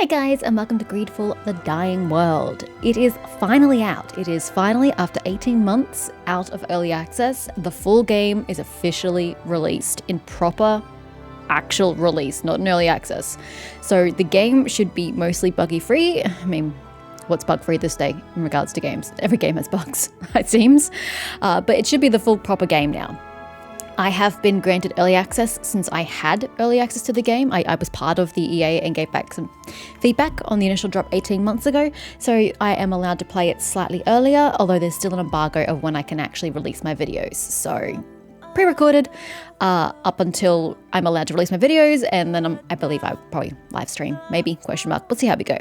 guys, and welcome to GREEDFALL, The Dying World. It is finally out. It is finally, after 18 months out of early access, the full game is officially released in proper actual release, not in early access. So the game should be mostly buggy free. I mean, what's bug free this day in regards to games? Every game has bugs, it seems. But it should be the full proper game now. I have been granted early access since I had early access to the game. I was part of the EA and gave back some feedback on the initial drop 18 months ago. So I am allowed to play it slightly earlier, although there's still an embargo of when I can actually release my videos. So pre-recorded up until I'm allowed to release my videos, and then I believe I'll probably live stream, maybe, question mark. We'll see how we go.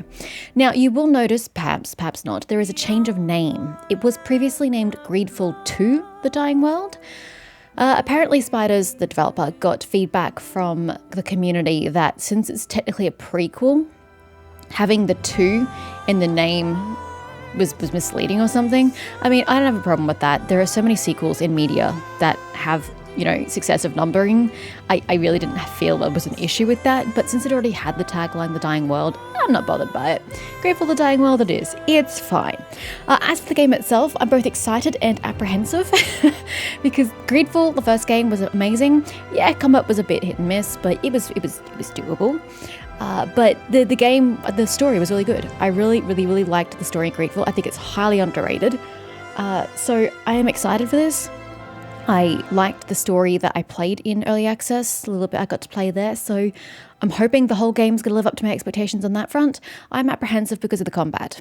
Now, you will notice, perhaps not, there is a change of name. It was previously named GREEDFALL 2, The Dying World. Apparently Spiders, the developer, got feedback from the community that since it's technically a prequel, having the 2 in the name was misleading or something. I mean, I don't have a problem with that. There are so many sequels in media that have, successive numbering. I really didn't feel there was an issue with that, but since it already had the tagline, The Dying World, I'm not bothered by it. GREEDFALL, The Dying World it is. It's fine. As for the game itself, I'm both excited and apprehensive because GREEDFALL, the first game, was amazing. Yeah, combat was a bit hit and miss, but it was doable. But the story was really good. I really liked the story in GREEDFALL. I think it's highly underrated. So I am excited for this. I liked the story that I played in early access, a little bit I got to play there, so I'm hoping the whole game's going to live up to my expectations on that front. I'm apprehensive because of the combat.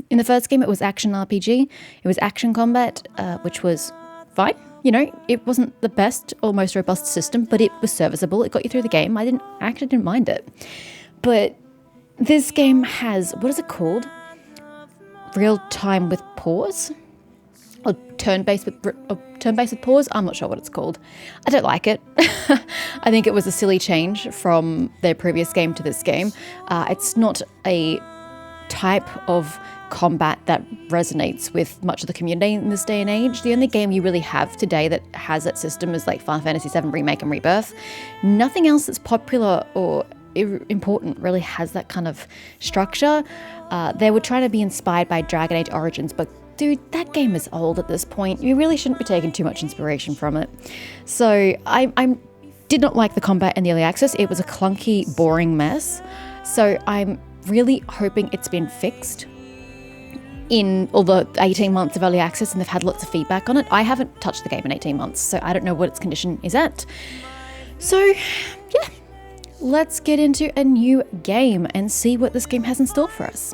In the first game, it was action RPG. It was action combat, which was fine. It wasn't the best or most robust system, but it was serviceable. It got you through the game. I actually didn't mind it. But this game has, what is it called? Real time with pause? Or turn-based with pause? I'm not sure what it's called. I don't like it. I think it was a silly change from their previous game to this game. It's not a type of combat that resonates with much of the community in this day and age. The only game you really have today that has that system is like Final Fantasy VII Remake and Rebirth. Nothing else that's popular or important really has that kind of structure. They were trying to be inspired by Dragon Age Origins, but dude, that game is old at this point. You really shouldn't be taking too much inspiration from it. So I did not like the combat in the early access. It was a clunky, boring mess. So I'm really hoping it's been fixed in all the 18 months of early access, and they've had lots of feedback on it. I haven't touched the game in 18 months, so I don't know what its condition is at. So yeah, let's get into a new game and see what this game has in store for us.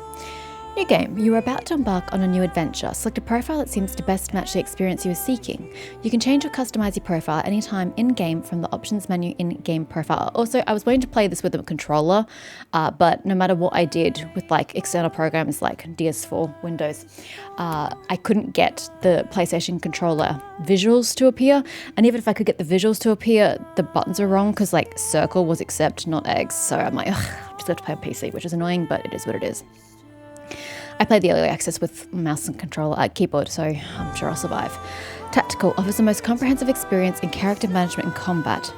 New game. You are about to embark on a new adventure. Select a profile that seems to best match the experience you are seeking. You can change or customize your profile at any time in-game from the options menu in-game profile. Also, I was wanting to play this with a controller, but no matter what I did with like external programs like DS4, Windows, I couldn't get the PlayStation controller visuals to appear. And even if I could get the visuals to appear, the buttons are wrong because like circle was accept, not eggs. So I'm like, ugh, I just have to play on PC, which is annoying, but it is what it is. I played the early access with mouse and controller keyboard, so I'm sure I'll survive. Tactical offers the most comprehensive experience in character management and combat.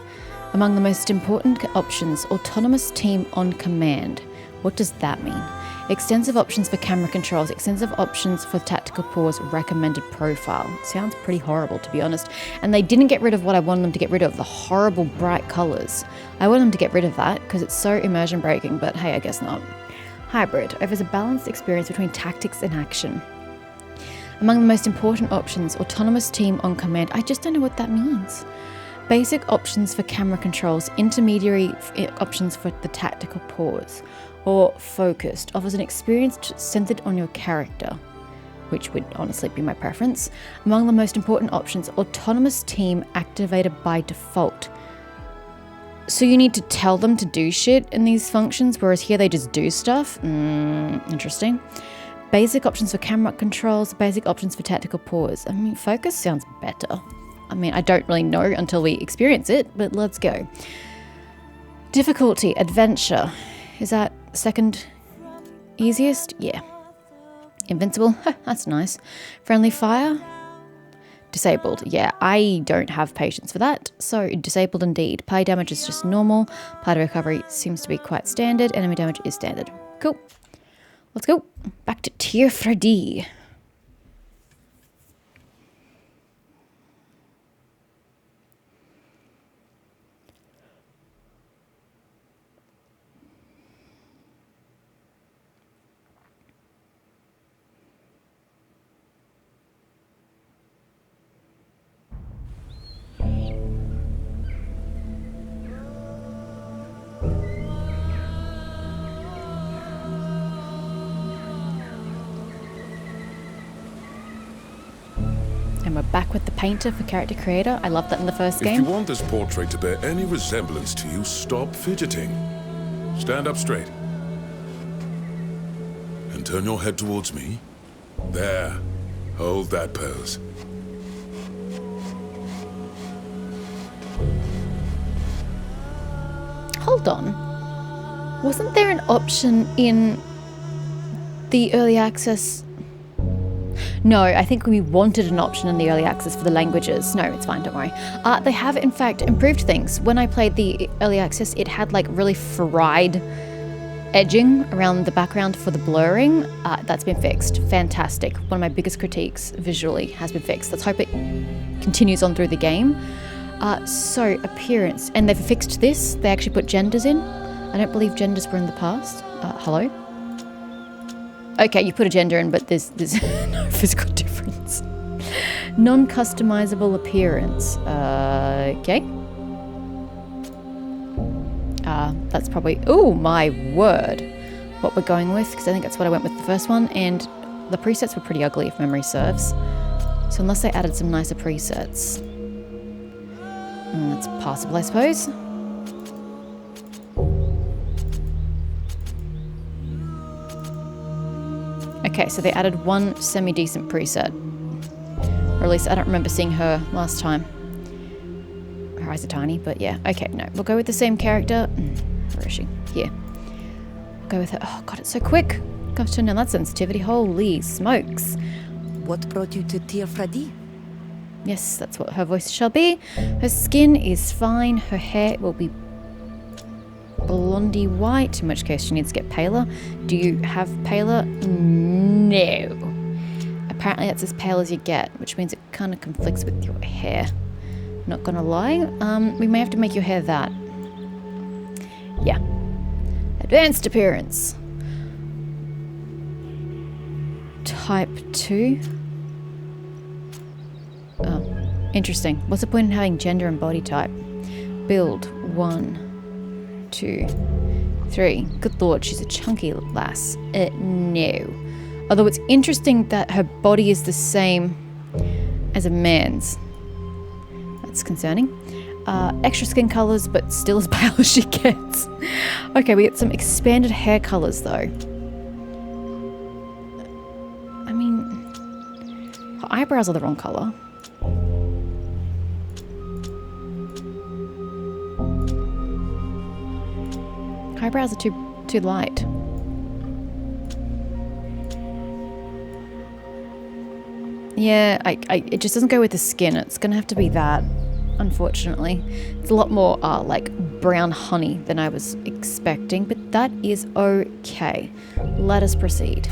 Among the most important options, autonomous team on command. What does that mean? Extensive options for camera controls, extensive options for tactical pause, recommended profile. Sounds pretty horrible, to be honest. And they didn't get rid of what I wanted them to get rid of, the horrible bright colors. I want them to get rid of that because it's so immersion breaking, but hey, I guess not. Hybrid offers a balanced experience between tactics and action. Among the most important options, autonomous team on command. I just don't know what that means. Basic options for camera controls, intermediary options for the tactical pause, or focused offers an experience centered on your character, which would honestly be my preference. Among the most important options, autonomous team activated by default. So you need to tell them to do shit in these functions, whereas here they just do stuff? Interesting. Basic options for camera controls, basic options for tactical pause. I mean, focus sounds better. I mean, I don't really know until we experience it, but let's go. Difficulty, adventure. Is that second easiest? Yeah. Invincible? That's nice. Friendly fire? Disabled. Yeah, I don't have patience for that. So disabled indeed. Parry damage is just normal. Parry recovery seems to be quite standard. Enemy damage is standard. cool. Let's go back to Teer Fradee. And we're back with the painter for character creator. I loved that in the first game. If you want this portrait to bear any resemblance to you, stop fidgeting. Stand up straight. And turn your head towards me. There. Hold that pose. Hold on. Wasn't there an option in the early access? No, I think we wanted an option in the early access for the languages. No, it's fine, don't worry. They have, in fact, improved things. When I played the early access, it had like really fried edging around the background for the blurring. That's been fixed. Fantastic. One of my biggest critiques visually has been fixed. Let's hope it continues on through the game. So, appearance. And they've fixed this. They actually put genders in. I don't believe genders were in the past. Hello? Okay, you put a gender in, but there's no physical difference. Non-customizable appearance. Okay. That's probably... Oh, my word. What we're going with, because I think that's what I went with the first one, and the presets were pretty ugly, if memory serves. So unless they added some nicer presets... that's possible, I suppose. Okay, so they added one semi-decent preset. Or at least I don't remember seeing her last time. Her eyes are tiny, but yeah. Okay, no. We'll go with the same character. Where is she? Here. We'll go with her. Oh, God, it's so quick. Got to turn down that sensitivity. Holy smokes. What brought you to Teer Fradee? Yes, that's what her voice shall be. Her skin is fine. Her hair will be blondie white, in which case she needs to get paler. Do you have paler? No. Apparently that's as pale as you get, which means it kind of conflicts with your hair. Not gonna lie. We may have to make your hair that. Yeah. Advanced appearance. Type 2. Oh, interesting. What's the point in having gender and body type? Build 1, 2, 3. Good lord, she's a chunky lass. No. Although it's interesting that her body is the same as a man's. That's concerning. Extra skin colours, but still as pale as she gets. Okay, we get some expanded hair colours though. I mean, her eyebrows are the wrong colour. Eyebrows are too light. Yeah, it just doesn't go with the skin. It's gonna have to be that, unfortunately. It's a lot more like brown honey than I was expecting, but that is okay. Let us proceed.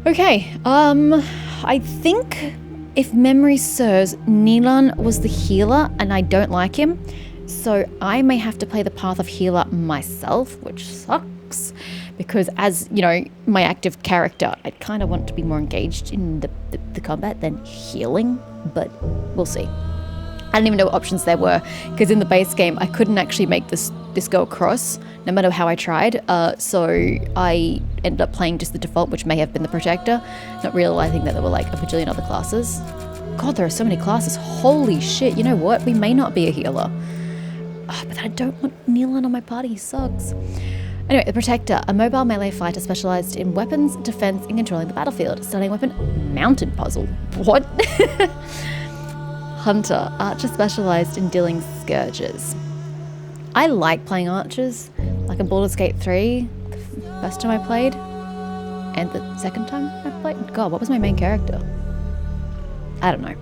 Okay, I think if memory serves, Nilan was the healer and I don't like him. So I may have to play the path of healer myself, which sucks. Because as, you know, my active character, I kind of want to be more engaged in the combat than healing. But we'll see. I didn't even know what options there were. Because in the base game, I couldn't actually make this go across, no matter how I tried. So I ended up playing just the default, which may have been the protector. Not realizing that there were like a bajillion other classes. God, there are so many classes. Holy shit. You know what? We may not be a healer. But I don't want Nilan on my party. He sucks. Anyway, the Protector, a mobile melee fighter specialized in weapons, defense, and controlling the battlefield. Starting weapon, mountain puzzle. What? Hunter, archer specialized in dealing scourges. I like playing archers, like in Baldur's Gate 3, the first time I played, and the second time I played. God, what was my main character? I don't know.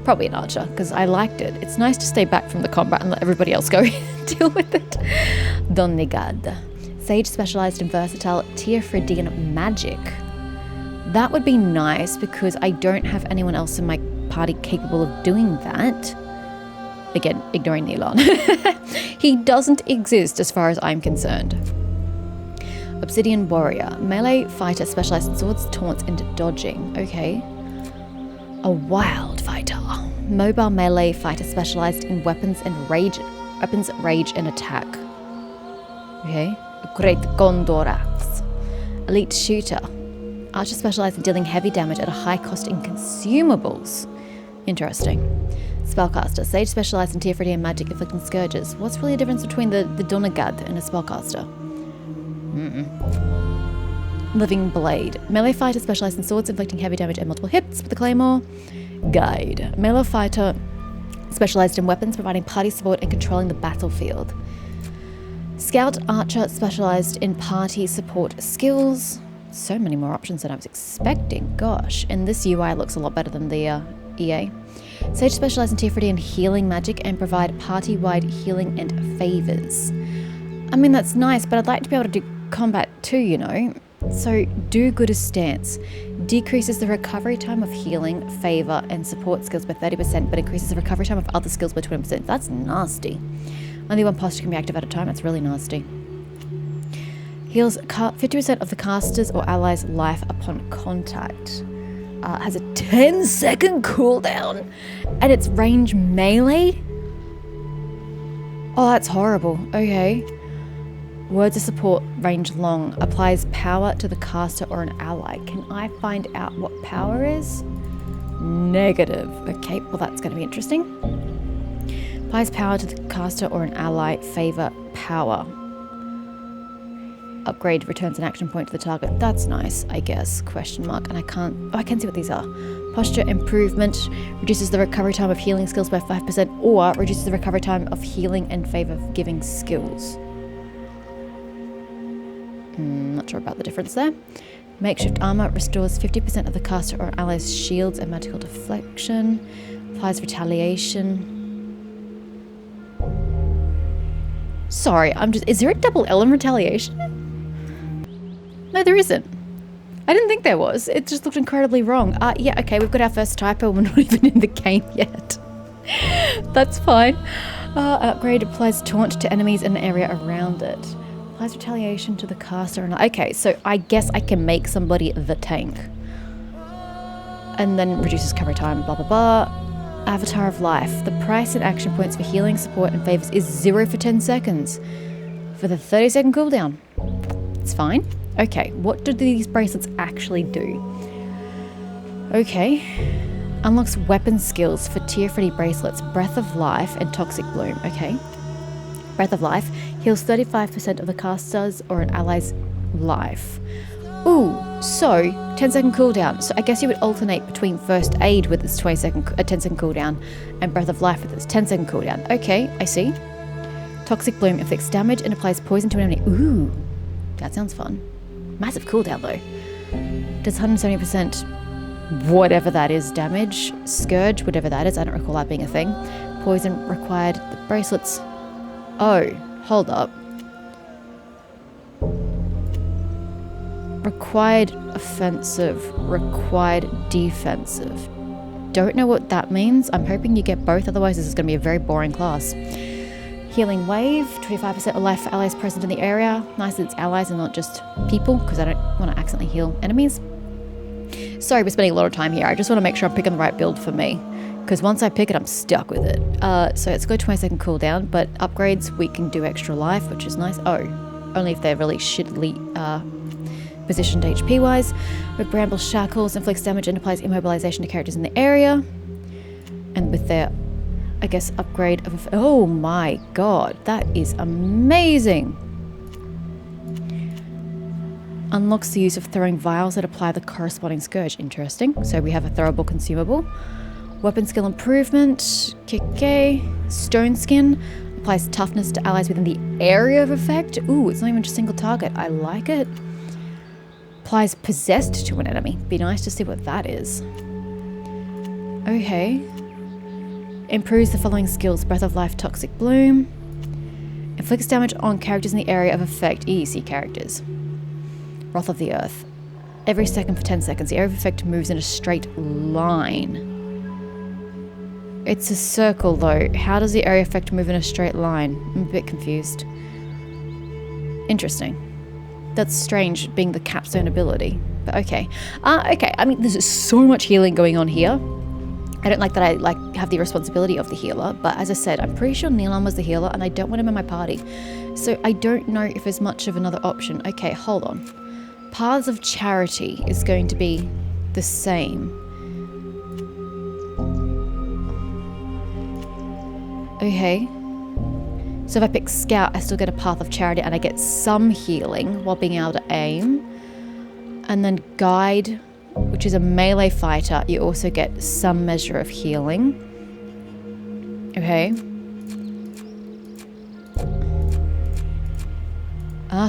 Probably an archer, because I liked it. It's nice to stay back from the combat and let everybody else go deal with it. Doneigad. Sage specialized in versatile Teer Fradee magic. That would be nice because I don't have anyone else in my party capable of doing that. Again, ignoring Neilon. He doesn't exist as far as I'm concerned. Obsidian Warrior. Melee fighter specialized in swords, taunts, and dodging. Okay. A Wild Fighter. Mobile melee fighter specialized in weapons, rage, and attack. Okay. Great Gondorax. Elite Shooter. Archer specialized in dealing heavy damage at a high cost in consumables. Interesting. Spellcaster. Sage specialized in Teer Fradee and magic inflicting scourges. What's really the difference between the doneigad and a spellcaster? Living Blade. Melee fighter specialized in swords inflicting heavy damage and multiple hits with the claymore. Guide. Melee fighter specialized in weapons providing party support and controlling the battlefield. Scout Archer specialized in party support skills. So many more options than I was expecting. Gosh. And this UI looks a lot better than the EA. Sage specialized in Teer Fradee and healing magic and provide party-wide healing and favors. I mean, that's nice, but I'd like to be able to do combat too, you know. So, Do Gooder's Stance. Decreases the recovery time of healing, favor, and support skills by 30%, but increases the recovery time of other skills by 20%. That's nasty. Only one posture can be active at a time. That's really nasty. Heals 50% of the caster's or ally's life upon contact. Has a 10-second cooldown, and it's range melee? Oh, that's horrible. Okay. Words of support, range long. Applies power to the caster or an ally. Can I find out what power is? Negative. Okay, well that's going to be interesting. Applies power to the caster or an ally. Favor, power. Upgrade returns an action point to the target. That's nice, I guess. Question mark. And I can't... Oh, I can see what these are. Posture improvement. Reduces the recovery time of healing skills by 5%, or reduces the recovery time of healing and favor giving skills. Not sure about the difference there. Makeshift armor restores 50% of the caster or ally's shields and magical deflection. Applies retaliation. Sorry, is there a double L in retaliation? No, there isn't. I didn't think there was. It just looked incredibly wrong. Yeah, okay, we've got our first typo. We're not even in the game yet. That's fine. Upgrade applies taunt to enemies in an area around it. Applies retaliation to the caster. Okay, so I guess I can make somebody the tank. And then reduces cover time, blah, blah, blah. Avatar of Life. The price and action points for healing, support, and favors is 0 for 10 seconds. For the 30-second cooldown. It's fine. Okay, what do these bracelets actually do? Okay. Unlocks weapon skills for Teer Fradee bracelets, Breath of Life, and Toxic Bloom. Okay. Breath of Life heals 35% of the caster's or an ally's life. Ooh, so 10-second cooldown. So I guess you would alternate between First Aid with its 10-second cooldown and Breath of Life with its 10-second cooldown. Okay, I see. Toxic Bloom inflicts damage and applies poison to an enemy. Ooh, that sounds fun. Massive cooldown though. Does 170% whatever that is damage. Scourge, whatever that is. I don't recall that being a thing. Poison required. The bracelets. Oh, hold up. Required offensive, required defensive. Don't know what that means. I'm hoping you get both, otherwise this is going to be a very boring class. Healing Wave, 25% of life for allies present in the area. Nice that it's allies and not just people, because I don't want to accidentally heal enemies. Sorry for spending a lot of time here. I just want to make sure I'm picking the right build for me, because once I pick it, I'm stuck with it. So it's got 20-second cooldown, but upgrades, we can do extra life, which is nice. Oh, only if they're really shittily positioned HP-wise. With Bramble Shackles, inflicts damage and applies immobilization to characters in the area. And with their, I guess, upgrade of... Oh my god, that is amazing! Unlocks the use of throwing vials that apply the corresponding scourge. Interesting. So we have a throwable consumable. Weapon skill improvement. Kike. Stone Skin. Applies toughness to allies within the area of effect. Ooh, it's not even just single target. I like it. Applies possessed to an enemy. Be nice to see what that is. Okay. Improves the following skills. Breath of Life, Toxic Bloom. Inflicts damage on characters in the area of effect. EEC characters. Wrath of the Earth. Every second for 10 seconds. The area of effect moves in a straight line. It's a circle though. How does the area effect move in a straight line? I'm a bit confused. Interesting. That's strange being the capstone ability. But okay. Okay. I mean, there's so much healing going on here. I don't like that I have the responsibility of the healer, but as I said, I'm pretty sure Neelam was the healer and I don't want him in my party. So I don't know if there's much of another option. Okay, hold on. Paths of Charity is going to be the same. Okay. So if I pick Scout, I still get a Path of Charity and I get some healing while being able to aim. And then Guide, which is a melee fighter, you also get some measure of healing. Okay.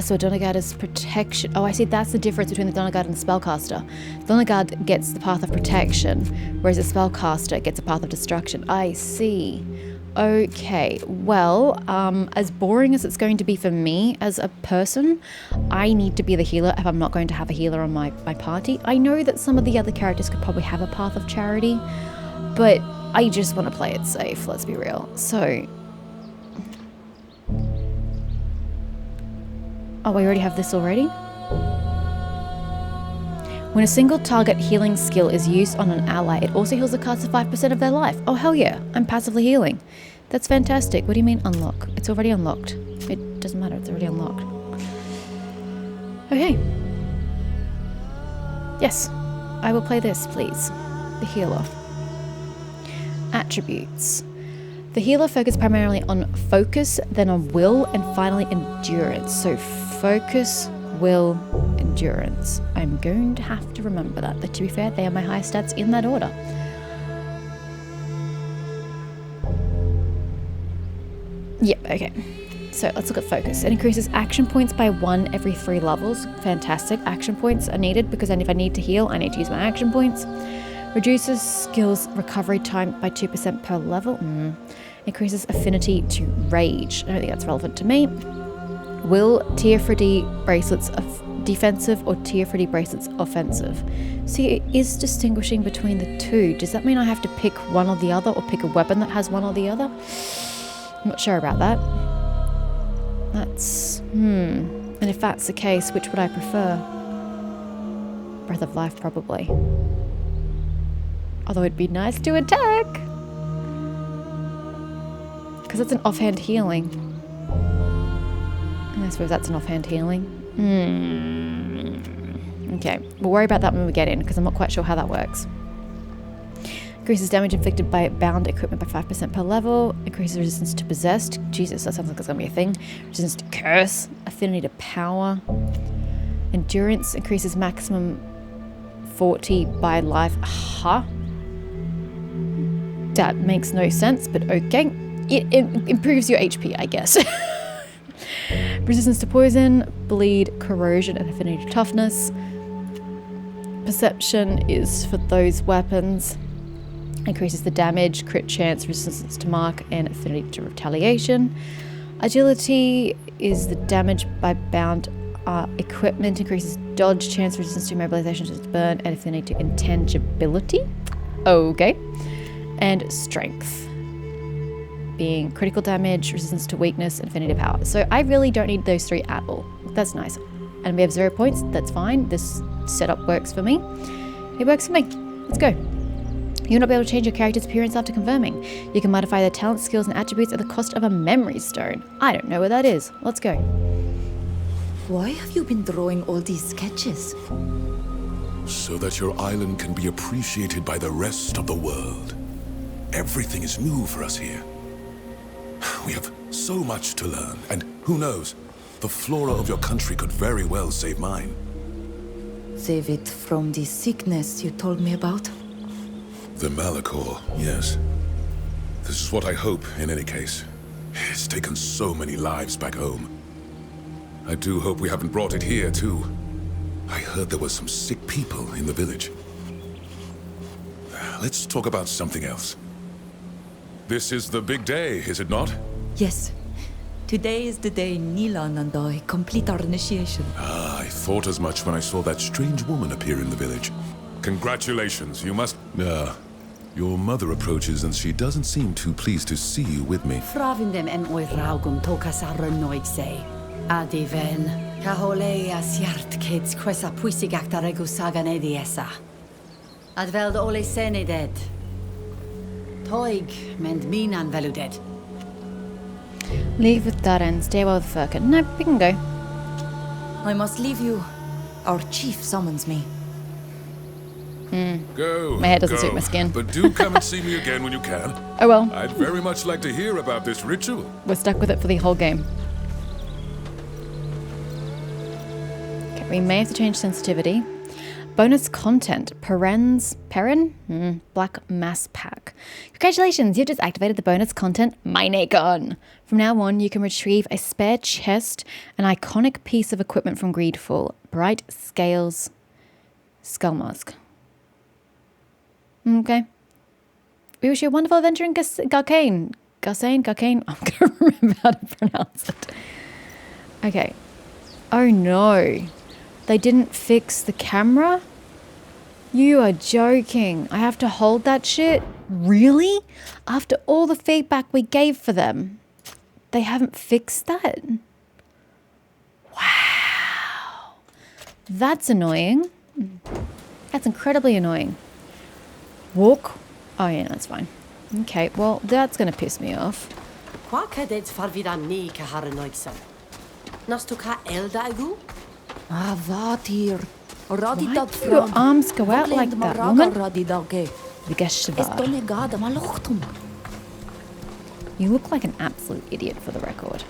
So a doneigad is protection. Oh, I see. That's the difference between the doneigad and the spellcaster. The doneigad gets the Path of Protection, whereas the spellcaster gets a Path of Destruction. I see. Okay, well, as boring as it's going to be for me as a person, I need to be the healer if I'm not going to have a healer on my party. I know that some of the other characters could probably have a Path of Charity, but I just want to play it safe, let's be real. So... Oh, we already have this already? When a single target healing skill is used on an ally, it also heals the caster 5% of their life. Oh, hell yeah. I'm passively healing. That's fantastic. What do you mean unlock? It's already unlocked. It doesn't matter. It's already unlocked. Okay. Yes. I will play this, please. The healer. Attributes. The healer focuses primarily on focus, then on will, and finally endurance. So focus, will, endurance. I'm going to have to remember that, but to be fair, they are my high stats in that order. Yep, okay. So let's look at focus. It increases action points by 1 every 3 levels. Fantastic. Action points are needed because then if I need to heal, I need to use my action points. Reduces skills recovery time by 2% per level. Increases affinity to rage. I don't think that's relevant to me. Will Teer Fradee bracelets of defensive or Teer Fradee bracelets offensive? See, it is distinguishing between the two. Does that mean I have to pick one or the other, or pick a weapon that has one or the other? I'm not sure about that. That's... And if that's the case, which would I prefer? Breath of Life, probably. Although it'd be nice to attack. Because it's an offhand healing. I suppose that's an offhand healing. Okay, we'll worry about that when we get in, because I'm not quite sure how that works. Increases damage inflicted by bound equipment by 5% per level. Increases resistance to possessed. Jesus, that sounds like it's going to be a thing. Resistance to curse. Affinity to power. Endurance increases maximum 40 by life. Huh? That makes no sense, but okay. It improves your HP, I guess. Resistance to poison, bleed, corrosion, and affinity to toughness. Perception is for those weapons. Increases the damage, crit chance, resistance to mark, and affinity to retaliation. Agility is the damage by bound equipment. Increases dodge, chance, resistance to immobilization, resistance to burn, and affinity to intangibility. Okay. And strength, being critical damage, resistance to weakness, and affinity to power. So I really don't need those 3 at all. That's nice. And we have 0 points. That's fine. This setup works for me. It works for me. Let's go. You'll not be able to change your character's appearance after confirming. You can modify their talents, skills, and attributes at the cost of a memory stone. I don't know where that is. Let's go. Why have you been drawing all these sketches? So that your island can be appreciated by the rest of the world. Everything is new for us here. We have so much to learn, and who knows, the flora of your country could very well save mine. Save it from the sickness you told me about? The Malachor, yes. This is what I hope, in any case. It's taken so many lives back home. I do hope we haven't brought it here, too. I heard there were some sick people in the village. Let's talk about something else. This is the big day, is it not? Yes. Today is the day Nilan and I complete our initiation. Ah, I thought as much when I saw that strange woman appear in the village. Congratulations, you must... your mother approaches and she doesn't seem too pleased to see you with me. Frafindem oi raugum tokas arnoig se. Adiven. Kaholea siart kids quesa puisigak da regu sagan ediesa. Adveld ole seneded. Toig mend minan veluded. Leave with Dara and stay well with Furka. No, we can go. I must leave you. Our chief summons me. Go. My hair doesn't go. suit my skin. But do come and see me again when you can. Oh well, I'd very much like to hear about this ritual. we're stuck with it for the whole game. Okay, we may have to change sensitivity. Bonus content, Perrin? Black Mass Pack. Congratulations, you've just activated the bonus content Minecon. From now on, you can retrieve a spare chest, an iconic piece of equipment from Greedfall, Bright Scales Skull Mask. Okay. We wish you a wonderful adventure in Gacene. Gacene? I'm going to remember how to pronounce it. Okay. Oh no. They didn't fix the camera? You are joking. I have to hold that shit? Really? After all the feedback we gave for them, they haven't fixed that? Wow. That's annoying. That's incredibly annoying. Walk? Oh yeah, that's fine. Okay, well, that's going to piss me off. Qua cadet farvidan ni ka harnoig se. Nastu ka elda igu? Ah, wat hier. Why do your arms go out like that, woman? The Vigeshvar. doneigad malochtum. You look like an absolute idiot for the record.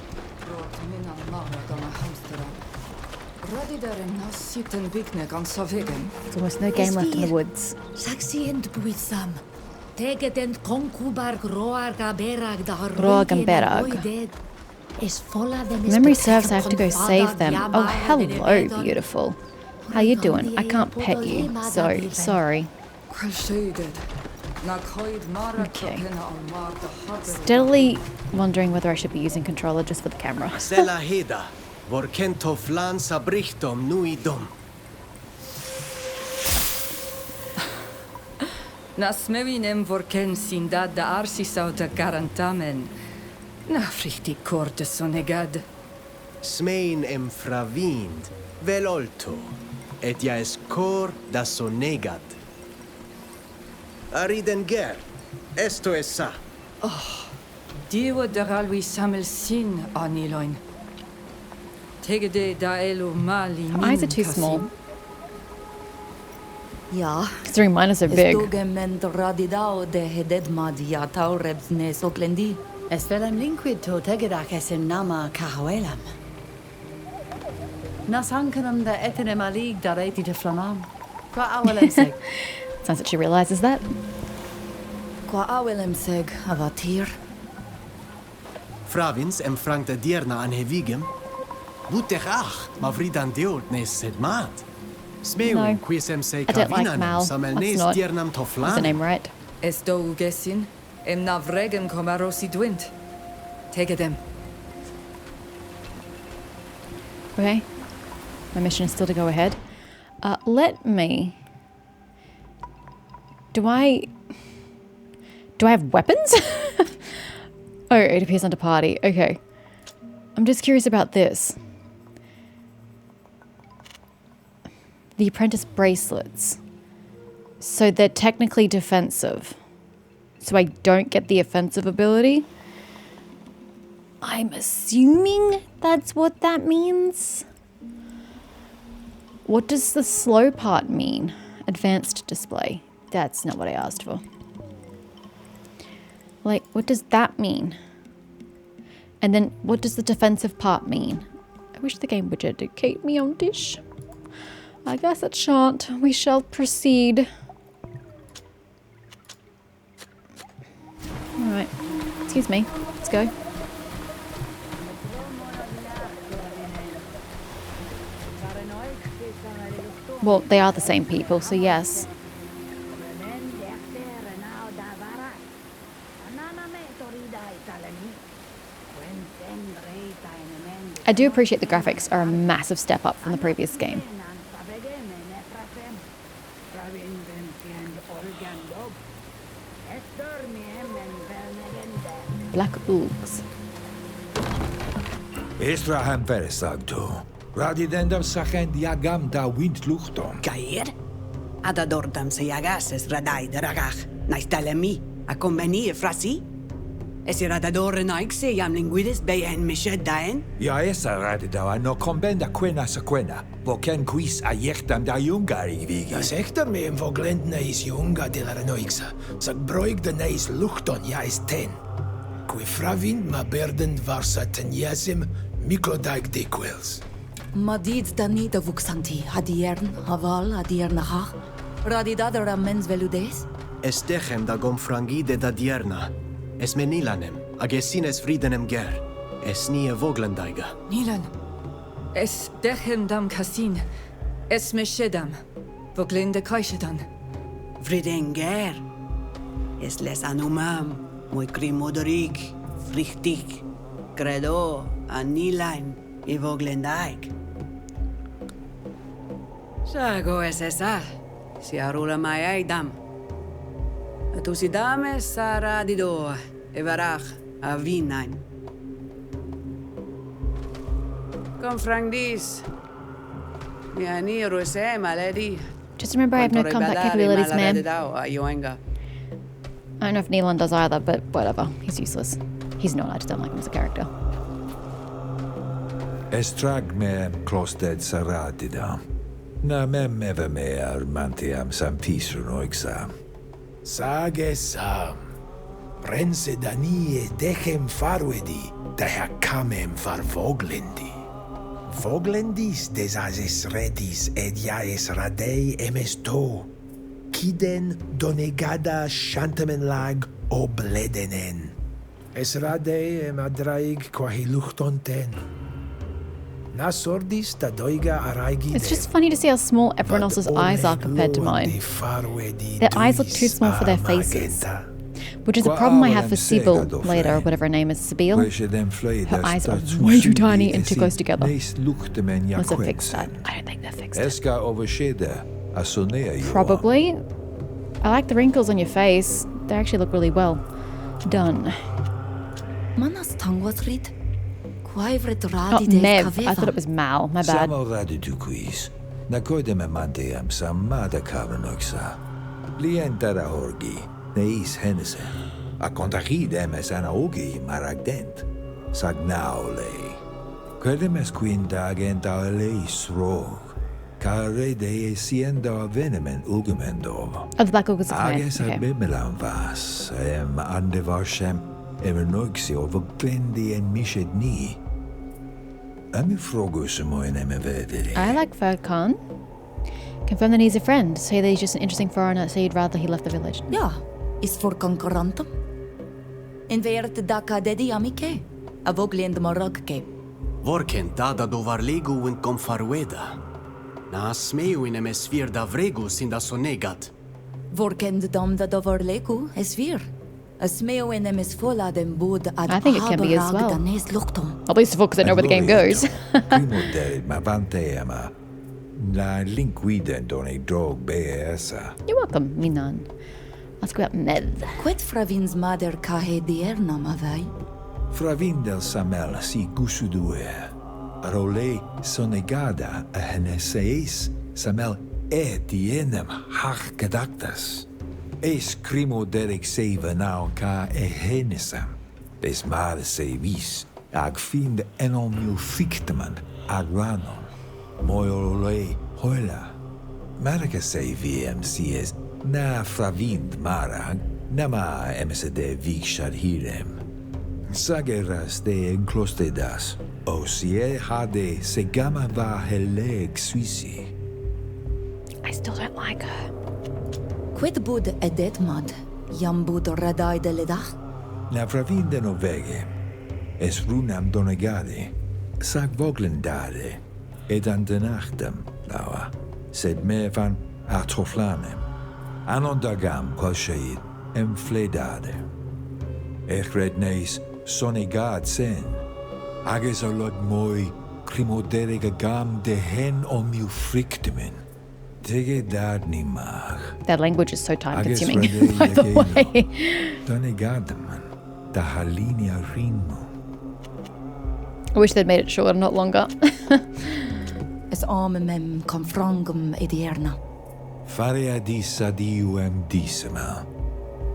There's almost no game left in the woods. Memory serves, I have to go save them. Oh, hello, beautiful. How you doing? I can't pet you, so sorry. Okay. Steadily wondering whether I should be using controller just for the camera. Nasmevinem vorken sindad da arsisauta garantamen. Na frichti korte sonegad. Smein fravind, velolto, et ja es cor da sonegad. Ariden ger, esto es sa. Diwa daralwi samel sin aniloin. Tegede da elo mali Her eyes are too small, Ja. considering mine are so big. Estogement radidao de hededmad ja taurebs ne soklendi. Es velem linquid to tegedak esim nama kahoelam. Nas hankenum da etenem alig da reiti te flamam. Qua awelem seg. Sounds like she realizes that. Qua awelem seg avatir. Fravins frankta dierna an hevigem. Buterach, mavridan deolt nes sedmat. Smeu No, quisem se I don't like cavinanum Mal. samel That's nes not. diernam Is the toflan. name right? Esto ugesin, navregem comarosi dwint. Tegedem. Okay. My mission is still to go ahead. Let me... Do I have weapons? Oh, it appears under party. Okay. I'm just curious about this. The apprentice bracelets. So they're technically defensive. So I don't get the offensive ability. I'm assuming that's what that means. What does the slow part mean? Advanced display. That's not what I asked for. Like, what does that mean? And then what does the defensive part mean? I wish the game would educate me on this. I guess it shan't. We shall proceed. Alright. Excuse me. Let's go. Well, they are the same people, so yes. I do appreciate the graphics are a massive step up from the previous game. Black Oogs. Estrahan veresagto. Radidendam sachend yagam da windluchtom. Cair? Adadordam se yagases radai de ragach. Naistalemi, a conveni e frasi? Es radador naik se yam linguidis beyen mished daen? Ja esa radida no combenda quena sequena. Voken quis a yechtam da jungari vigi. Das echter me im voglend neis junga de la renoixa. Sag broig de neis luchton ja is ten. Qui fravind ma berden varsa ten yasim miklodaik dequils. Madid danida vuxanti, hadiern, haval, hadiernaha. Radidadera mens veludes? Estechem da gomfrangide da dierna. Es menilanem, agessines fridenem ger. Es nie voglendaiga. Nilan. Es dechem dam Gacene. Es meshedam. Voglinde kaishedan. Vridenger. Es les anumam. Muy crimodorik. Frichtig. Credo. Anilain. I voglendaik. Sago es esa. Si arula mai aidam. Tu si dame sara dido. E varach a vinain. Confrangdis. Mi aniru se maledi. Just remember I have no combat capabilities, man. I Ayoenga. don't know if Neelan does either, but whatever. He's useless. He's not, I just don't like him as a character. Estrag me klosted saradida. Na mem eve me armantiam sam pisrunoixa. Sage sam. Rense danie dechem farwedi, daher kamem far voglendi. Voglendis desases redis ed jaes radei emesto. Kiden donegada shantamen lag obledenen. Es radei em adraig quahi luchton ten. Na sordis da doiga araigi. It's just funny to see how small everyone else's eyes are compared to mine. Their eyes look too small for their faces. Which is a problem I have for Sybil later, or whatever her name is, Sybil. Her eyes are way too tiny and too close together. Unless they fixed that. I don't think they fixed it. Probably. I like the wrinkles on your face. They actually look really well done. Manas tangwasrit? Quaivret Oh, radide Mev. kaveva. I thought it was Mal. My bad. Samo radiduquis. Na koideme mandeam samada kavranoxa. Lientara horgi. Neis hennese. A contagidem es anaogi maragdent. Sagnaole. Quedemes quindagenta leis rog. Care de siendo venemen ulgemendov. Oh, the Black Orc was the command. Ages Okay. ad bimelam vas. Andevarshem. Evernoixi over glendi en mishedni. Ami frogus moin vederi. I like Ferg Khan. Confirm that he's a friend. Say that he's just an interesting foreigner. Say you'd rather he left the village. Ja, is voor concurrentum. In veert da kadedi amike. A voglend maragke. Vorken dada dovarlegu in comfarweda. Na smeu in emesfir da vregus in da sonegat. Vorkend dam da dovarlegu es vir. A smeo in emes fola den bod ad I think it can be as well. danes luchtum. At least because I know where the game goes. Primo del ma vanteama. La linguiden doni drog beesa. You're welcome, Minan. Let's go up Med. Quet fravins mader kahe dierna mavai. Fravindel samel si gusudue. Role sonegada a heneseis samel etienem hach gedactas. Es crimo derek seiva now ka ehenisam. Des mare se vis. Ag find enomil fictaman ag ranon. Moiole hoila. Marca se VMCS na fravind marag. Nama MSD vikshad hirem. Sageras de enclostedas. Osie hade segama va heleg suisi. I still don't like her. Quet bod edet mad. Jam bod radai de ledach. Na fravinde novege. Es runam donegade. Sag voglendade. Ed an denachtem, lawa. Sed me van atoflanem. Anondagam qualsheid. Fledade. Ech red neis sonegad sen. Agus olod moi crimoderiga gam de hen omiu frictimin. Tige dad ni mach. That language is so time Agus consuming, Fradee by the Gacene. way. Doneigad man. Da halinia rimo. I wish they'd made it shorter, not longer. Es arme mem confrangum edierna. Faria disa diuem disima.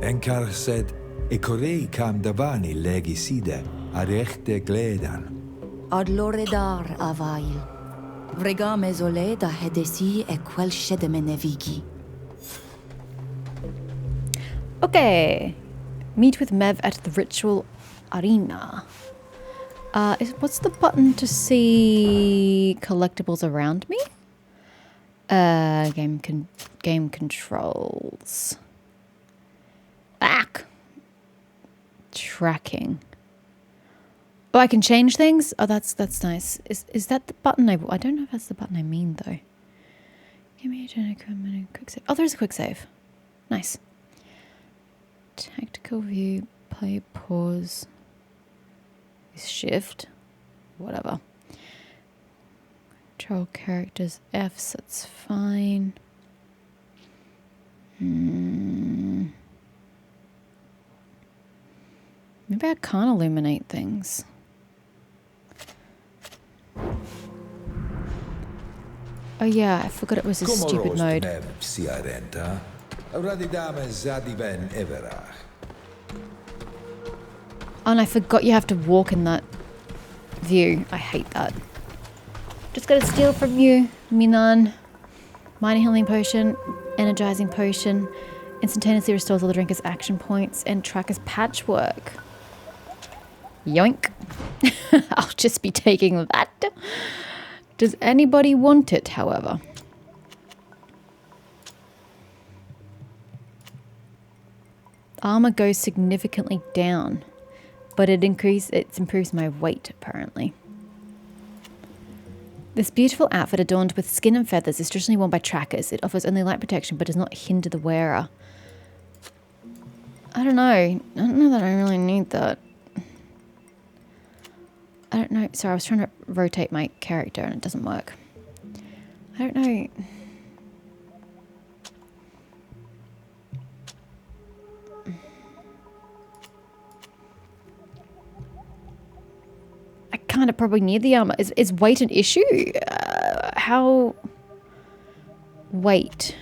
Enkar said, e corei cam davani legiside arechte gledan. Ad loredar avail. Vregame zole da hedesi e quel shedemene vigi. Okay. Meet with Mev at the ritual arena. What's the button to see collectibles around me? Game controls. Back. Tracking. Oh, I can change things? Oh, that's nice. Is that the button I don't know if that's the button I mean though. Give me a quick save. Oh, there's a quick save. Nice. Tactical view, play, pause. Shift. Whatever. Control characters Fs, that's fine. Maybe I can't illuminate things. Oh yeah, I forgot it was a stupid mode. Oh, and I forgot you have to walk in that view. I hate that. Just gotta steal from you, Minan. Minor healing potion, energizing potion, instantaneously restores all the drinker's action points, and tracker's patchwork. Yoink. I'll just be taking that. Does anybody want it, however? Armor goes significantly down, but it improves my weight, apparently. This beautiful outfit adorned with skin and feathers is traditionally worn by trackers. It offers only light protection, but does not hinder the wearer. I don't know. I don't know that I really need that. I don't know. Sorry, I was trying to rotate my character and it doesn't work. I don't know. I kind of probably need the armor. Is weight an issue? How? Weight.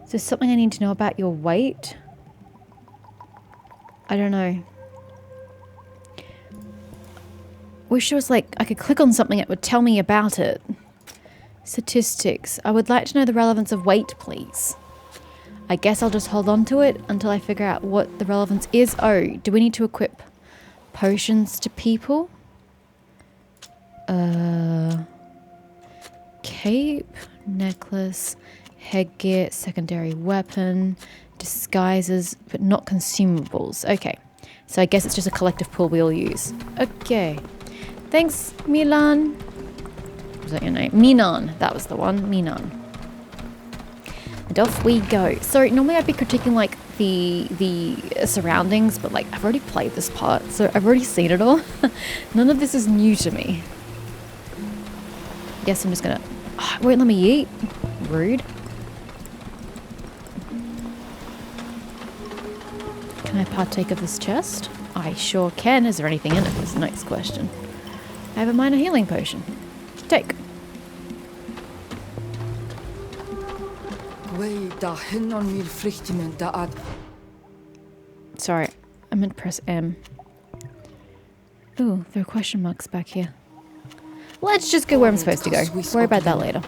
Is there something I need to know about your weight? I don't know. Wish it was like I could click on something that would tell me about it. Statistics. I would like to know the relevance of weight, please. I guess I'll just hold on to it until I figure out what the relevance is. Oh, do we need to equip potions to people? Cape, necklace, headgear, secondary weapon, disguises, but not consumables. Okay, so I guess it's just a collective pool we all use. Okay. Thanks, Milan. Was that your name? Minan. That was the one. Minan. And off we go. So normally I'd be critiquing like the surroundings, but like I've already played this part, so I've already seen it all. None of this is new to me. Guess I'm just gonna. Oh, it won't let me eat. Rude. Can I partake of this chest? I sure can. Is there anything in it? That's the next question. I have a minor healing potion. Take. Sorry, I meant to press M. Ooh, there are question marks back here. Let's just go where I'm supposed to go. Worry about that later.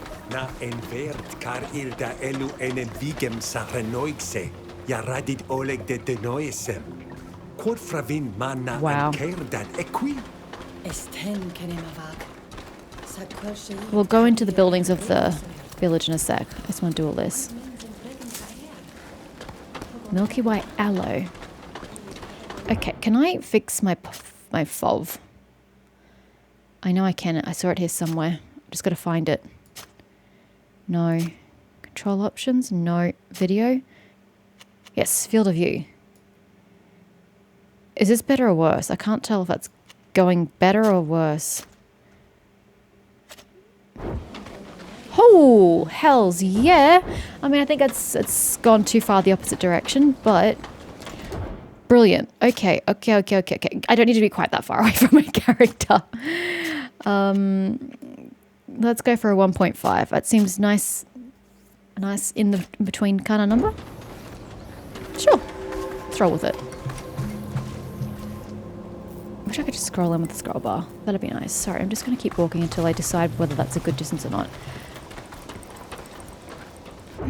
Wow. We'll go into the buildings of the village in a sec. I just want to do all this. Milky white aloe. Okay, can I fix my FOV? I know I can. I saw it here somewhere. Just got to find it. No. Control options? No. Video? Yes, field of view. Is this better or worse? I can't tell if that's going better or worse? Oh, hells yeah. I mean, I think it's gone too far the opposite direction, but brilliant. Okay. I don't need to be quite that far away from my character. Let's go for a 1.5. That seems nice in the between kind of number. Sure. Let's roll with it. Wish I could just scroll in with the scroll bar. That'd be nice. Sorry, I'm just going to keep walking until I decide whether that's a good distance or not.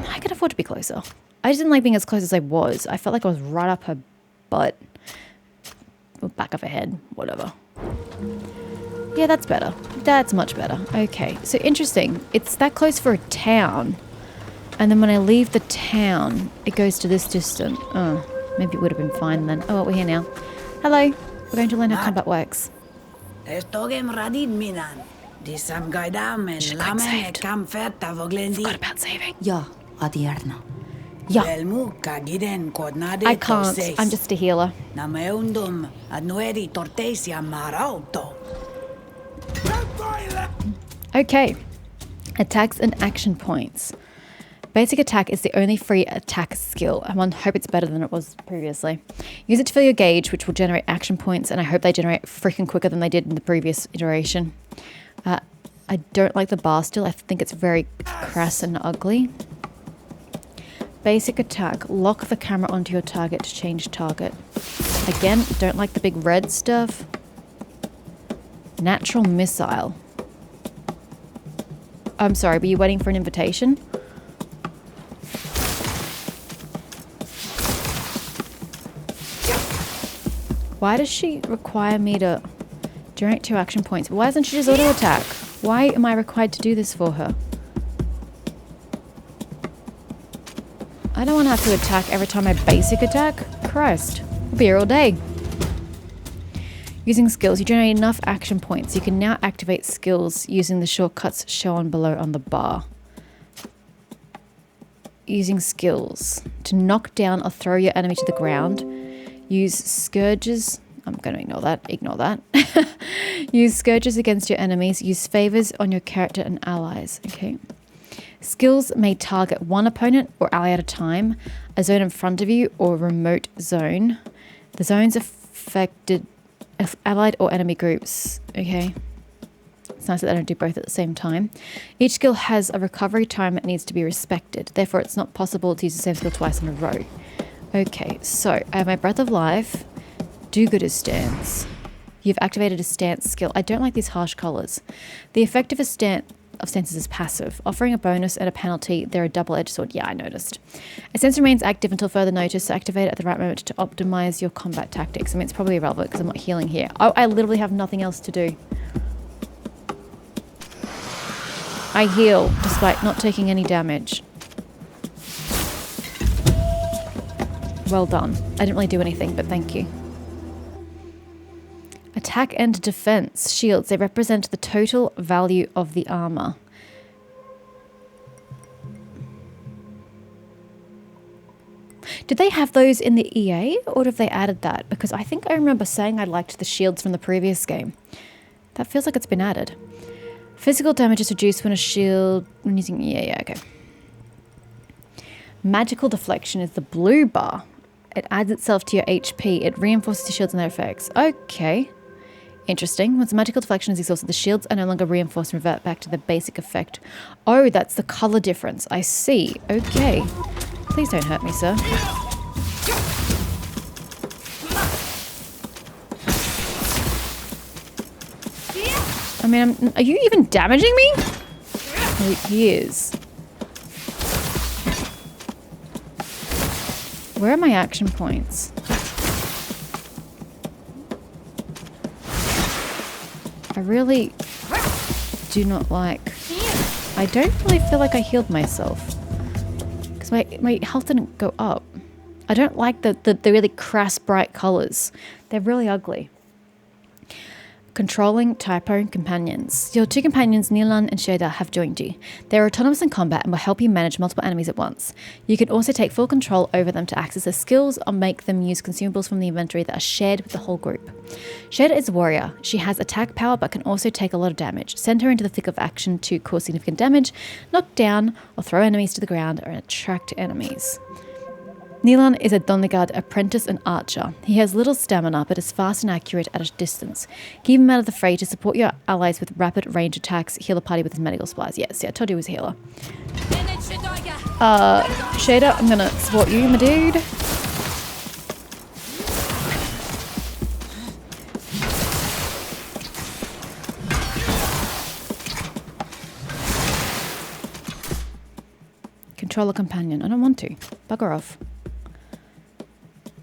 I could afford to be closer. I just didn't like being as close as I was. I felt like I was right up her butt. Or back of her head. Whatever. Yeah, that's better. That's much better. Okay, so interesting. It's that close for a town. And then when I leave the town, it goes to this distance. Oh, maybe it would have been fine then. Oh, well, we're here now. Hello. We're going to learn how combat works. Forgot about saving. Ja, adierna. Yeah. I can't. I'm just a healer. Okay. Attacks and action points. Basic attack is the only free attack skill. I hope it's better than it was previously. Use it to fill your gauge, which will generate action points, and I hope they generate freaking quicker than they did in the previous iteration. I don't like the bar still. I think it's very crass and ugly. Basic attack. Lock the camera onto your target to change target. Again, don't like the big red stuff. Natural missile. I'm sorry, were you waiting for an invitation? Why does she require me to generate 2 action points? Why doesn't she just auto attack? Why am I required to do this for her? I don't want to have to attack every time I basic attack. Christ, I'll be here all day. Using skills, you generate enough action points. You can now activate skills using the shortcuts shown below on the bar. Using skills. To knock down or throw your enemy to the ground, use scourges. I'm going to ignore that. Ignore that. Use scourges against your enemies. Use favors on your character and allies. Okay. Skills may target one opponent or ally at a time, a zone in front of you, or a remote zone. The zones affected allied or enemy groups. Okay. It's nice that they don't do both at the same time. Each skill has a recovery time that needs to be respected. Therefore, it's not possible to use the same skill twice in a row. Okay, so I have my Breath of Life. Do-Gooder stance. You've activated a stance skill. I don't like these harsh colors. The effect of a stances is passive, offering a bonus and a penalty. They're a double-edged sword. Yeah, I noticed. A stance remains active until further notice, so activate it at the right moment to optimize your combat tactics. I mean, it's probably irrelevant because I'm not healing here. Oh, I literally have nothing else to do. I heal, despite not taking any damage. Well done. I didn't really do anything, but thank you. Attack and defense. Shields. They represent the total value of the armor. Did they have those in the EA, or have they added that? Because I think I remember saying I liked the shields from the previous game. That feels like it's been added. Physical damage is reduced when a shield... when using... Yeah, okay. Magical deflection is the blue bar. It adds itself to your HP. It reinforces your shields and their effects. Okay. Interesting. Once magical deflection is exhausted, the shields are no longer reinforced and revert back to the basic effect. Oh, that's the color difference. I see. Okay. Please don't hurt me, sir. I mean, are you even damaging me? Oh, he is. Where are my action points? I really do not like... I don't really feel like I healed myself. Because my health didn't go up. I don't like the really crass, bright colors. They're really ugly. Controlling typo companions. Your two companions, Nilan and Sheda, have joined you. They are autonomous in combat and will help you manage multiple enemies at once. You can also take full control over them to access their skills or make them use consumables from the inventory that are shared with the whole group. Sheda is a warrior. She has attack power but can also take a lot of damage. Send her into the thick of action to cause significant damage, knock down or throw enemies to the ground, or attract enemies. Nilan is a doneigad apprentice and archer. He has little stamina but is fast and accurate at a distance. Keep him out of the fray to support your allies with rapid range attacks. Heal a party with his medical supplies. Yes, yeah, I told you he was a healer. Shader, I'm gonna support you, my dude. Control a companion. I don't want to. Bugger off.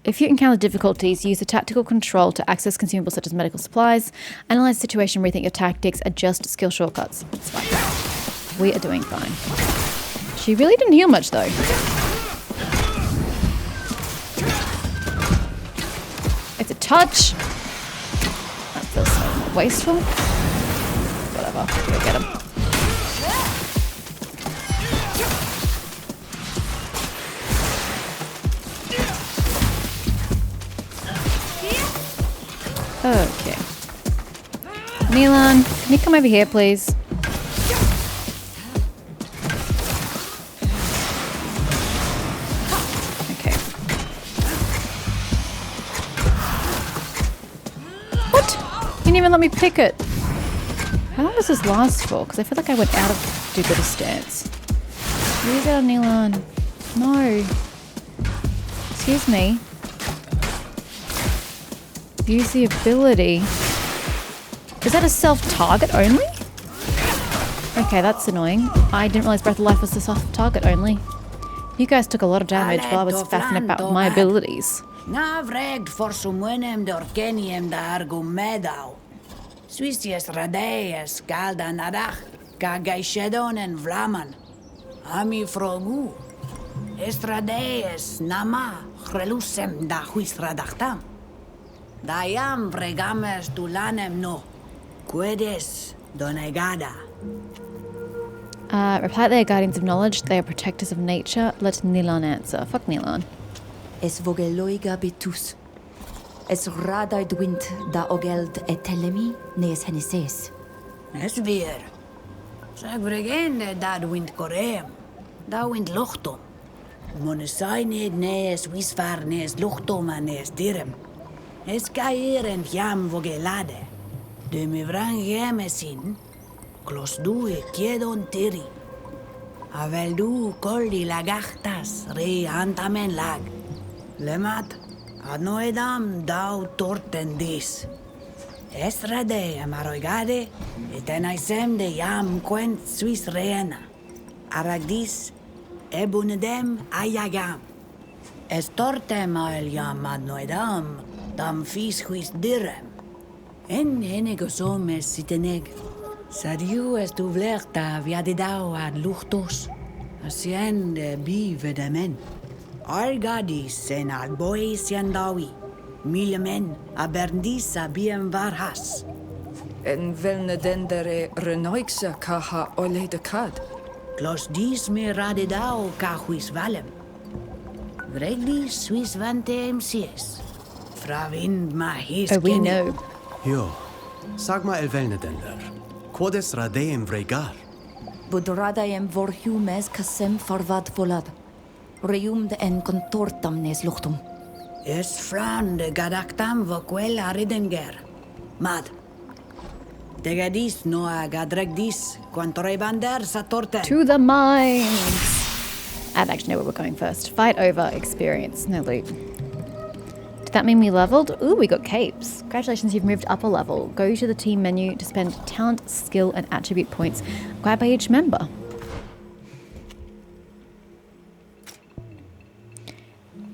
If you encounter difficulties, use the tactical control to access consumables such as medical supplies, analyze the situation, rethink your tactics, adjust skill shortcuts. It's fine. We are doing fine. She really didn't heal much though. It's a touch. That feels so wasteful. Whatever. Go get him. Okay. Milan, can you come over here, please? Okay. What? You didn't even let me pick it. How long does this last for? Because I feel like I went out of do-gooder stance. Use it on Milan. No. Excuse me. Use the ability. Is that a self-target only? Okay, that's annoying. I didn't realize Breath of Life was a self-target only. You guys took a lot of damage while I was faffing about with my abilities. Navregt for summonem dorkenium da argumedau. Suisies radees galda nadach, ga gaishedon en vlaman. Ami frogu. Estradees nama, relusem da huis radachtam. Dayam vregames dulanem no. Quedes doneigada. Reply they are guardians of knowledge, they are protectors of nature. Let Nilan answer. Fuck Nilan. Es vogeloiga betus. Es radaid wind da ogeld etelemi nes henises. Es weer. Sag vregene dad wind koreem. Da wind luchtum. Monesained nes wisvar nes luchtum nes direm. Es caer en jam vogelade. De me vrang jemesin. Klos du e kiedon tiri. Avel du koldi lagachtas re antamen lag. Lemat, ad noedam dau torten dis. Estrade amaroigade, etenaisem de jam quent suis reena. Aragdis, ebunedem ayagam. Estortem al jam ad noedam, dam fis huis direm. En enegosom es siteneg. Sadiu es tu vlerta viadidau ad luchtos. Asien de bi vedamen. Argadis en ad bois yandawi. Milemen aberdis abiem varhas. En velne dendere renoixa kaha ole de kad. Klos dis me radidau kahuis valem. Vregdis suis vantem sies. Fravind ma his Oh, we know. Jo, sag ma elvelnedender. Quodes radeem vregar? Budradaem vorhumes casem farvad volad. Reum de en contortam nes luchtum. Es fran de gadactam voquel aridenger. Mad. Degadis noa gadregdis quantorebander satorte. To the mines! I don't actually know where we're going first. Fight over experience. No loot. Did that mean we leveled? Ooh, we got capes. Congratulations, you've moved up a level. Go to the team menu to spend talent, skill, and attribute points acquired by each member.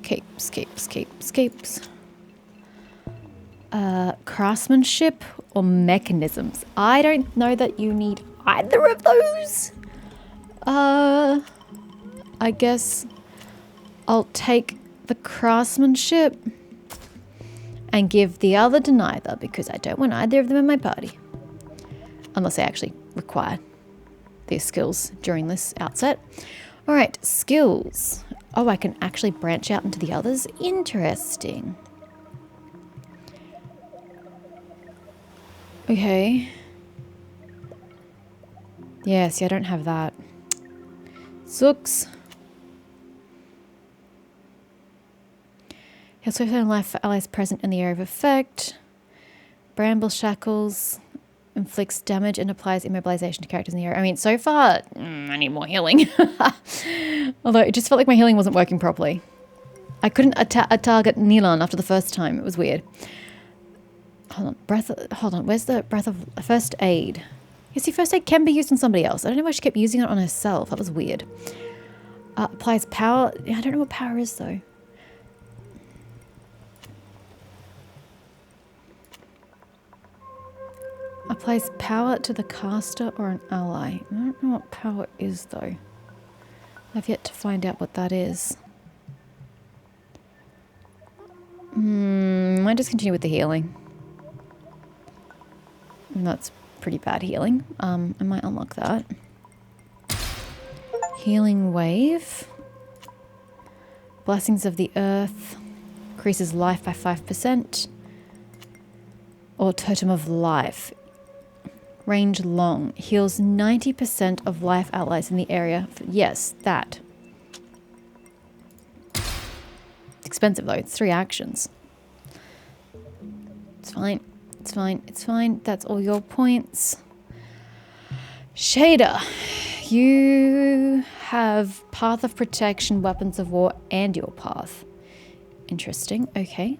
Capes, capes, capes, capes. Craftsmanship or mechanisms? I don't know that you need either of those. I guess I'll take the craftsmanship. and give the other to neither because I don't want either of them in my party. Unless I actually require their skills during this outset. All right, skills. Oh, I can actually branch out into the others. Interesting. Okay. Yeah, see, I don't have that. Sucks. He'll swift on life for allies present in the area of effect. Bramble shackles. Inflicts damage and applies immobilization to characters in the area. I mean, so far, I need more healing. Although it just felt like my healing wasn't working properly. I couldn't target Nilan after the first time. It was weird. Hold on. Where's the breath of first aid? You see, first aid can be used on somebody else. I don't know why she kept using it on herself. That was weird. Applies power. I don't know what power is, though. Applies power to the caster or an ally. I don't know what power is, though. I've yet to find out what that is. Might just continue with the healing. And that's pretty bad healing. I might unlock that. Healing wave. Blessings of the earth. Increases life by 5%. Or totem of life. Range long. Heals 90% of life allies in the area. Yes, that. It's expensive though. It's 3 actions. It's fine. It's fine. It's fine. That's all your points. Shader. You have Path of Protection, Weapons of War, and your path. Interesting. Okay.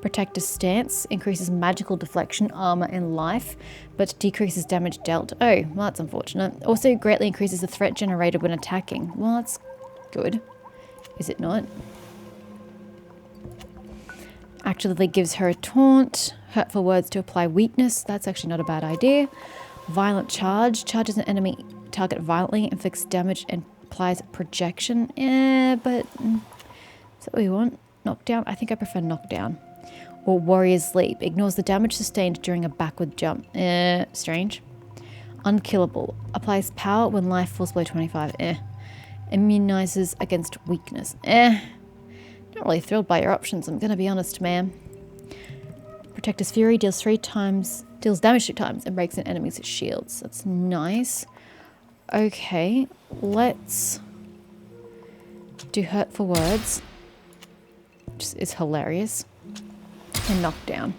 Protector's Stance increases magical deflection, armor, and life, but decreases damage dealt. Oh, well, that's unfortunate. Also greatly increases the threat generated when attacking. Well, that's good. Is it not? Actively gives her a taunt. Hurtful words to apply weakness. That's actually not a bad idea. Violent charge. Charges an enemy target violently, inflicts damage, and applies projection. But is that what we want? Knockdown? I think I prefer knockdown. Or Warrior's Leap. Ignores the damage sustained during a backward jump. Strange. Unkillable. Applies power when life falls below 25. Immunizes against weakness. Not really thrilled by your options, I'm gonna be honest, ma'am. Protector's Fury deals damage 3 times and breaks an enemy's shields. That's nice. Okay, let's do Hurtful Words. Which is hilarious. And Knockdown.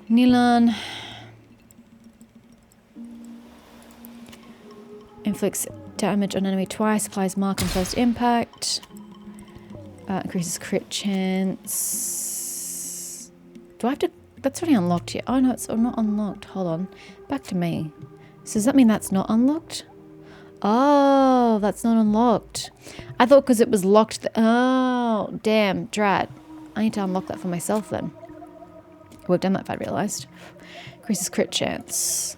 Nilan inflicts damage on enemy twice, applies mark on first impact, increases crit chance. Do I have to? That's already unlocked yet. Oh no, it's not unlocked. Hold on. Back to me. So does that mean that's not unlocked? Oh, that's not unlocked. I thought because it was locked. Oh, damn, drat. I need to unlock that for myself then. We've done that if I realised. Increases crit chance.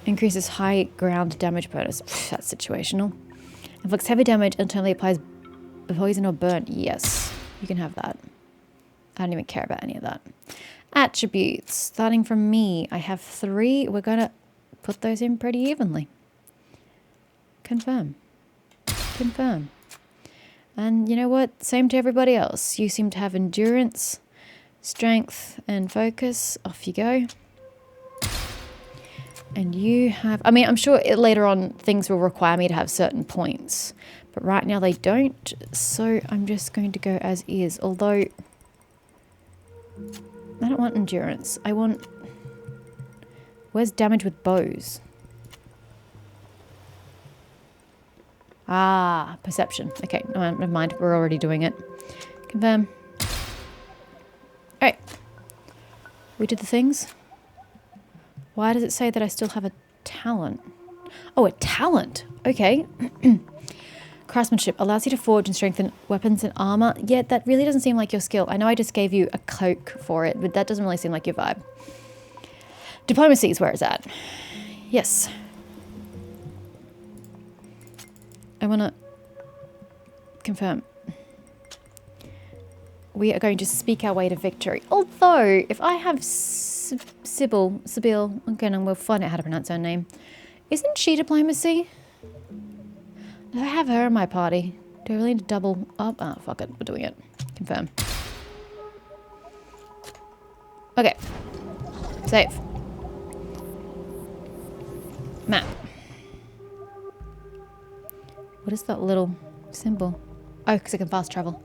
Increases high ground damage bonus. That's situational. Inflicts heavy damage and internally applies poison or burn. Yes, you can have that. I don't even care about any of that. Attributes. Starting from me, I have 3. We're going to put those in pretty evenly. Confirm. Confirm. And you know what? Same to everybody else. You seem to have endurance, strength, and focus. Off you go. And you have... I mean, I'm sure later on things will require me to have certain points. But right now they don't. So I'm just going to go as is. Although... I don't want endurance. I want... Where's damage with bows? Ah, perception. Okay, never mind. We're already doing it. Confirm. Alright. We did the things. Why does it say that I still have a talent? Oh, a talent. Okay. Craftsmanship allows you to forge and strengthen weapons and armor. Yeah, that really doesn't seem like your skill. I know I just gave you a cloak for it, but that doesn't really seem like your vibe. Diplomacy is where it's at. Yes. I want to confirm. we are going to speak our way to victory. Although, if I have Sybil, again, we'll find out how to pronounce her name. Isn't she diplomacy? Do I have her in my party? Do I really need to double up? Oh, fuck it. We're doing it. Confirm. Okay. Save. Map. What is that little symbol? Oh, because I can fast travel.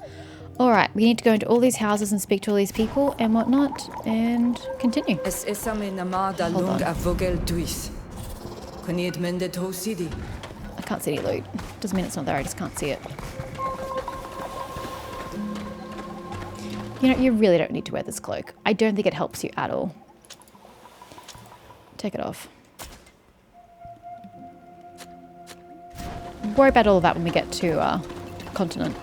Alright, we need to go into all these houses and speak to all these people and whatnot, and continue. Hold on. I can't see any loot. Doesn't mean it's not there, I just can't see it. You know, you really don't need to wear this cloak. I don't think it helps you at all. Take it off. Worry about all of that when we get to continent.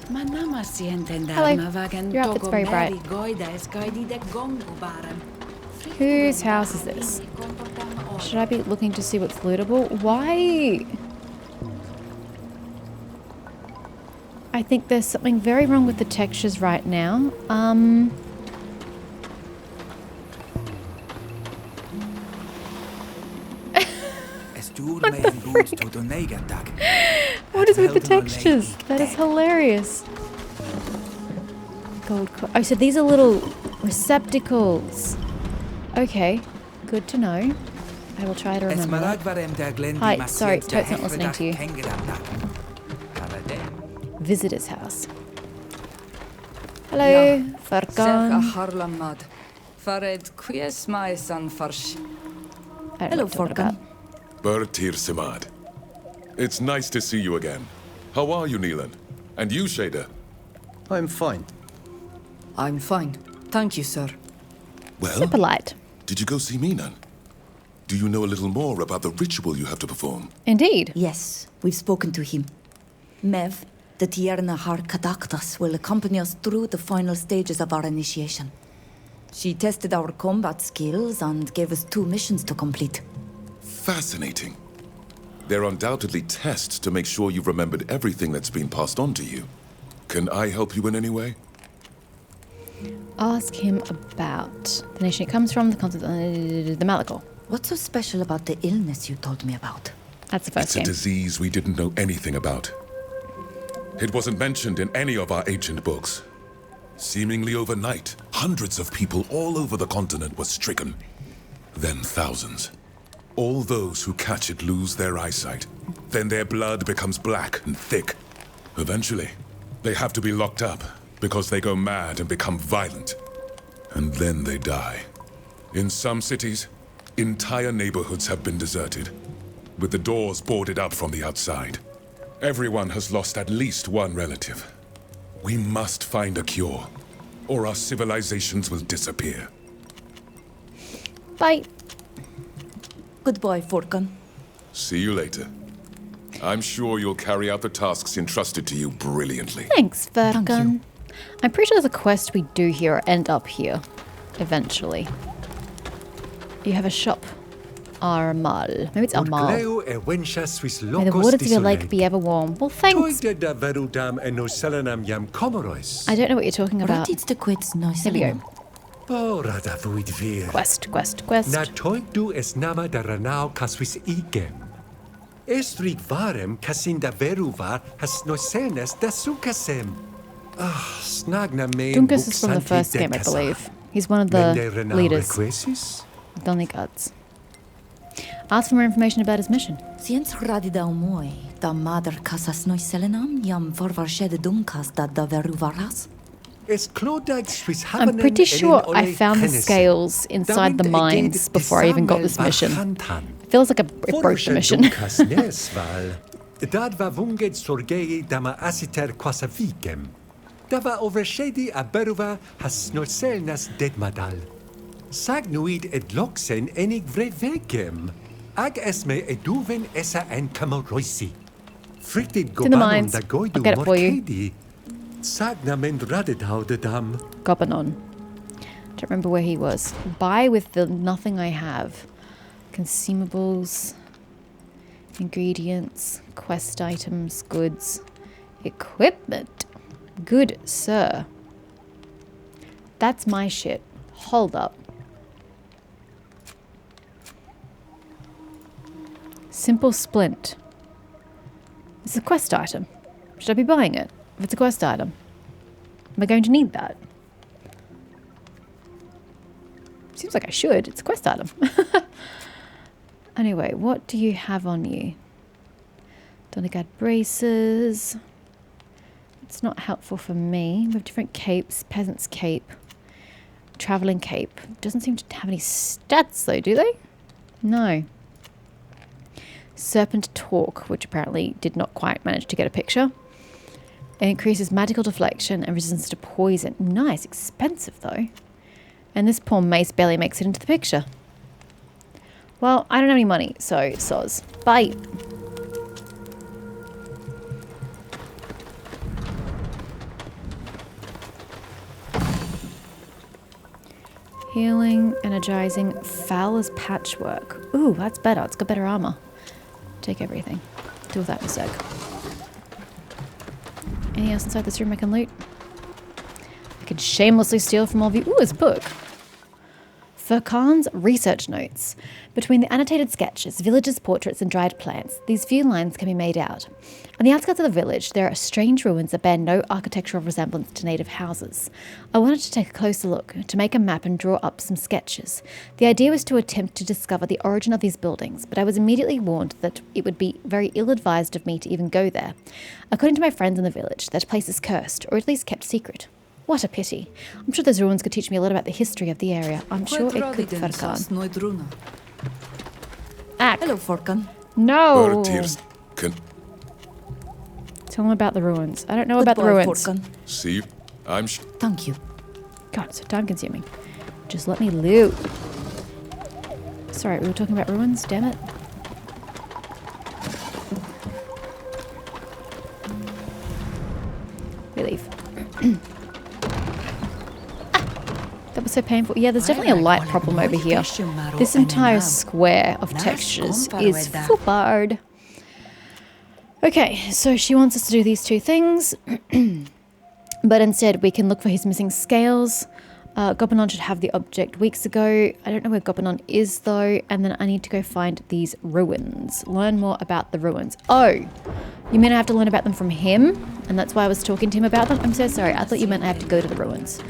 Hello. Your outfit's very bright. Whose house is this? Should I be looking to see what's lootable? Why? I think there's something very wrong with the textures right now. What is with the textures? That is hilarious. Gold oh, so these are little receptacles. Okay, good to know. I will try to remember that. Hi, sorry, Toad's not listening to you. Visitor's house. Hello, Farkan. Hello, Farkan. Teer Fradee. It's nice to see you again. How are you, Neelan? And you, Shader? I'm fine. I'm fine. Thank you, sir. Well, so polite. Did you go see Minan? Do you know a little more about the ritual you have to perform? Indeed. Yes, we've spoken to him. Mev, the Tierna Har Kadaktas, will accompany us through the final stages of our initiation. She tested our combat skills and gave us 2 missions to complete. Fascinating. They're undoubtedly tests to make sure you've remembered everything that's been passed on to you. Can I help you in any way? Ask him about the nation it comes from, the continent, the Malachor. What's so special about the illness you told me about? That's the first It's game. a disease we didn't know anything about. It wasn't mentioned in any of our ancient books. Seemingly overnight, hundreds of people all over the continent were stricken. Then thousands. All those who catch it lose their eyesight. Then their blood becomes black and thick. Eventually, they have to be locked up because they go mad and become violent. And then they die. In some cities, entire neighborhoods have been deserted, with the doors boarded up from the outside. Everyone has lost at least one relative. We must find a cure, or our civilizations will disappear. Bye. Goodbye, Forkan. See you later. I'm sure you'll carry out the tasks entrusted to you brilliantly. Thanks, Farkan. Thank you. I'm pretty sure there's a quest we do here or end up here. Eventually. You have a shop. Armal. Maybe it's Armal. May the waters of your lake be ever warm. Well, thanks. I don't know what you're talking about. Here we go. Quest. Na toigdu es nama daranau kaswis igem. Estrig varem kasinda veruva has nosenes da sukasem. Snagna main Dunkus is from the first game, I believe. He's one of the leaders. Doneigads. Ask for more information about his mission. Siens radida umoi, da mader kasas noiselenam yam vorvarshede dunkas da veruvaras. I'm pretty sure I found the scales inside the mines before I even got this mission. It feels like it broke the mission. Dava overshedi aberuva has noselnas dedmadal. Sagnuid ed loxen enig vrevegem. Ag esme eduven essa en camoroisi. Fricted It's in the mines. da I'll get it for you. Sagna mendradedau de dam. Gobanon. Don't remember where he was. Buy with the nothing I have. Consumables, ingredients, quest items, goods, Equipment. Good sir. That's my shit. Hold up. Simple splint. It's a quest item. Should I be buying it if it's a quest item? Am I going to need that? Seems like I should. It's a quest item. Anyway, what do you have on you? Doneigad braces. It's not helpful for me. We have different capes. Peasant's cape. Traveling cape. Doesn't seem to have any stats though, do they? No. Serpent Talk, which apparently did not quite manage to get a picture. It increases magical deflection and resistance to poison. Nice, expensive though. And this poor mace barely makes it into the picture. Well, I don't have any money, so soz. Bye. Healing, energizing, foul as patchwork. Ooh, that's better. It's got better armor. Take everything. Deal with that in a sec. Anything else inside this room I can loot? I could shamelessly steal from all of you. Ooh, it's a book. Furkan's research notes. Between the annotated sketches, villagers' portraits and dried plants, these few lines can be made out. On the outskirts of the village, there are strange ruins that bear no architectural resemblance to native houses. I wanted to take a closer look, to make a map and draw up some sketches. The idea was to attempt to discover the origin of these buildings, but I was immediately warned that it would be very ill-advised of me to even go there. According to my friends in the village, that place is cursed, or at least kept secret. What a pity. I'm sure those ruins could teach me a lot about the history of the area. I'm sure it could, Furkan. Ack. Hello, Furkan. No. Can Tell them about the ruins. I don't know about the ruins. Furkan. see, I'm Thank you. God, it's so time consuming. Just let me loot. Sorry, we were talking about ruins, damn it. We leave. That was so painful. Yeah, there's definitely a light problem over here. This entire square of textures is foolproof. Okay, so she wants us to do these two things. But instead we can look for his missing scales. Gobinon should have the object weeks ago. I don't know where Gobinon is though. And then I need to go find these ruins. Learn more about the ruins. Oh, you mean I have to learn about them from him? And that's why I was talking to him about them? I'm so sorry. I thought you meant I have to go to the ruins.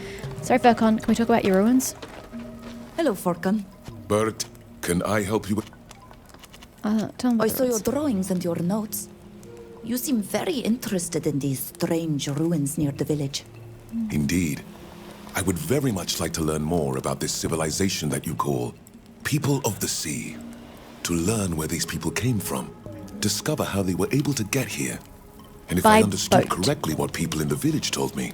Sorry, Furkan. Can we talk about your ruins? Hello, Furkan. Bert, can I help you with... Tell me I about the saw your ruins. drawings and your notes. You seem very interested in these strange ruins near the village. Indeed. I would very much like to learn more about this civilization that you call People of the Sea. To learn where these people came from. Discover how they were able to get here. And if By I understood boat. correctly what people in the village told me,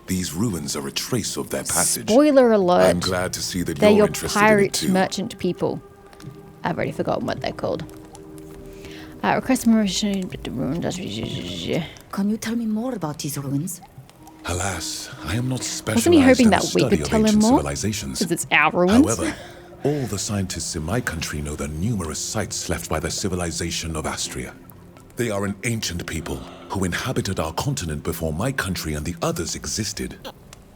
these ruins are a trace of their passage. Spoiler alert. I'm glad to see that They're you're your interested in it pirate too. merchant people. I've already forgotten what they're called. Request permission. Can you tell me more about these ruins? Alas, I am not Wasn't he specialized hoping in the that we study could of tell him ancient more? civilizations. Because it's our ruins. However, all the scientists in my country know the numerous sites left by the civilization of Astria. They are an ancient people who inhabited our continent before my country and the others existed.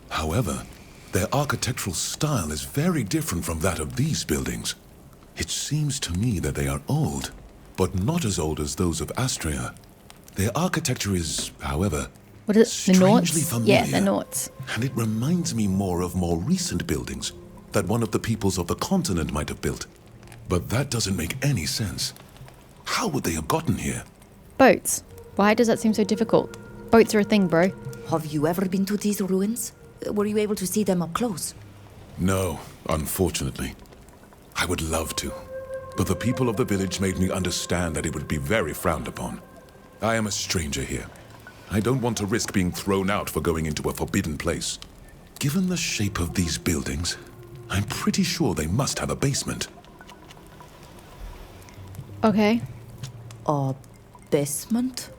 However, their architectural style is very different from that of these buildings. It seems to me that they are old, but not as old as those of Astria. Their architecture is, however, What is it? The strangely Noughts? familiar. Yeah, the Noughts. And it reminds me more of more recent buildings that one of the peoples of the continent might have built. But that doesn't make any sense. How would they have gotten here? Boats. Why does that seem so difficult? Boats are a thing, bro. Have you ever been to these ruins? Were you able to see them up close? No, unfortunately. I would love to, but the people of the village made me understand that it would be very frowned upon. I am a stranger here. I don't want to risk being thrown out for going into a forbidden place. Given the shape of these buildings, I'm pretty sure they must have a basement. Okay. A basement?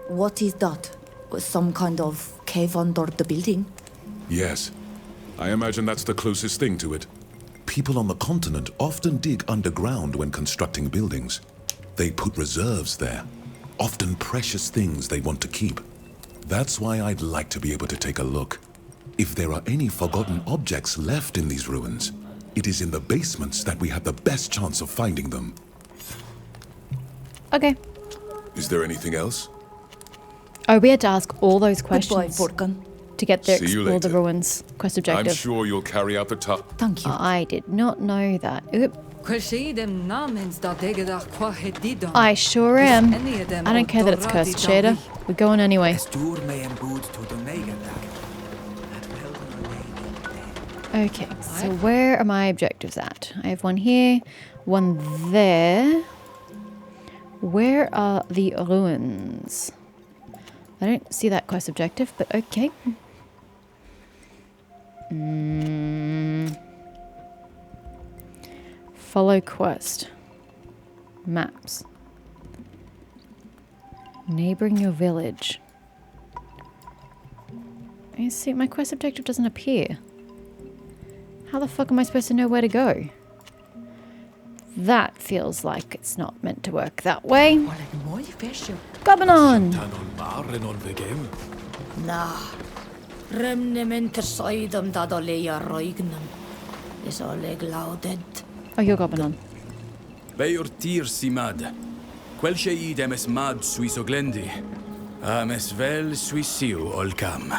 What is that? Some kind of cave under the building? Yes, I imagine that's the closest thing to it. People on the continent often dig underground when constructing buildings. They put reserves there. often precious things they want to keep. That's why I'd like to be able to take a look. If there are any forgotten objects left in these ruins, it is in the basements that we have the best chance of finding them. Okay. Is there anything else? Oh, we had to ask all those Goodbye, questions Vorkan. to get there, See you explore the later. ruins. Quest objective. I'm sure you'll carry out the task. Thank you. I did not know that. Oop. I sure am. I don't care that it's cursed, Shader. We're going anyway. Okay, so where are my objectives at? I have one here, one there. Where are the ruins? I don't see that quest objective, but okay. Follow quest. Maps. Neighboring your village. I see, my quest objective doesn't appear. How the fuck am I supposed to know where to go? That feels like it's not meant to work that way. Gabanon! Na. Remnimenter soidum dadoleia roignum. Is oleg lauded. Oh, you're Gabanon. Beor Teer simad. Quel sheidem es mad suis oglendi. Ames vel suis siu olcam.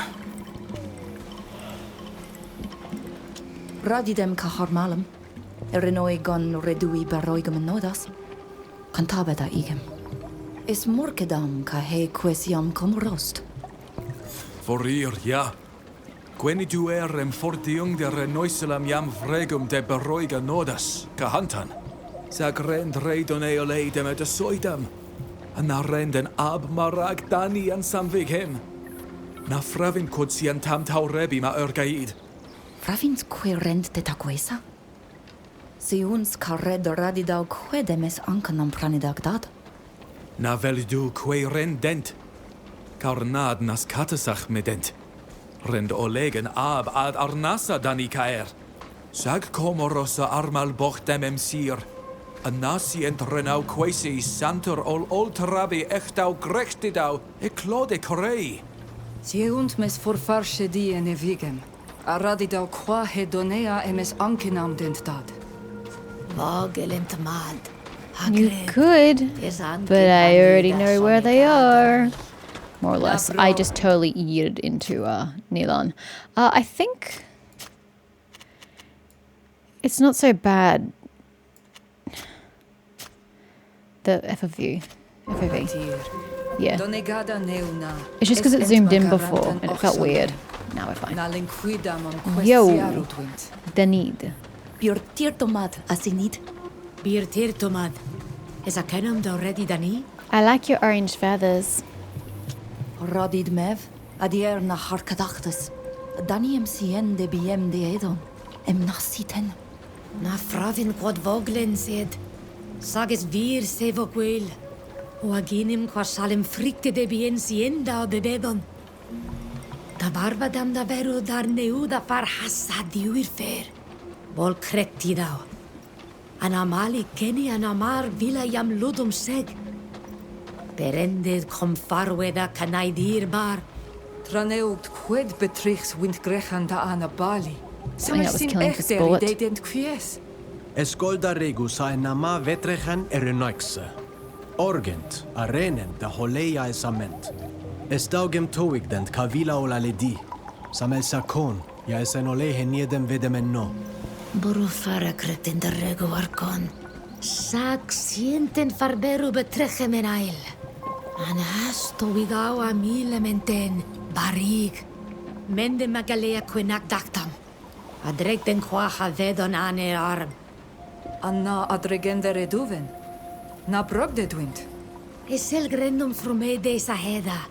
Radidem ka harmalem. Renoi gon redui beroigem nodas. Cantabeda igem. Is morkedam ka he quesiam cum rost. Forir, ja. Queni tu erem fortiung der renoiselam jam vregum de beroiga nodas, kahantan. Sag rend reidon eoleidem et soidam. Na renden ab marag dani an samvig hem. Na fravin kodsian tam taurebi ma ergaid. Fravins que rend de taquesa? Si uns ka red radidau quedemes ancanam pranidag dad. Na velidu que rendent. Karnad nas katasach medent. Rend olegen ab ad arnasa dani kaer. Sag komorosa armal boch demem sir. Anasi ent renau quasi santor ol oltrabi echtau grechtidau e clode corei. Si und mes forfarsche die en evigem. Aradidau qua hedonea emes ankenam dent dad. Vagelent mad. You could, but I already know where they are. More or less. I just totally yeeted into Nilan. I think it's not so bad. The FOV. Yeah. It's just because it zoomed in before and it felt weird. Now we're fine. Yo. Danid. Bior tirtomad asinid. Bir tirtomad. Is a kenum already dani? I like your orange feathers. Radid mev. Adier na harkadachtes. Daniem sien de biem de edon. Em nasiten. Na fravin quod voglen sed. Sages vir sevoquel. O aginim quasalim fricte de bien sienda bebedon. Da barbadam da veru dar neuda far hassadiuir fer. Vol cretidao. Anamali keni anamar vila jam ludum seg. Berended kom farweda kanaidir bar. Traneugt qued betrichs wind grechan da anabali. Something that was killing this bullet. Escolda regus a enama vetrechan erenoixe. Orgent, arenen da holeia esament. Estaugem toigdent cavila olaledi. Samel sakon, ja esenole niedem vedem no. Burufara cretin de rego arcon. Sag sienten farberu betrechem en ail. Anasto widau a milementen. Barig. Mende magalea quinak dactam. Adreg den quacha vedon ane arm. Anna adregende reduven. Na brogde dwint. Es el grendum frume de esa heda.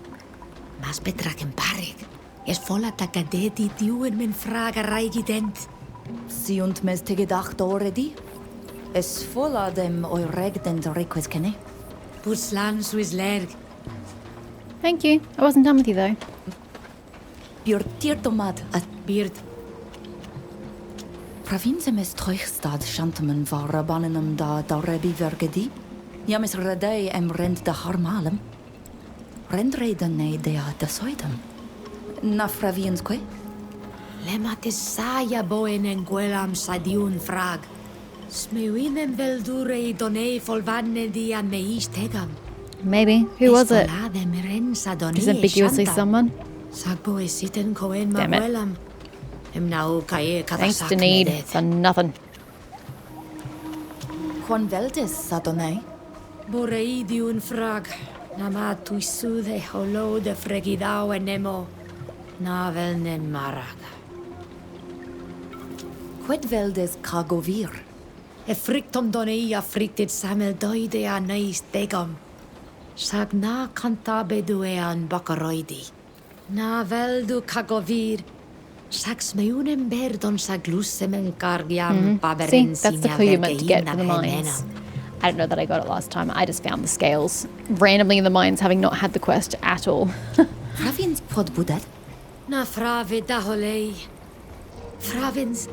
Mas betraken barig. Es volla takadeti diuen men fraga raigident. Si und mes te gedacht already? Es volla dem oireg den reques kenne. Puslan suis lerg. Thank you. I wasn't done with you though. Bior tirtomad at Beard. Province mes troichstad shantamen var rabanenum da rebi vergedi. James redei em rent da harmalem. Rendre donei dea desoidem. Na fraviens que? Lematis saia boen en gwelam sadiun frag. Smewinem veldure donei folvanne dia meis tegam. Maybe. Who was it? Is Is ambiguously someone? Sagbo esiten koen Damn it. magwelam. Emnau kae Thanks, katasak Doneigad, medet. for nothing. Quan veldes sa donei? Borei diun frag. Nama tuisu de holo de fregidao enemo. Navel nen marag. Quid veldes cagovir? E frictum donei a frictit samel doide a neis degam. Sag na canta bedue an bakaroidi. Na veldu cagovir. Sag smeunem berdon sag lusemel cargiam See, that's the clue you're meant to get for the mines. I don't know that I got it last time. I just found the scales randomly in the mines, having not had the quest at all. Fraviens pod budet? Na frave da holei. Fravins.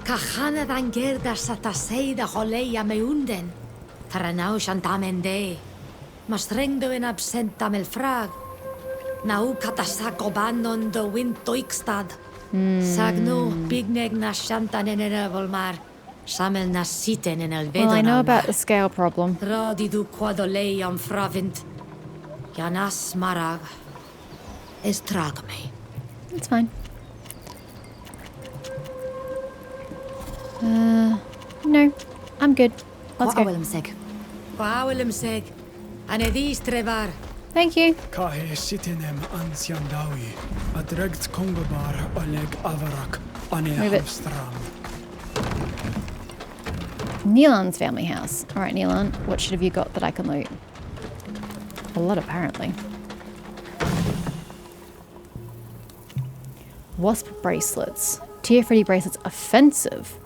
Kahana van gerda satasei da holei a meunden. Taranau shantamende. Mastrengdo en absentam el frag. Nau katasako bandon do wintoikstad. Sagno bigneg na shantan en el volmar. Samel na siten en el vedon. Well, I know about the scale problem. Radi du quadolei am fravint. Janas marag. Estragme. It's fine. No, I'm good. Let's go. Seg. Pauwelem seg. Anedis trevar. Thank you. Kahe sitinem ansiandawi, adregt kongobar oleg avarak, ane Move it. hamstram. Neelan's family house. All right, Neelan, what shit have you got that I can loot? A lot, apparently. Wasp bracelets. Teer Fradee bracelets. Offensive.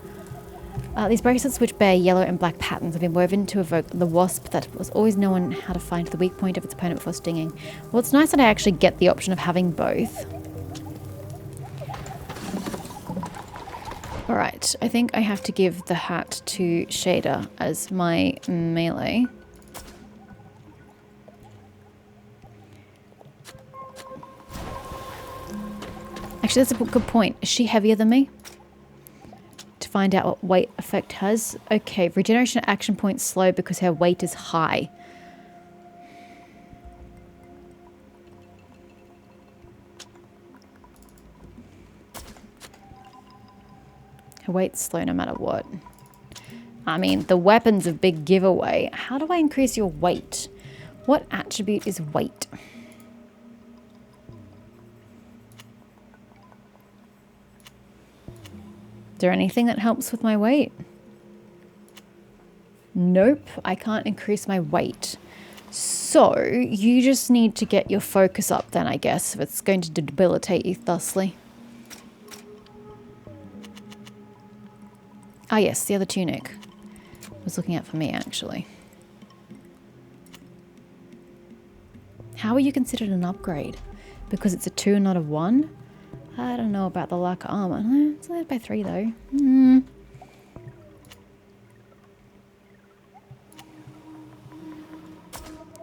These bracelets, which bear yellow and black patterns, have been woven to evoke the wasp that was always known how to find the weak point of its opponent before stinging. Well, it's nice that I actually get the option of having both. Alright, I think I have to give the hat to Shader as my melee. Actually, that's a good point. Is she heavier than me? To find out what weight effect has. Okay, regeneration action points slow because her weight is high. Her weight's slow no matter what. I mean, the weapon's a big giveaway. How do I increase your weight? What attribute is weight? Is there anything that helps with my weight? Nope, I can't increase my weight. So, you just need to get your focus up then, I guess, if it's going to debilitate you thusly. Ah yes, the other tunic was looking out for me, actually. How are you considered an upgrade? Because it's a 2 and not a 1? I don't know about the lack of armor. It's led by 3 though.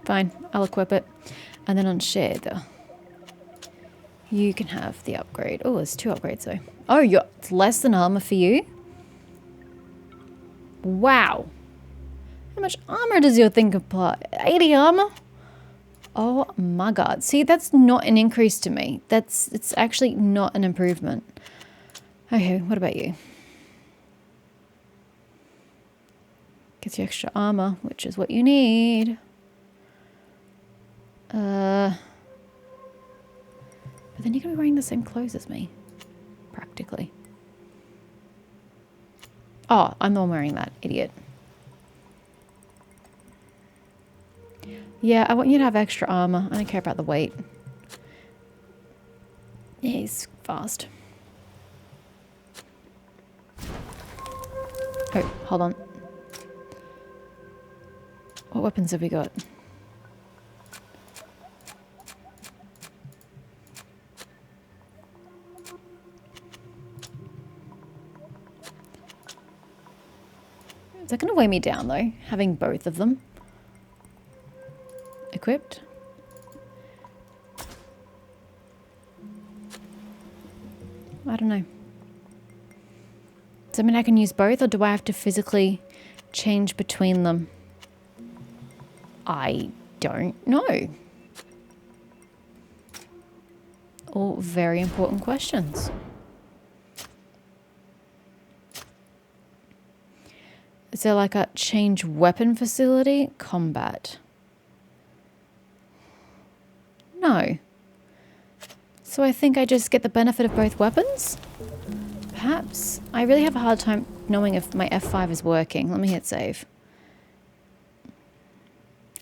Fine, I'll equip it. And then on Shader, you can have the upgrade. Oh, there's 2 upgrades though. Oh, it's less than armor for you? Wow. How much armor does your thing apply? 80 armor? Oh my god. See, that's not an increase to me. It's actually not an improvement. Okay, what about you? Gets you extra armor, which is what you need. But then you're gonna be wearing the same clothes as me. Practically. Oh, I'm the one wearing that, idiot. Yeah, I want you to have extra armor. I don't care about the weight. Yeah, he's fast. Oh, hold on. What weapons have we got? Is that going to weigh me down though, having both of them equipped? I don't know. Does that mean I can use both, or do I have to physically change between them? I don't know. All very important questions. Is there like a change weapon facility? Combat. No. So I think I just get the benefit of both weapons? Perhaps. I really have a hard time knowing if my F5 is working. Let me hit save.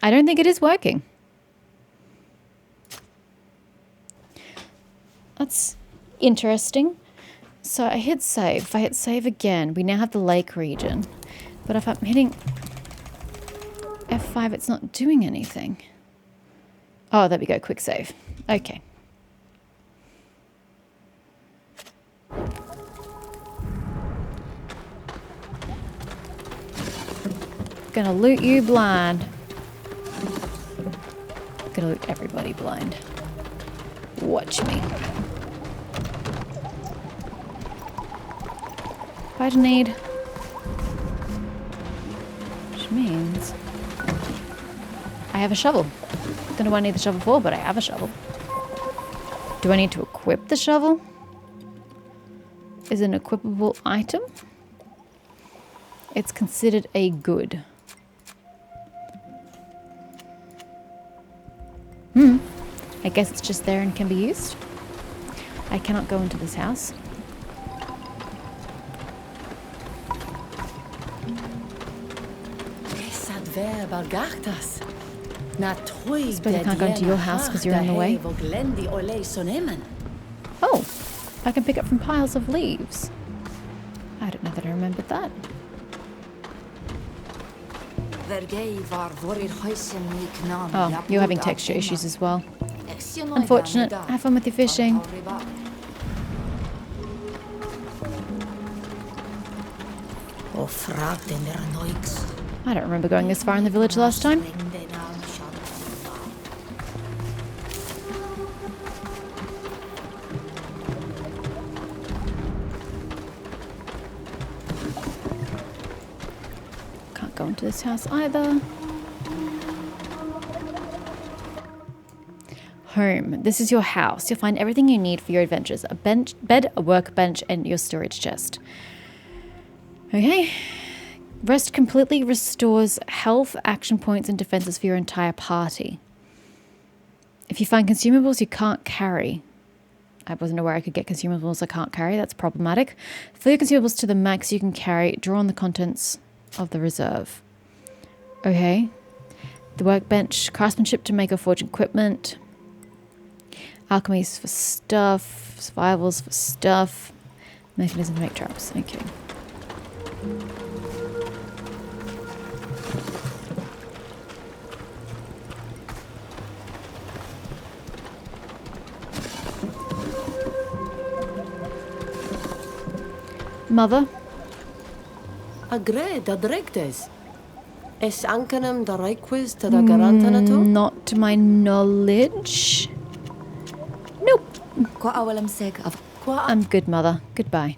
I don't think it is working. That's interesting. So I hit save. If I hit save again, we now have the lake region. But if I'm hitting F5, it's not doing anything. Oh, there we go. Quick save. Okay. Gonna loot you blind. Gonna loot everybody blind. Watch me. I need. Which means I have a shovel. Don't know what I need the shovel for, but I have a shovel. Do I need to equip the shovel? Is it an equipable item? It's considered a good. I guess it's just there and can be used. I cannot go into this house. I suppose I can't go into your house because you're in the way. Oh, I can pick up from piles of leaves. I don't know that I remembered that. Oh, you're having texture issues as well. Unfortunate. Have fun with your fishing. I don't remember going this far in the village last time. Can't go into this house either. Home. This is your house. You'll find everything you need for your adventures. A bed, a workbench, and your storage chest. Okay. Rest completely restores health, action points, and defenses for your entire party. If you find consumables you can't carry. I wasn't aware I could get consumables I can't carry. That's problematic. Fill your consumables to the max you can carry. Draw on the contents of the reserve. Okay. The workbench. Craftsmanship to make or forge equipment. Alchemies for stuff. Survivals for stuff. Mechanism to make traps. Okay. Mother? Not to my knowledge. Nope. I'm good, Mother. Goodbye.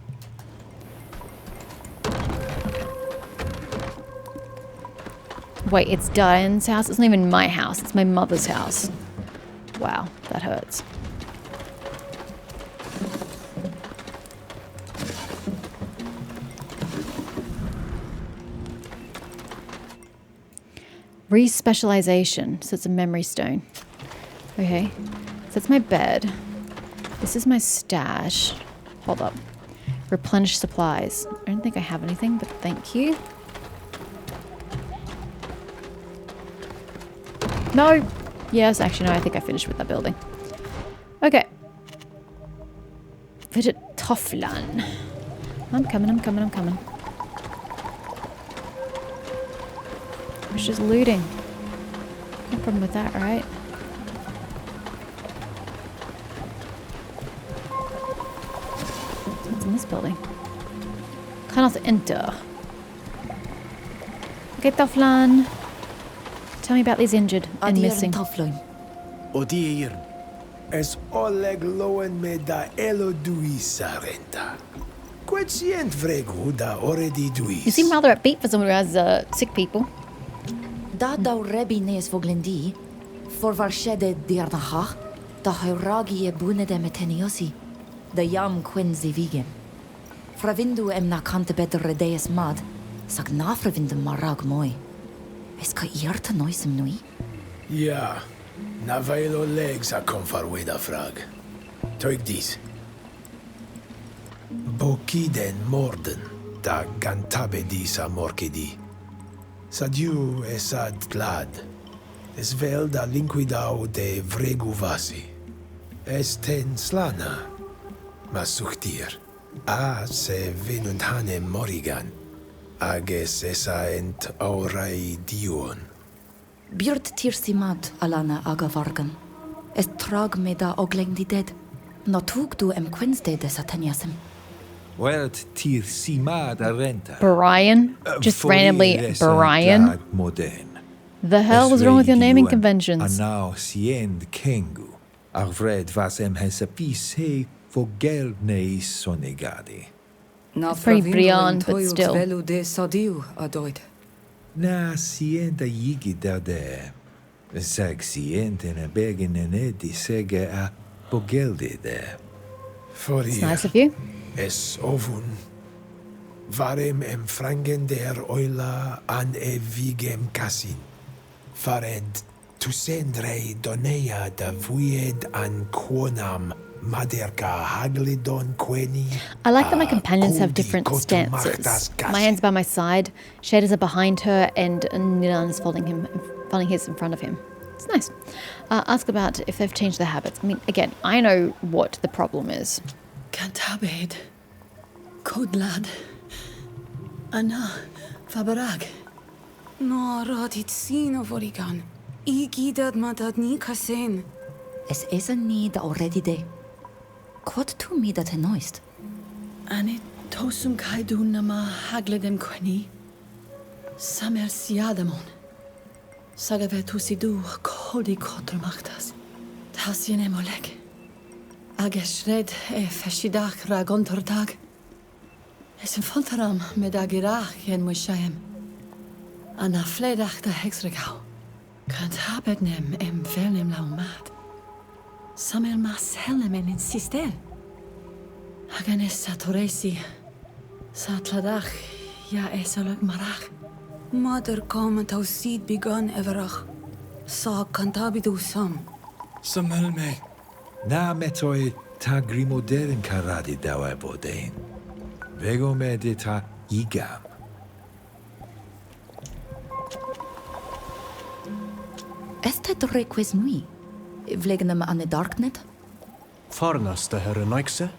Wait, it's Diane's house? It's not even my house. It's my mother's house. Wow, that hurts. Re-specialization. So it's a memory stone. Okay. So that's my bed. This is my stash. Hold up. Replenish supplies. I don't think I have anything, but thank you. No. Yes, actually, no. I think I finished with that building. Okay. Fidget Tofflan. I'm coming. I was just looting. No problem with that, right? What's in this building? Cannot enter. Okay, Tofflan. Tell me about these injured and missing. Odiir. Es oleg loen me da elo dui sarenta. Quetient vregu da already duis. You seem rather upbeat for someone who has sick people. Da dau rebi nees voglendi, for varshede dirnaha, da hauragi e bunede meteniosi, da jam quinzi vegan. Fravindu na kante better redees mad, sag na fravindu marag moi. Es ka iarta noisem nui? Ja, na veilo legs a confarweda frag. Toig dis. Bokiden morden, da gantabe dis a morkedi. Sadiu esad glad. Es vel da linquidau de vregu vasi. Esten slana, ma suchtir. A se venunt hanem morigan. Ages esa ent aurai dion. Björt tirsimat alana agavargan. Es trag me da oglengdi ded. Na tug du quinste de sataniasem. Welt Teer Simad Arenta. Brian? Just randomly Brian? Modern. The hell was wrong with your naming conventions? Anau siend kengu. Arvred vasem hesapise vogel neis sonegadi. Na Very Brian, but still. Velu de sadiu adoid. Na sienda yigi da de. Sag sient in a begin en edi sege a bogeldi de. It's nice of you. Es ovun. Varem frangen der oila an vigem casin. Fared tu sendre donea da vuied an quonam maderka haglidon queni. I like that my companions have different stances. Mayan's by my side, Shaders are behind her, and Nilan is following his in front of him. It's nice. Ask about if they've changed their habits. I mean, again, I know what the problem is. Cantabed. Kodlad. Anna. Fabarag. No, radit sino vorigan. Igidad matad ni Gacene. Es is a need already de. Quod tu mi dat noist? Ane tosum kaidun nama hagledem queni. Samer siadamon. Sagavetusidu kodi kotromachtas. Tasien moleg. Ageshred feshidach ragontortag. Es in fontaram medagirach yen moishayem. Anna fledach da hexregau. Kant habednem velnem laumat. Samer mas helem en insister. Haganes satoresi. Satladach ja esolog marach. Mother kom at seed begun everach. Sa cantabidu sam. Samelme. Na metoi ta grimoderen karadi dawa bodein. Vego medita igam. Estet requis nui? Vlegenam an darknet? Farnas de Herenoikse?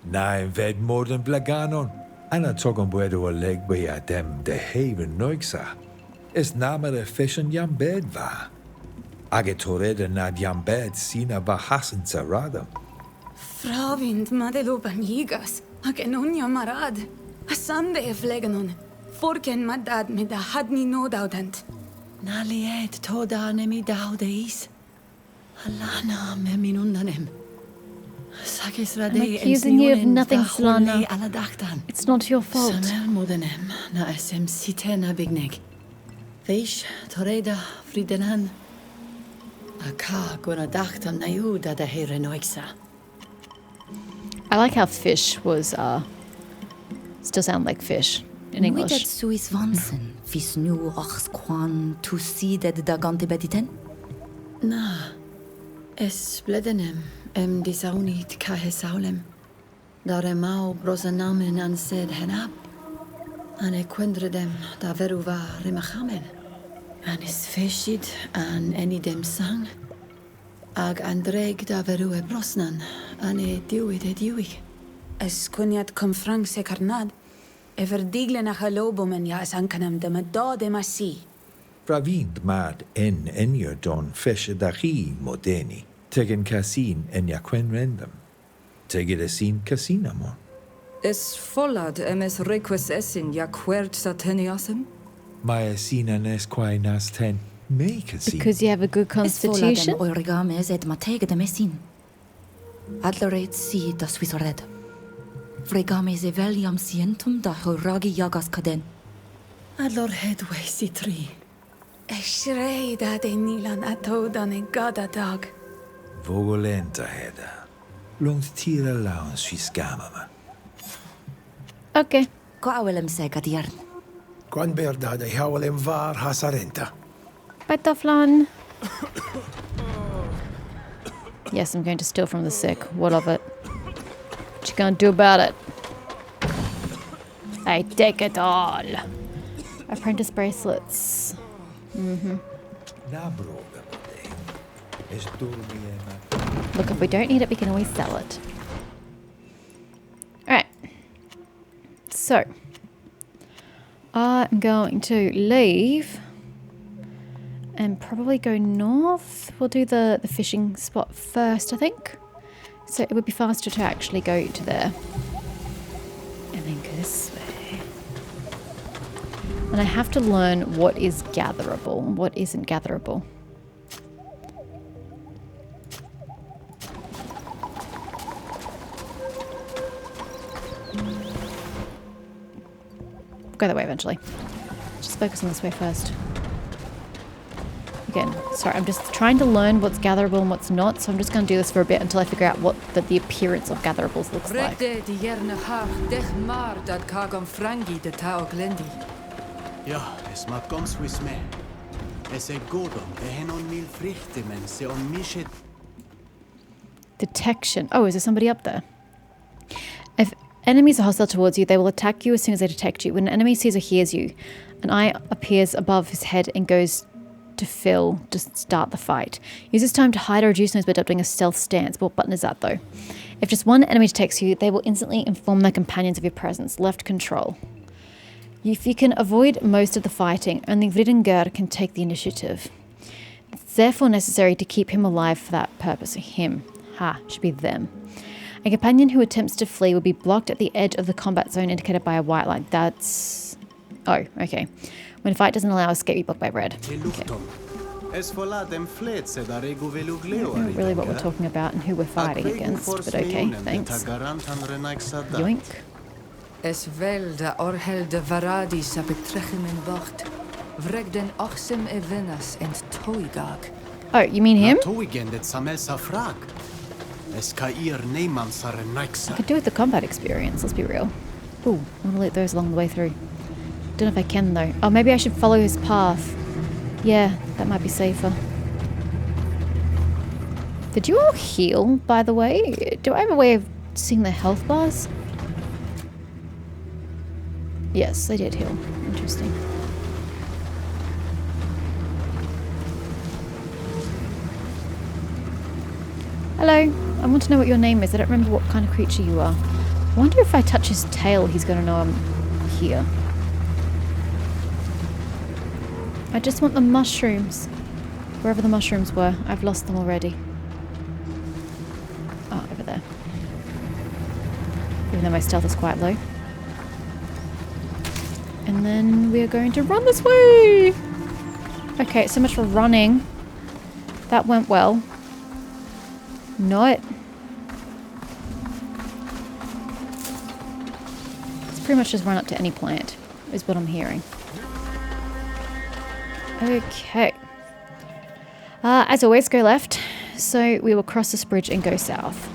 Na ved morden blaganon. Anna togon buedo a leg be a dem de haven noiksa. Es namere fischen jam bed va. Agetorede nad jam bed sina bahasen zaradam. Fravind madelo banigas. Agenunya marad. Asande vlegenon. Forken madad me da hadni no daudent. Naliet toda nemi daudeis. Alana me minundanem. I'm accusing you of nothing, Solana. It's not your fault. Samer modenem na esem sitena bignek. Veish toreda fridenan. Aka gona dachtam nayuda da herenoixa. I like how fish was, still sound like fish in English. Nuidet suis vansen, vis nu achs quan tu sidet da gante bediten? Na, es bledenem. Disaunit kahesaulem. Daremau brosanamen an sed henab. Ane quendredem da veruva rimachamen. Anis feshid an enidem sang. Ag andreg da verue brosnan. Ane diuid e diuig. Es kuniat kom frank se carnad. Ever digle na halobomen ja es ankanam de medade masi. Pravind mad en enjer don fesche dahi modeni. Tegen Gacene en jaquen rendem. Tegen esin casinamon. Es follad emes requis esin jaquert sateniasem? Maya sina nes quae nas ten me Gacene. Because you have a good constitution? Es follad oirigames et matege de mesin. Adlerate si das visored. Fregame ze veliam sientum da horagi jagas kaden. Adlor headway si tri. Eshrei da de nilan ato doneigad dag. Vogolenta heda. Longt tira laun sviskamama. Okay. Ko awelem se gadiern. Quan berda de hawalem var hasarenta. Bye, Taflan. Yes, I'm going to steal from the sick. What of it? What you gonna do about it? I take it all. Apprentice bracelets. Look, if we don't need it, we can always sell it. Alright. So, I'm going to leave and probably go north. We'll do the fishing spot first, I think. So it would be faster to actually go to there. And then go this way. And I have to learn what is gatherable and what isn't gatherable. Go that way eventually. Just focus on this way first. Again, sorry, I'm just trying to learn what's gatherable and what's not, so I'm just going to do this for a bit until I figure out what the appearance of gatherables looks like. Ja, es mag ganz wis me. Es e godom, hen on mil frichte men se on mishet. Detection. Oh, is there somebody up there? If enemies are hostile towards you, they will attack you as soon as they detect you. When an enemy sees or hears you, an eye appears above his head and goes to start the fight. Use this time to hide or reduce noise by adopting a stealth stance. What button is that though? If just one enemy detects you, they will instantly inform their companions of your presence. Left control. If you can avoid most of the fighting, only Vridengar can take the initiative. It's therefore necessary to keep him alive for that purpose. Him. Should be them. A companion who attempts to flee will be blocked at the edge of the combat zone indicated by a white line. That's... Oh, okay. When a fight doesn't allow escape, you block by red. Okay. Not really what we're talking about and who we're fighting against, but okay, thanks. Yoink. Es vel da orhel de varadi sa betrechem in wacht. Vreg den ochsim e venas en toigag. Oh, you mean him? I could do with the combat experience, let's be real. Ooh, I want to loot those along the way through. Don't know if I can though. Oh, maybe I should follow his path. Yeah, that might be safer. Did you all heal, by the way? Do I have a way of seeing the health bars? Yes, they did heal. Interesting. Hello. I want to know what your name is. I don't remember what kind of creature you are. I wonder if I touch his tail, he's going to know I'm here. I just want the mushrooms. Wherever the mushrooms were. I've lost them already. Oh, over there. Even though my stealth is quite low. And then we are going to run this way! Okay, so much for running. That went well. Not. It's pretty much just run up to any plant, is what I'm hearing. Okay. As always, go left. So we will cross this bridge and go south.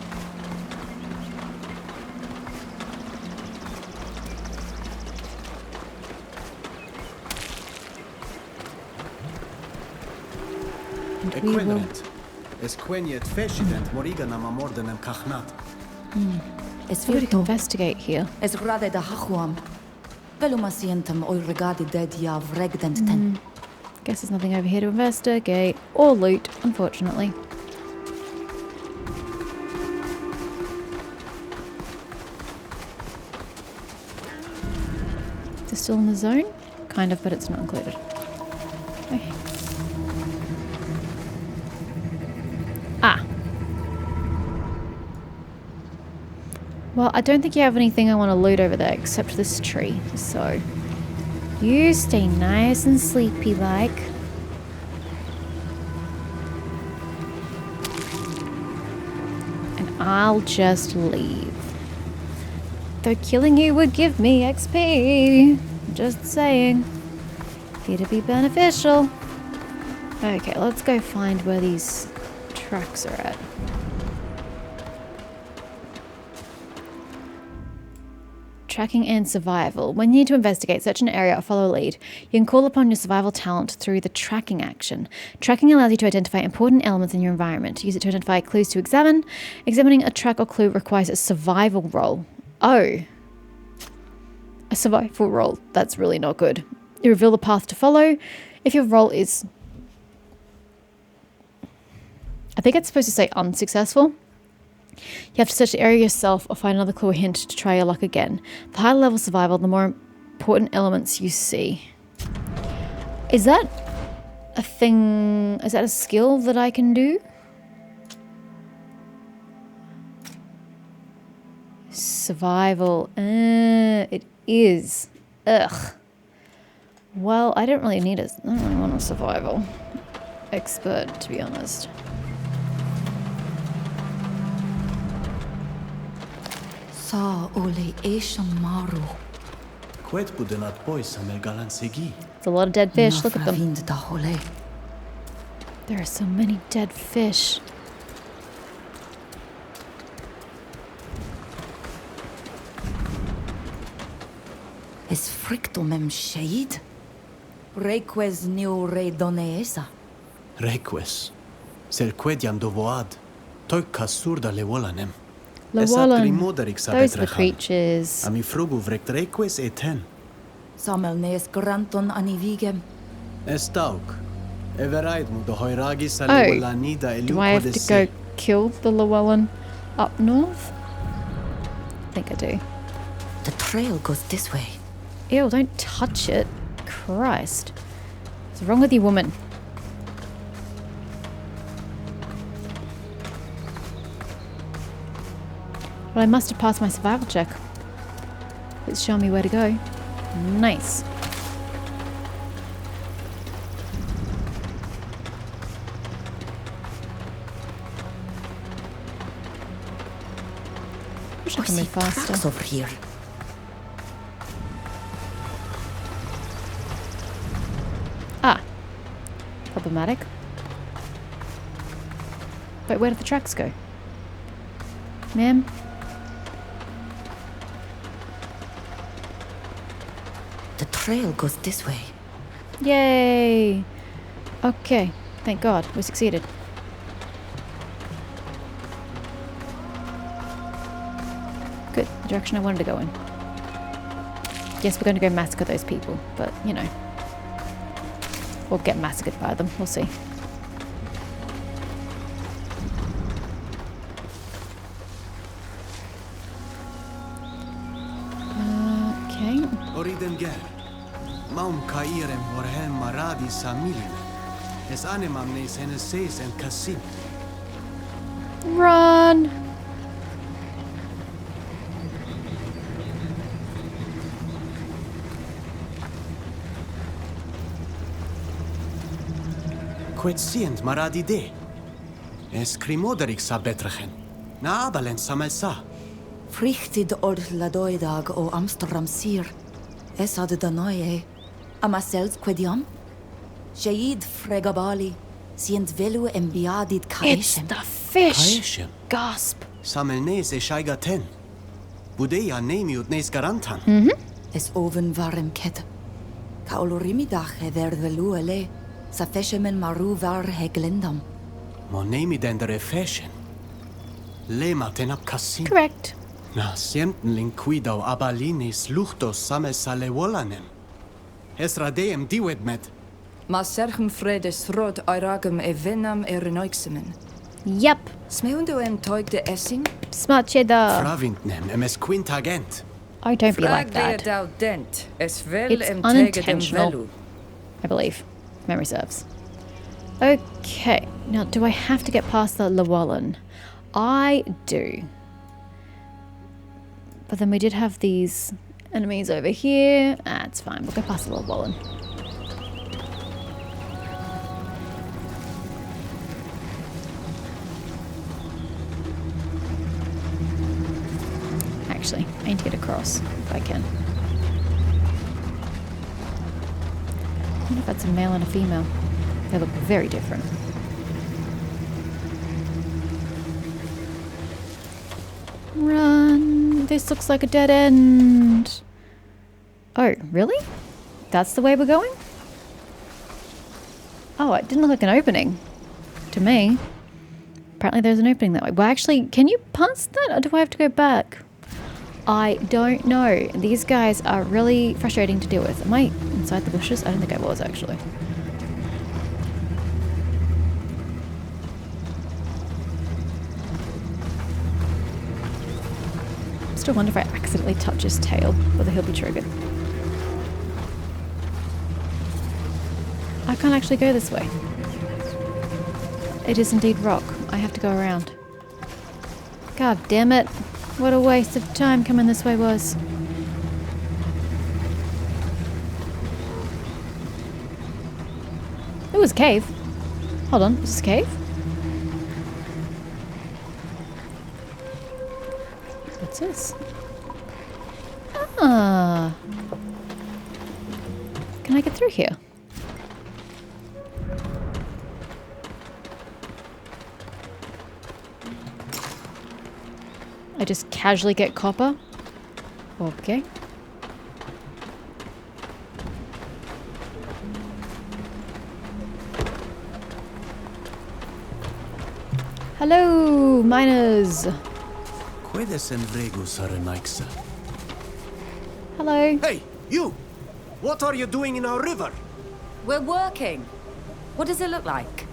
And we will... It's good to investigate here. Es grade da hachuam. Velumasientum oirregadi dedia vregdenten. Guess there's nothing over here to investigate or loot, unfortunately. Is it still in the zone? Kind of, but it's not included. Okay. Well, I don't think you have anything I want to loot over there except this tree, so... You stay nice and sleepy like. And I'll just leave. Though killing you would give me XP. Just saying. It'd be beneficial. Okay, let's go find where these tracks are at. Tracking and survival. When you need to investigate, search an area or follow a lead, you can call upon your survival talent through the tracking action. Tracking allows you to identify important elements in your environment. Use it to identify clues to examine. Examining a track or clue requires a survival roll. Oh. A survival roll. That's really not good. You reveal the path to follow. If your roll is... I think it's supposed to say unsuccessful. You have to search the area yourself or find another clue or hint to try your luck again. The higher level survival, the more important elements you see. Is that a thing? Is that a skill that I can do? Survival. It is. Ugh. Well, I don't really need it. I don't really want a survival expert, to be honest. Sa ole Asian maru. Quet budenat boys amel galansegi. It's a lot of dead fish. Look at them. Nafavind da hole. There are so many dead fish. Es fricto mem shade. Reques new re doneesa. Reques. Sel quediam dovoad. Toik kasurda lewolanem. Llewellyn. Those are the creatures. Ami frugu vrekt reques eten. Samel nees granton anivigem. Estauk. Everaid mu do hoiragi sa Oh, lewolanida elu do I have to go kill the Llewellyn up north? I think I do. The trail goes this way. Ew, don't touch it. Christ. What's wrong with you, woman? Well, I must have passed my survival check. It's showing me where to go. Nice. Wish I could move faster. Over here. Ah. Problematic. Wait, where did the tracks go? Ma'am? The trail goes this way. Yay! Okay, thank God, we succeeded. Good, the direction I wanted to go in. Yes, we're going to go massacre those people, but, you know. Or get massacred by them, we'll see. Okay. Oriden ger. Maum kairem vorhem maradi samilin. Es animam nes heneses en kasim. Run! Quet sient maradi de. Es crimoderik sa betrechen. Na abalen samelsa. Frichtid or ladoidag o Amsterdam sir. Es had da noie. Amasels quediam. Shaid fregabali. Sient velu embiadid It's kaeshem. the fish! Kaeshem. Gasp! Samel nes e shaigaten. Budeia nemiut nes garantan. Es oven varem ket. Kaolorimidach he werd velu ele. Sa feshemen maru var he glendam. Mo nemi den der fashion. Lema ten ab kasim. Correct. Na sienten linquidau abalinis luchtos samel salewolanem. Es radeem diwed met. Ma serchem fredes rod airagum e venam renoixemen. Yep. Smeundo toig de essing? Smart cheddar. Fravintnem ms quintagent. Oh, don't be like Frag that. dau dent. Es vel It's tegedem unintentional. velu. I believe. Memory serves. Okay. Now, do I have to get past the Llewellyn? I do. But then we did have these enemies over here. Ah, it's fine. We'll go past the Llewellyn. actually. I need to get across if I can. I wonder if that's a male and a female. They look very different. Run! This looks like a dead end. Oh, really? That's the way we're going? Oh, it didn't look like an opening. To me. Apparently there's an opening that way. Well, actually, can you pass that or do I have to go back? I don't know. These guys are really frustrating to deal with. Am I inside the bushes? I don't think I was, actually. Still wonder if I accidentally touch his tail, whether he'll be triggered. I can't actually go this way. It is indeed rock. I have to go around. God damn it. What a waste of time coming this way was. It was a cave. Hold on, is this a cave? What's this? Ah. Can I get through here? I just casually get copper? Okay. Hello, miners. Hello. Hey, you! What are you doing in our river? We're working. What does it look like?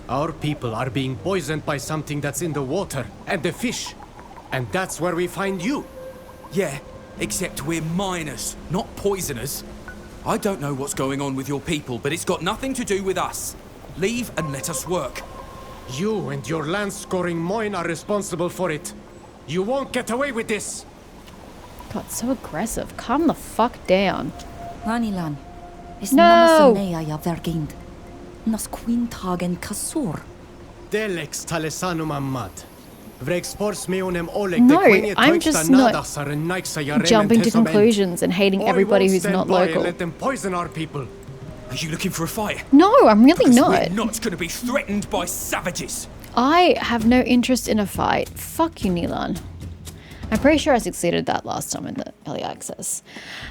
Our people are being poisoned by something that's in the water and the fish. And that's where we find you. Yeah, except we're miners, not poisoners. I don't know what's going on with your people, but it's got nothing to do with us. Leave and let us work. You and your land-scoring Moin are responsible for it. You won't get away with this. God, so aggressive. Calm the fuck down. Hanilan. Is No! ja vergind. Nas quintagen kasur. Delex talesanum amad. No, I'm just not jumping to conclusions and hating everybody who's not local. Let them poison our people. Are you looking for a fight? No, I'm really Because not. we're not going to be threatened by savages. I have no interest in a fight. Fuck you, Nilan. I'm pretty sure I succeeded that last time in the early access.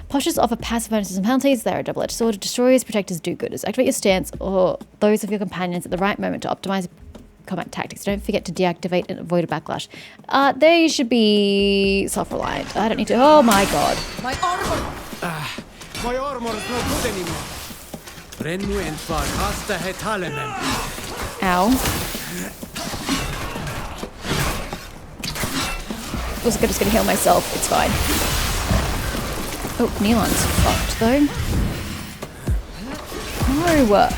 Postures offer passive bonuses and penalties. They are a double-edged sword. Destroyers, protectors, do-gooders. Activate your stance or those of your companions at the right moment to optimize combat tactics. Don't forget to deactivate and avoid a backlash. They should be self-reliant. I don't need to. Oh my god. My armor! My armor is no good anymore. Ow. Also, I'm just gonna heal myself. It's fine. Oh, Neon's fucked though. No.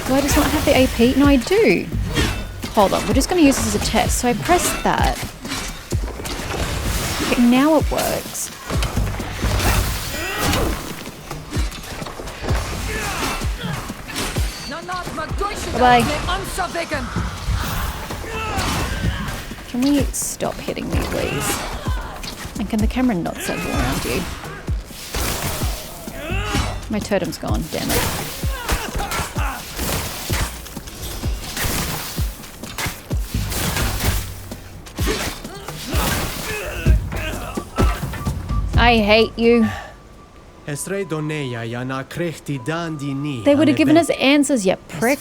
Do I just not have the AP? No, I do. Hold on, we're just going to use this as a test. So I press that. Okay, now it works. Bye-bye. Can we stop hitting me, please? And can the camera not circle around you? My totem's gone, damn it. I hate you. They would have given us answers, you prick.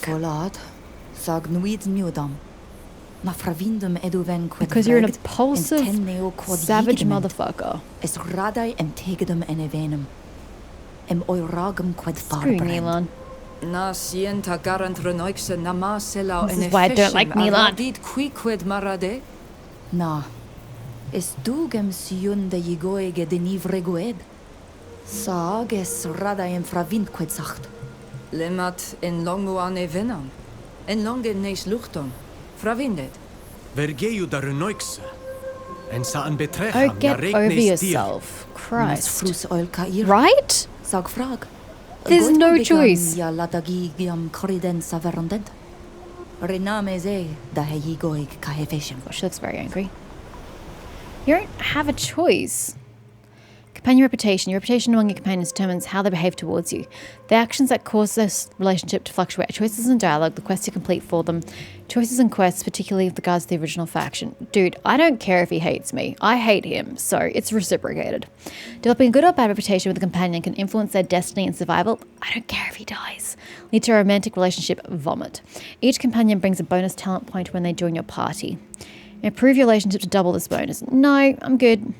Because you're an impulsive, savage motherfucker. Screw Nilan. This is why I don't like Nilan. Nah. Is dugem siun de yigoege de nivregoed? Sag es rada em fravind qued sacht. Lemat en longo ane venan. En longe neis luchton. Fravindet. Vergeu dar noix. En saan Oh, betrecham get over yourself. Christ. Right? Sag frag. There's no choice. Ja latagi giam corriden saverondent. Rename ze da he yigoeg kahefeshim. She looks very angry. You don't have a choice. Companion reputation. Your reputation among your companions determines how they behave towards you. The actions that cause this relationship to fluctuate are choices in dialogue, the quests you complete for them, choices and quests, particularly with regards to the original faction. Dude, I don't care if he hates me. I hate him, so it's reciprocated. Developing a good or bad reputation with a companion can influence their destiny and survival. I don't care if he dies. Lead to a romantic relationship. Vomit. Each companion brings a bonus talent point when they join your party. Improve your relationship to double this bonus. No, I'm good.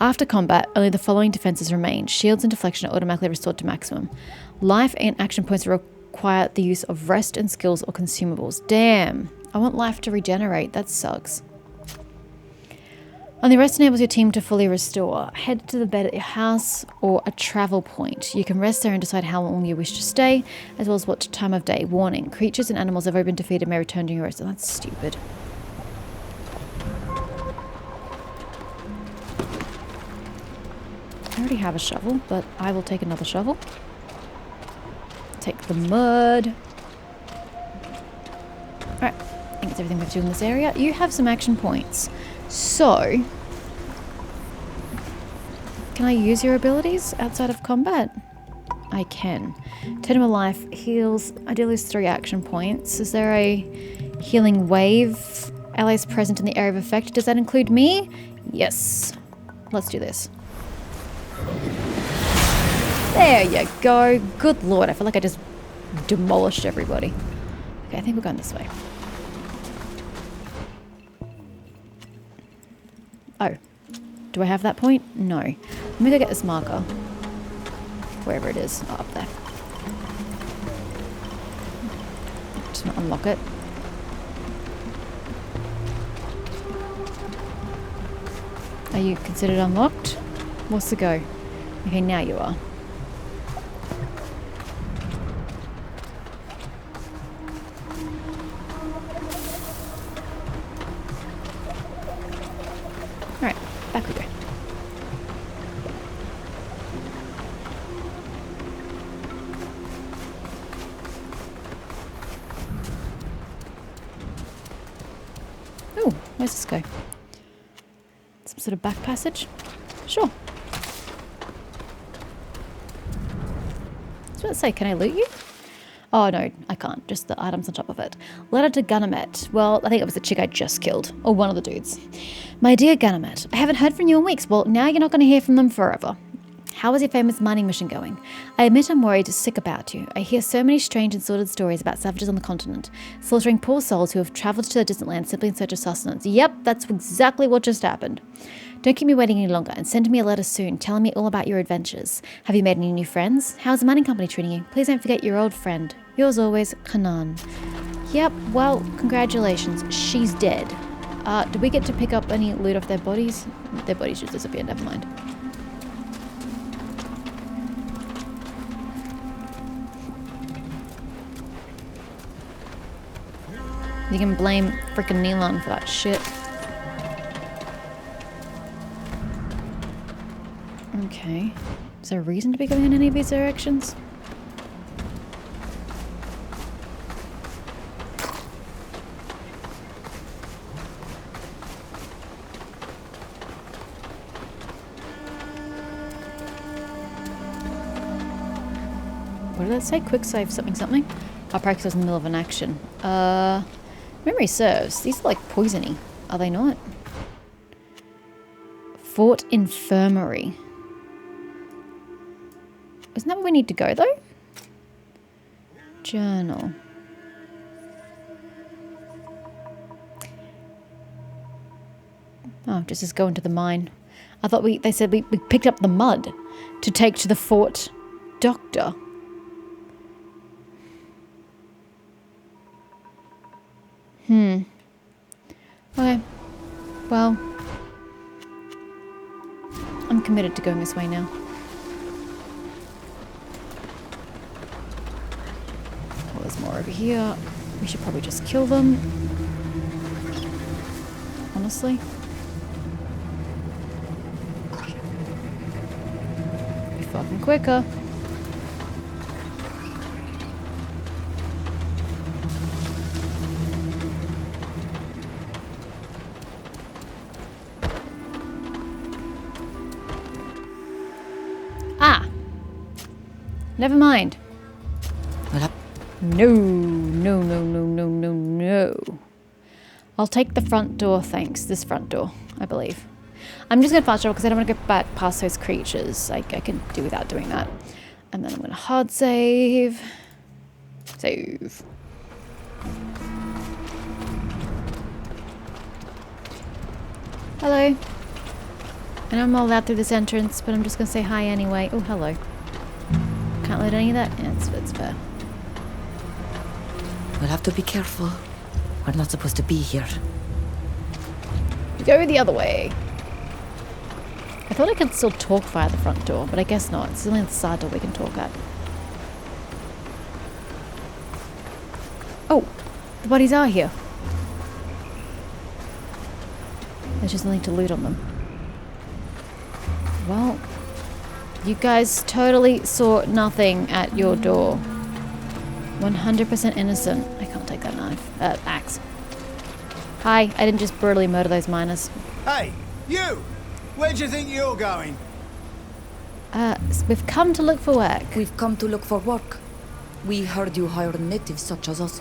After combat, only the following defenses remain. Shields and deflection are automatically restored to maximum. Life and action points require the use of rest and skills or consumables. Damn. I want life to regenerate. That sucks. Only rest enables your team to fully restore. Head to the bed at your house or a travel point. You can rest there and decide how long you wish to stay, as well as what time of day. Warning. Creatures and animals that have already been defeated may return during your rest. Oh, that's stupid. I already have a shovel, but I will take another shovel. Take the mud. Alright, I think it's everything we have to do in this area. You have some action points. So, can I use your abilities outside of combat? I can. Totem of Life heals, ideally is 3 action points. Is there a healing wave? Allies present in the area of effect. Does that include me? Yes. Let's do this. There you go. Good lord, I feel like I just demolished everybody. Okay, I think we're going this way. Oh. Do I have that point? No. Let me go get this marker. Wherever it is. Oh, up there. Just gonna unlock it. Are you considered unlocked? What's the go? Okay, now you are. Alright, back we go. Oh, where's this go? Some sort of back passage? Sure. I was about to say, can I loot you? Oh no, I can't. Just the items on top of it. Letter to Gunamet. Well, I think it was the chick I just killed. Or one of the dudes. My dear Gunamet, I haven't heard from you in weeks. Well, now you're not going to hear from them forever. How is your famous mining mission going? I admit I'm worried sick about you. I hear so many strange and sordid stories about savages on the continent, slaughtering poor souls who have travelled to the distant lands simply in search of sustenance. Yep, that's exactly what just happened. Don't keep me waiting any longer and send me a letter soon telling me all about your adventures. Have you made any new friends? How's the mining company treating you? Please don't forget your old friend. Yours always, Kanan. Yep, well, congratulations. She's dead. Did we get to pick up any loot off their bodies? Their bodies just disappeared, never mind. You can blame frickin' Neilon for that shit. Okay. Is there a reason to be going in any of these directions? What did that say? Quick save something something? Our practice was in the middle of an action. Memory serves. These are like poisony. Are they not? Fort Infirmary. Isn't that where we need to go though? Journal. Oh, just as go into the mine. I thought they said we picked up the mud to take to the fort doctor. Okay. Well, I'm committed to going this way now. Well, there's more over here. We should probably just kill them. Honestly. Be fucking quicker. Never mind. Well, No, no, no, no, no, no, no. I'll take the front door, thanks. This front door, I believe. I'm just going to fast travel because I don't want to go back past those creatures. I can do without doing that. And then I'm going to hard save. Save. Hello. I know I'm all out through this entrance, but I'm just going to say hi anyway. Oh, hello. Can't let any of that? Yeah, it's fair. we'll have to be careful. We're not supposed to be here. Go the other way. I thought I could still talk via the front door, but I guess not. It's only the side door we can talk at. Oh, the bodies are here. There's just nothing to loot on them. Well, you guys totally saw nothing at your door. 100% innocent. I can't take that knife. Axe. Hi, I didn't just brutally murder those miners. Hey, you! Where do you think you're going? We've come to look for work. We've come to look for work. We heard you hire natives such as us.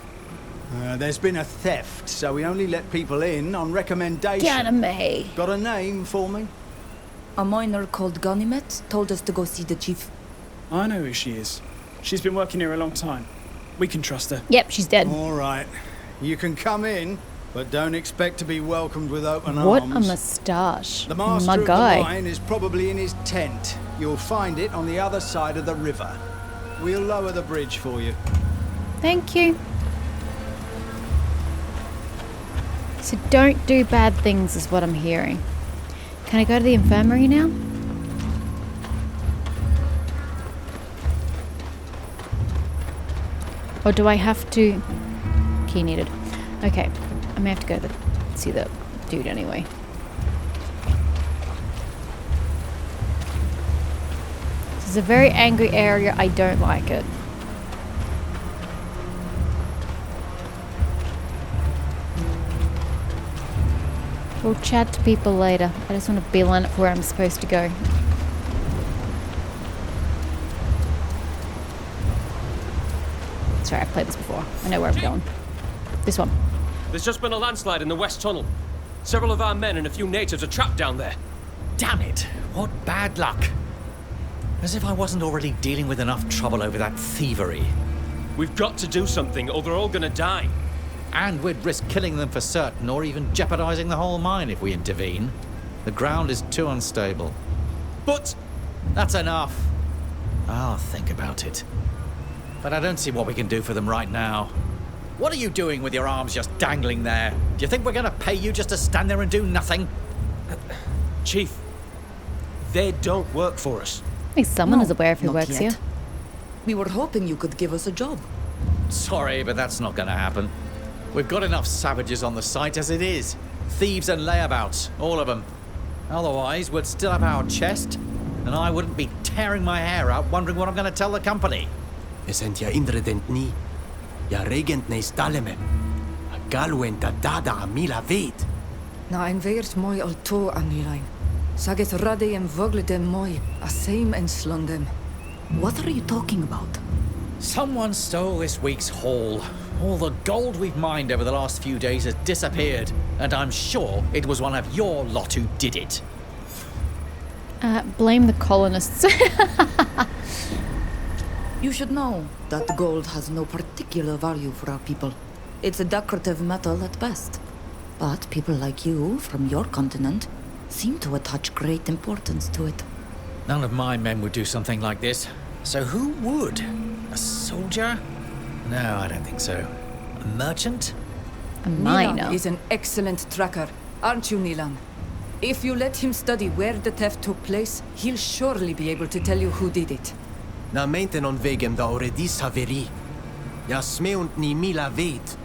There's been a theft, so we only let people in on recommendation. Gacene. Got a name for me? A miner called Ganimet told us to go see the chief. I know who she is. She's been working here a long time. We can trust her. Yep, she's dead. All right. You can come in, but don't expect to be welcomed with open What arms. a moustache. The master My of guy. the mine is probably in his tent. You'll find it on the other side of the river. We'll lower the bridge for you. Thank you. So don't do bad things is what I'm hearing. Can I go to the infirmary now? Or do I have to... Key needed. Okay. I may have to go to see the dude anyway. This is a very angry area. I don't like it. We'll chat to people later. I just want to beeline it for where I'm supposed to go. Sorry, I've played this before. I know where I'm going. This one. There's just been a landslide in the west tunnel. Several of our men and a few natives are trapped down there. Damn it! What bad luck! As if I wasn't already dealing with enough trouble over that thievery. We've got to do something, or they're all gonna die. And we'd risk killing them for certain, or even jeopardizing the whole mine if we intervene. The ground is too unstable. But... That's enough. I'll think about it. But I don't see what we can do for them right now. What are you doing with your arms just dangling there? Do you think we're gonna pay you just to stand there and do nothing? Chief, they don't work for us. At least someone is aware of who not works yet. here. We were hoping you could give us a job. Sorry, but that's not gonna happen. We've got enough savages on the site as it is. Thieves and layabouts, all of them. Otherwise, we'd still have our chest, and I wouldn't be tearing my hair out wondering what I'm gonna tell the company. Esent ja indredent ni. Ja regent ne stalemem. A galwen da dada a mila vet. Na ein weert mooi al to anilain. Saget rade en vogle dem mooi, a same en slondem. What are you talking about? Someone stole this week's haul. All the gold we've mined over the last few days has disappeared, and I'm sure it was one of your lot who did it. Blame the colonists. You should know that gold has no particular value for our people. It's a decorative metal at best. But people like you, from your continent, seem to attach great importance to it. None of my men would do something like this. So who would? A soldier? No, I don't think so. A merchant? A miner. Nilan is an excellent tracker, aren't you, Nilan? If you let him study where the theft took place, he'll surely be able to tell you who did it. Na meinten on vegem da oredi saveri. Ja smeunt ni mila vet.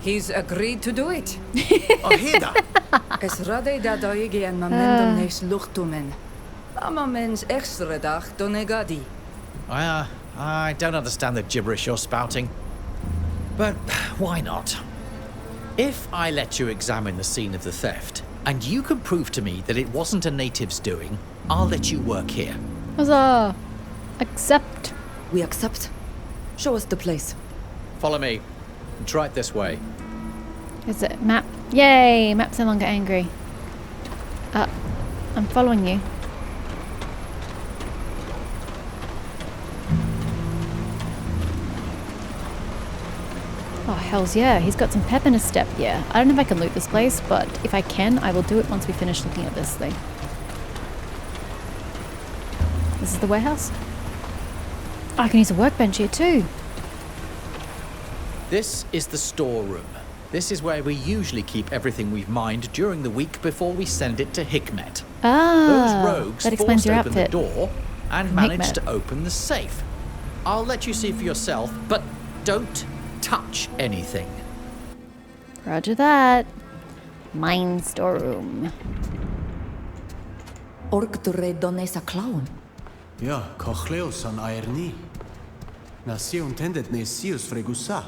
He's agreed to do it. O heda! Es rade da doige en mamendum nes luchtumen. Amamens extra dag donegadi. I don't understand the gibberish you're spouting. But why not? If I let you examine the scene of the theft, and you can prove to me that it wasn't a native's doing, I'll let you work here. Huzzah! Accept. We accept. Show us the place. Follow me. It's right this way. Is it map? Yay! Map's no longer angry. I'm following you. Oh, hells yeah. He's got some pep in his step. Yeah. I don't know if I can loot this place, but if I can, I will do it once we finish looking at this thing. This is the warehouse? Oh, I can use a workbench here too. This is the storeroom. This is where we usually keep everything we've mined during the week before we send it to Hikmet. Ah, those rogues that explains forced your open the outfit. door and From managed Hikmet. to open the safe. I'll let you see for yourself, but don't touch anything. Roger that. Mine storeroom. Orgdure donesa clown. Ja, cochleos an aerni. Nasci untendet ne sius fregusa.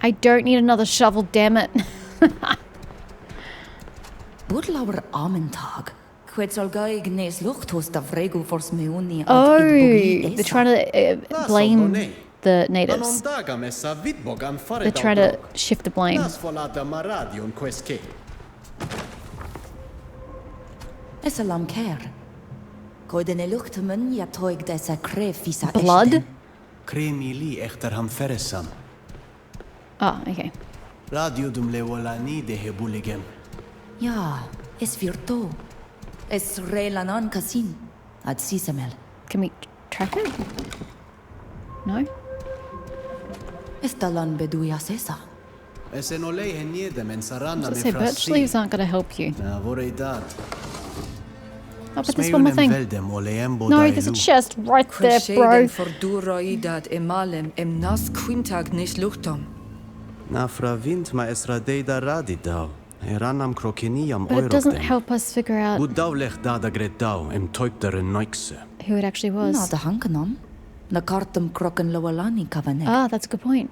I don't need another shovel, damn it. Budlauer Amentag. Quetzalgaig nes luchtos da vregu fors meuni. Oh, they're trying to blame the natives. They're trying to shift the blame. Esalam care. Koidene luchtamen ja toig desa crefisa. Blood? Cremili echter ham feresam. Oh, okay. Radio dum lewolani de hebuligem. Ja, es virto. Es relanan casin. Ad sisamel. Can we track it? No? Estalan beduya sesa. Esenolei heniedem en sarana Does it say birch leaves aren't going to help you? Na voreidad. Oh, but there's one more thing. No, there's a chest right there, bro. For duroidad emalem em nas quintag nes luchtom. Na fravint ma esradeida radidau. Eranam krokeniam But it doesn't help us figure out Budavlech dada gredau em toipter en noikse. who it actually was. Na de hankenam. Na kartum kroken lawalani kavane. Ah, that's a good point.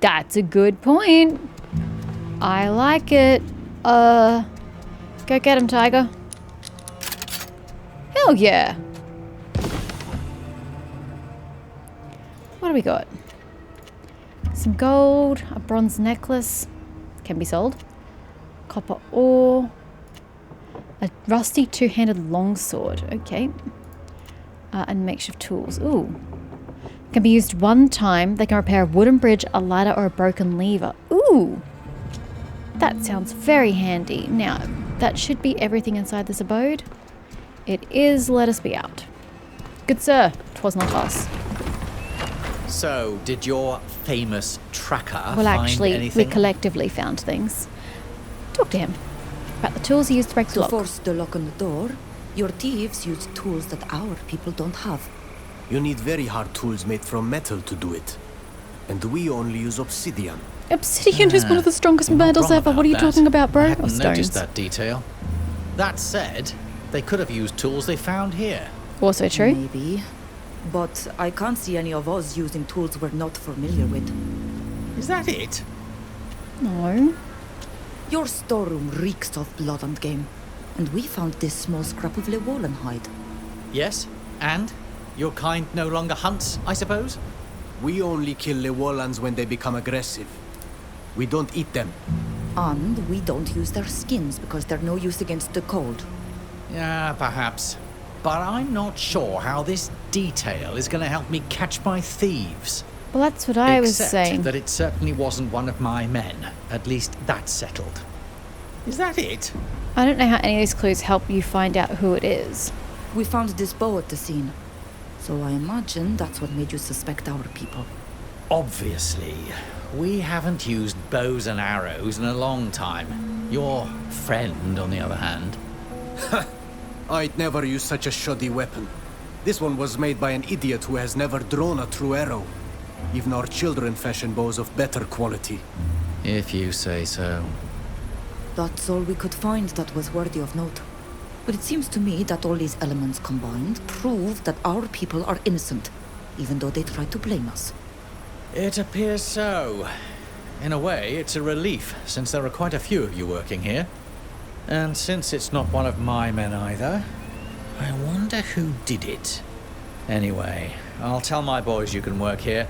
That's a good point. I like it. Go get him, tiger. Hell yeah. What do we got? Some gold, a bronze necklace. Can be sold. Copper ore. A rusty two-handed longsword. Okay. And makeshift tools. Ooh. Can be used one time. They can repair a wooden bridge, a ladder, or a broken lever. Ooh. That sounds very handy. Now, that should be everything inside this abode. It is. Let us be out. Good sir. 'Twas not us. So, did your famous tracker Well, find actually, anything? we collectively found things. Talk to him about the tools he used to break the To lock. force the lock on the door, your thieves used tools that our people don't have. You need very hard tools made from metal to do it. And we only use obsidian. Obsidian is one of the strongest You're not metals wrong ever. What are you about that. talking about, bro? I Or hadn't stones. noticed that detail. That said, they could have used tools they found here. Also true. Maybe. But I can't see any of us using tools we're not familiar with. Is that it? No. Your storeroom reeks of blood and game. And we found this small scrap of Lewolan hide. Yes, and? Your kind no longer hunts, I suppose? We only kill Lewolans when they become aggressive. We don't eat them. And we don't use their skins because they're no use against the cold. Yeah, perhaps. But I'm not sure how this detail is going to help me catch my thieves. Well, that's what I was Except saying. that it certainly wasn't one of my men. At least that's settled. Is that it? I don't know how any of these clues help you find out who it is. We found this bow at the scene. So I imagine that's what made you suspect our people. Obviously. We haven't used bows and arrows in a long time. Your friend, on the other hand. I'd never use such a shoddy weapon. This one was made by an idiot who has never drawn a true arrow. Even our children fashion bows of better quality. If you say so. That's all we could find that was worthy of note. But it seems to me that all these elements combined prove that our people are innocent, even though they try to blame us. It appears so. In a way, it's a relief, since there are quite a few of you working here. And since it's not one of my men either, I wonder who did it. Anyway, I'll tell my boys you can work here.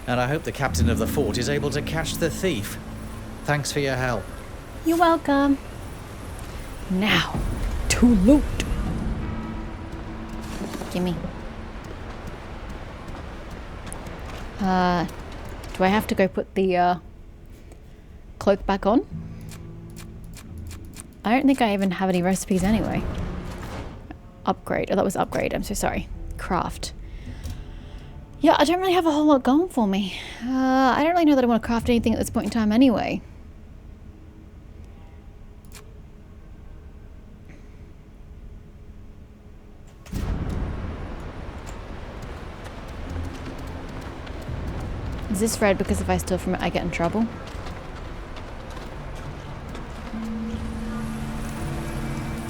And I hope the captain of the fort is able to catch the thief. Thanks for your help. You're welcome. Now, to loot. Gimme. Do I have to go put the cloak back on? I don't think I even have any recipes anyway. Upgrade. Oh, that was upgrade. I'm so sorry. Craft. Yeah, I don't really have a whole lot going for me. I don't really know that I want to craft anything at this point in time anyway. Is this red because if I steal from it, I get in trouble?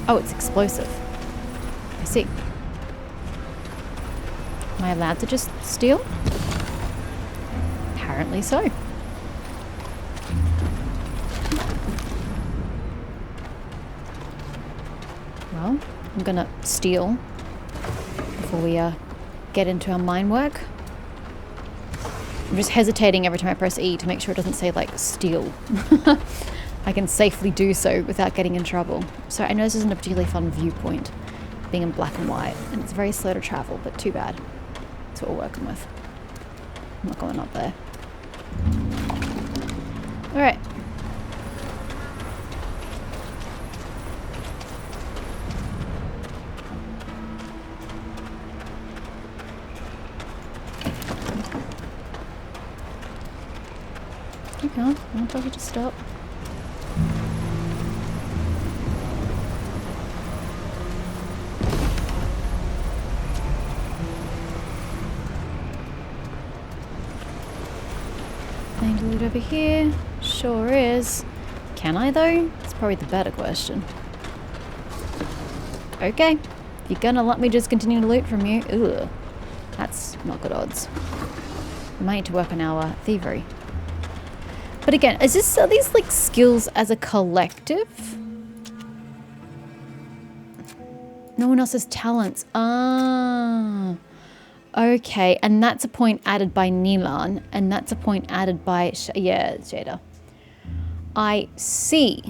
Oh, it's explosive. I see. Am I allowed to just steal? Apparently so. Well, I'm gonna steal before we get into our mine work. I'm just hesitating every time I press E to make sure it doesn't say, like, steal. I can safely do so without getting in trouble. So I know this isn't a particularly fun viewpoint, being in black and white, and it's very slow to travel, but too bad. That's what we're working with. I'm not going up there. Alright. You can't. I told you to stop. Find a loot over here. Sure is. Can I though? It's probably the better question. Okay. If you're gonna let me just continue to loot from you, ugh. That's not good odds. We might need to work on our thievery. But again, are these like skills as a collective? No one else has talents. Ah. Okay, and that's a point added by Nilan, and that's a point added by Jada. I see.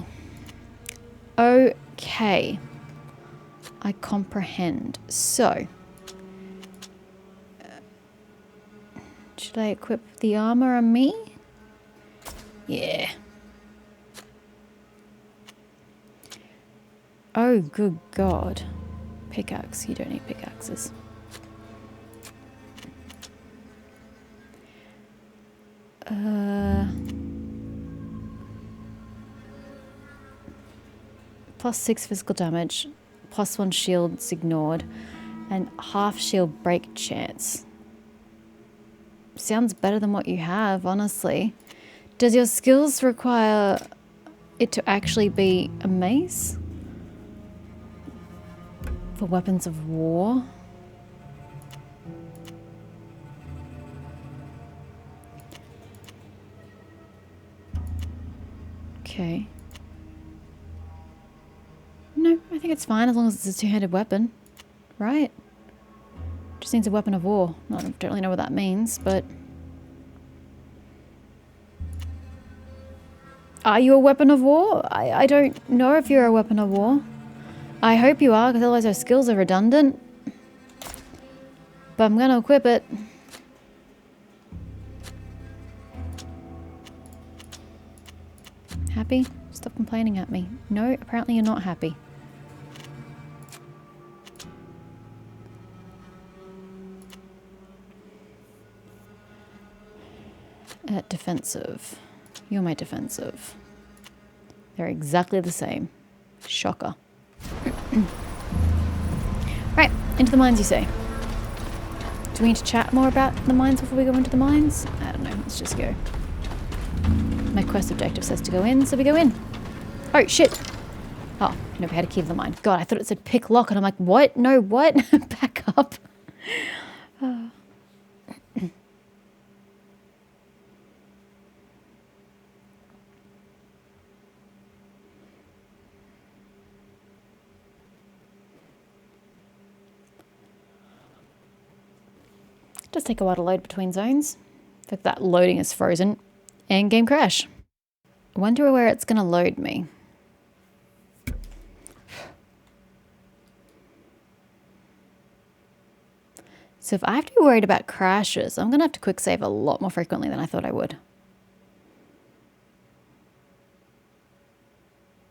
Okay. I comprehend. So, should I equip the armor on me? Yeah. Oh, good God. Pickaxe. You don't need pickaxes. +6 physical damage, +1 shields ignored, and half shield break chance. Sounds better than what you have, honestly. Does your skills require it to actually be a mace? For weapons of war? Okay. No, I think it's fine as long as it's a two-handed weapon. Right? Just needs a weapon of war. I don't really know what that means, but... Are you a weapon of war? I don't know if you're a weapon of war. I hope you are, because otherwise our skills are redundant. But I'm gonna equip it. Happy? Stop complaining at me. No, apparently you're not happy. Defensive. You're my defensive. They're exactly the same. Shocker. Right, into the mines you say. Do we need to chat more about the mines before we go into the mines? I don't know, let's just go. My quest objective says to go in, so we go in. Oh, shit. Oh, no, we had a key to the mine. God, I thought it said pick lock, and I'm like, what? No, what? Back up. Oh. It does take a while to load between zones. In fact, that loading is frozen. And game crash. I wonder where it's going to load me. So if I have to be worried about crashes, I'm going to have to quick save a lot more frequently than I thought I would.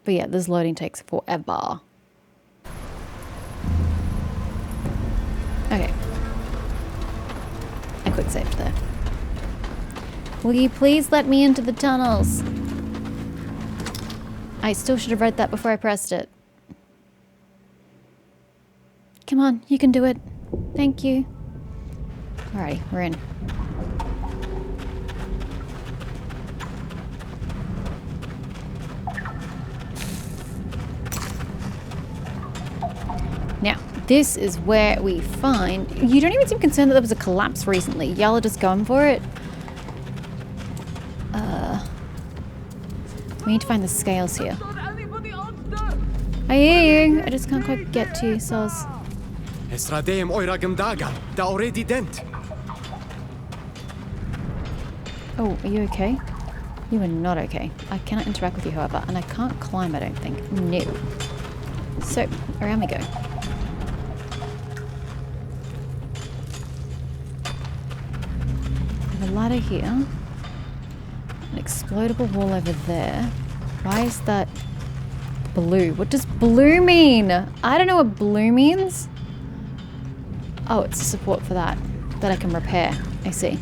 But yeah, this loading takes forever. Okay. I quick saved there. Will you please let me into the tunnels? I still should have read that before I pressed it. Come on, you can do it. Thank you. Alrighty, we're in. Now, this is where we find... You don't even seem concerned that there was a collapse recently. Y'all are just going for it. We need to find the scales here. I hear you. I just can't quite get to you, Soz. Esradeim oiragam daga, da already dent. Oh, are you okay? You are not okay. I cannot interact with you, however, and I can't climb, I don't think. No. So, around we go. I have a ladder here. An explodable wall over there. Why is that blue? What does blue mean? I don't know what blue means. Oh, it's a support for that I can repair. I see.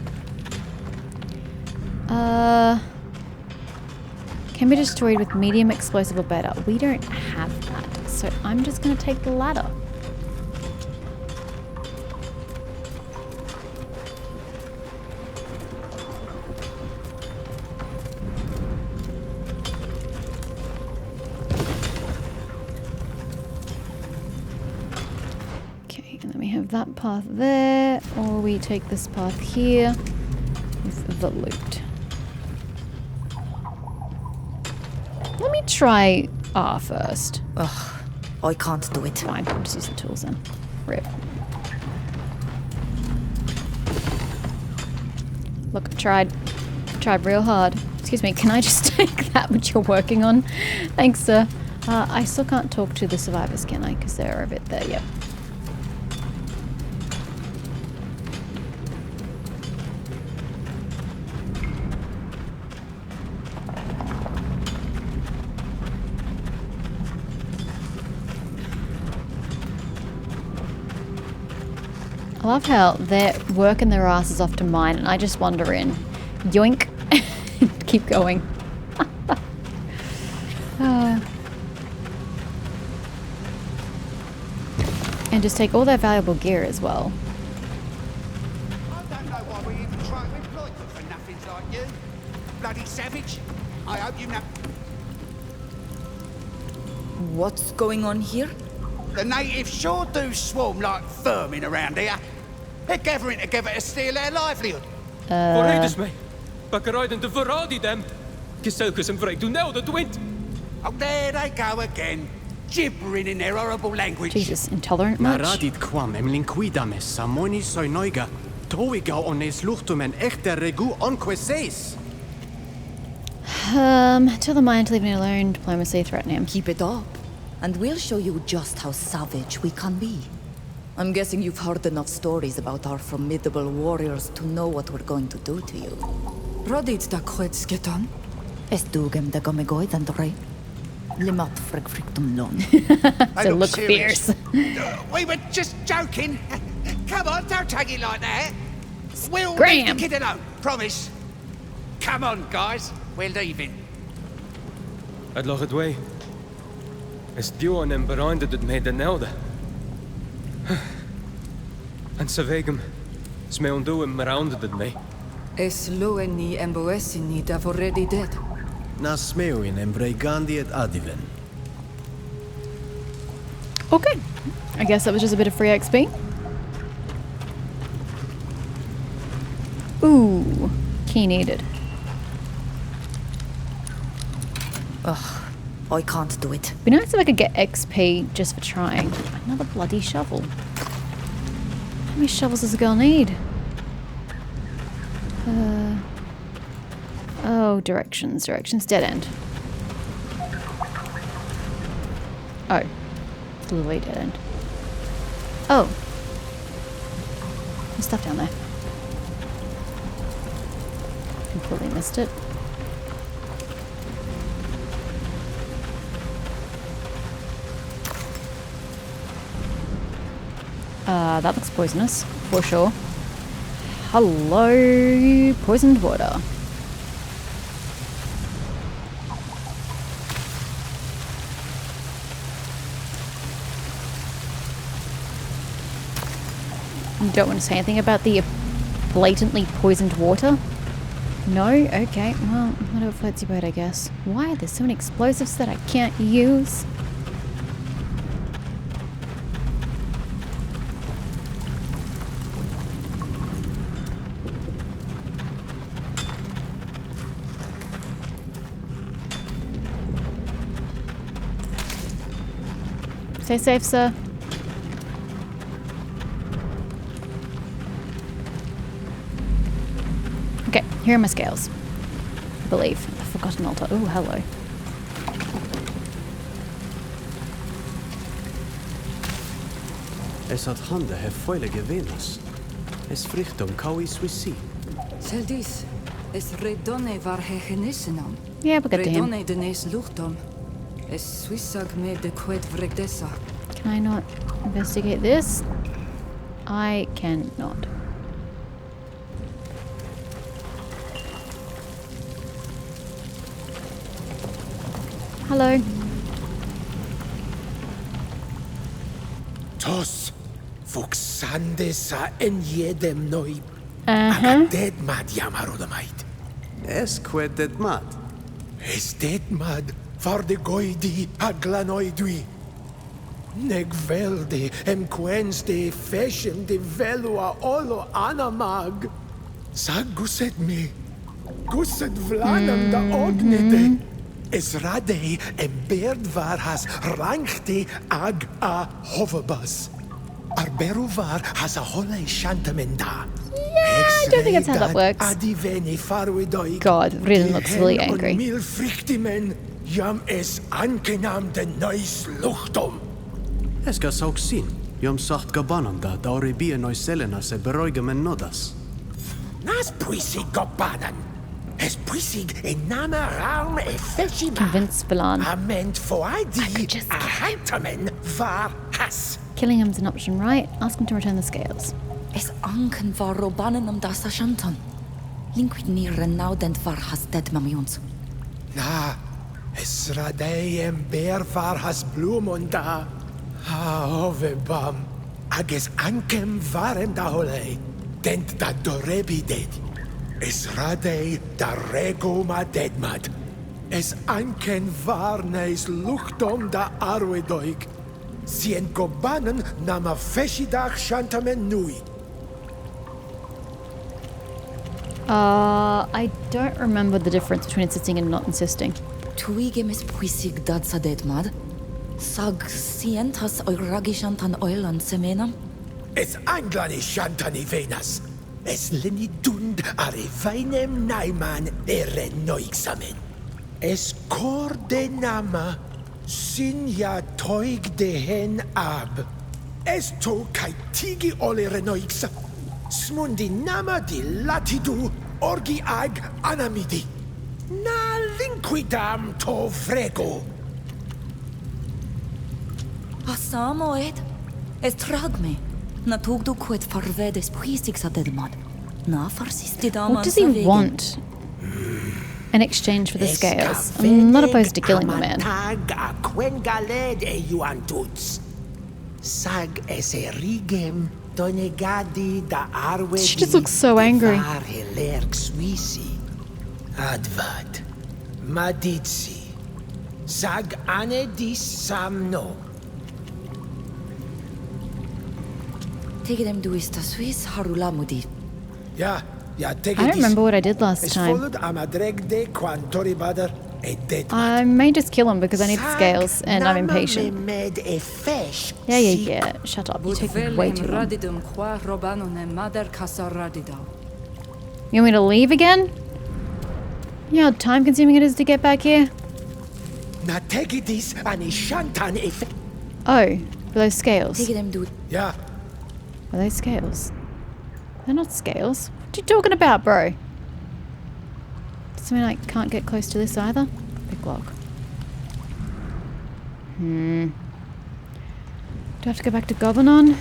Can be destroyed with medium explosive or better. We don't have that, so I'm just gonna take the ladder. That path there, or we take this path here with the loot. Let me try R first. Ugh, I can't do it. Fine, I'll just use the tools then. Rip. Look, I tried real hard. Excuse me, can I just take that which you're working on? Thanks, sir. I still can't talk to the survivors, can I? Because they're a bit there, yep. I love how they're working their asses off to mine and I just wander in. Yoink. Keep going. And just take all their valuable gear as well. I don't know why we even try to employ them for nothings like you. Bloody savage. I hope you know. What's going on here? The natives sure do swarm like vermin around here. They're gathering together to steal their livelihood. Vooruit me. Bakkeruiden de Fradee them. Geselkes en vrij doen nou dat wind. Oh, there they go again. Gibbering in their horrible language. Jesus, intolerant much? Maradit quam emlinquidames samoni soinoiga. Toiga ones luchtumen echter regu onqueses. Tell the mine to leave me alone. Diplomacy, threaten him. Keep it up, and we'll show you just how savage we can be. I'm guessing you've heard enough stories about our formidable warriors to know what we're going to do to you. Rodit da kwets getan? Es dugem da gomegoid and rei. Limat frictum non. So look fierce. We were just joking. Come on, don't take it like that. We'll Graham. leave the kid alone, promise. Come on, guys. We're leaving. Het lag het way. Es duo en berinded het me de nelde. En se vegem. Sme ondu en rounded het me. Es loeni en boessini da already dead. Nas smeuin en bregandi et adiven. Okay. I guess that was just a bit of free XP. Ooh. Key needed. Ugh, I can't do it. Be nice if I could get XP just for trying. Another bloody shovel. How many shovels does a girl need? Oh, directions. Directions, dead end. Oh. Literally dead end. Oh. There's stuff down there. Completely missed it. That looks poisonous, for sure. Hello, poisoned water. You don't want to say anything about the blatantly poisoned water? No? Okay, well, whatever floats your boat, I guess. Why are there so many explosives that I can't use? Stay safe, sir. Okay, here are my scales. I believe. I forgot an altar. Oh, hello. Es hat hande he feulige Venus. Es frichtum kaui suisi. Seldis, es redone var he genissenam. Yeah, but goddamn. Redone denes luchtom. Es swissag me de qued vregdesa. Can I not investigate this? I cannot. Hello. Tos, fuxande sa en jedem noi. Dead mad yamarudamait. Es qued det mat. Es dead mad var de goidi aglanoidui. Neg velde em quens de fashion de velua olo anamag. Sa guset me. Guset vlanam da ognete. Es rade em beard var has rangte ag a hovabas. Arberu var has a hole shantamenda. Yeah, I don't think that's how that works. God, Rhythm looks really angry. Mil frictimen jam es ankenam de neus luchtum. Es gas auch sin. Jam sacht gabananda da orebie noi selena se beroigemen nodas. Nas puisig gabanan. Es puisig en nama raum e feshima. Convince Balan. Ament foadi a hantamen var has. Killing him's an option, right? Ask him to return the scales. Es anken var robanenam das shantan. Linquid ni renaudent var has dead mamions. Na, es radeem bear var has blumunda. Ha ovebam. Ages ankem varem da hole. Dent da dorebi dead. Es rade da regoma deadmad. Es anken varneis luchtom da arwedoik. Sien gobanen nama feshidach shantamen nui. I don't remember the difference between insisting and not insisting. Tuigem es puisig dad sa deadmad. Sag sientas oiragi shantan oilan semenam? Es anglani shantani venas. Es lini dund are veinem naiman ere noixamen. Es cor de nama sin ja toig de hen ab. Es to kai tigi ole renoixa. Smundi nama di latidu orgi ag anamidi. Na linquidam to frego. Asamoed? Es trag me. Na tog du quet farvedes puisig sa deadmad. Na farsistidam. What does he want in exchange for the scales? I'm not opposed to killing the man. She just looks so angry. Advad, maditsi, sag ane dis samno. Take them to ista Swiss harulamudi. Yeah, take it. I don't remember what I did last time. I may just kill him because I need the scales and I'm impatient. Yeah. Shut up. You take way too long. You You want me to leave again? You know how time consuming it is to get back here? Na tegidis ani shantan if. Oh, were those scales? Take them, dude. Yeah. Are they scales? They're not scales. What are you talking about, bro? Does that mean I can't get close to this either? Big block. Do I have to go back to Gobernon?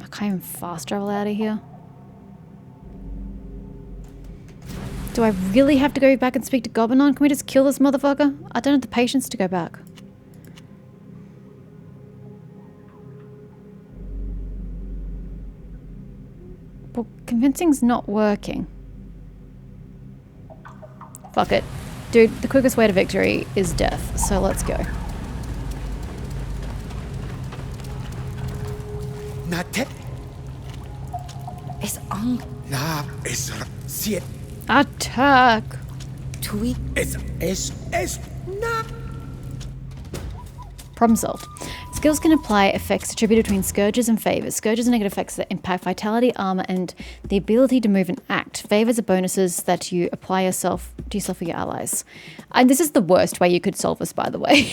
I can't even fast travel out of here. Do I really have to go back and speak to Gobernon? Can we just kill this motherfucker? I don't have the patience to go back. Well, convincing's not working. Fuck it. Dude, the quickest way to victory is death, so let's go. Es ang. Na es siet. Attack! Tui. Es na. Problem solved. Skills can apply effects attributed between scourges and favors. Scourges are negative effects that impact vitality, armor, and the ability to move and act. Favors are bonuses that you apply to yourself or your allies. And this is the worst way you could solve this, by the way.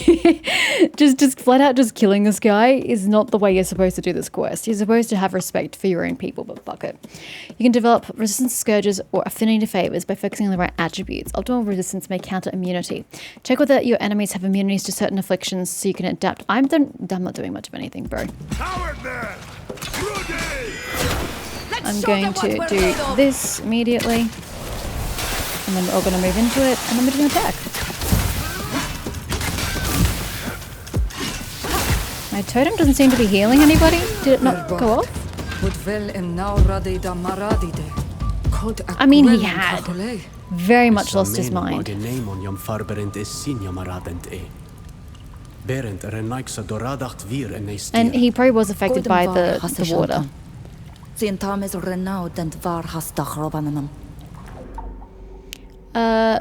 just flat out just killing this guy is not the way you're supposed to do this quest. You're supposed to have respect for your own people, but fuck it. You can develop resistance to scourges or affinity to favors by focusing on the right attributes. Optimal resistance may counter immunity. Check whether your enemies have immunities to certain afflictions so you can adapt. I'm not doing much of anything, bro. I'm going to do this immediately. And then we're all going to move into it, and then we're going to attack. My totem doesn't seem to be healing anybody. Did it not go off? I mean, he had very much lost his mind. And he probably was affected by the water.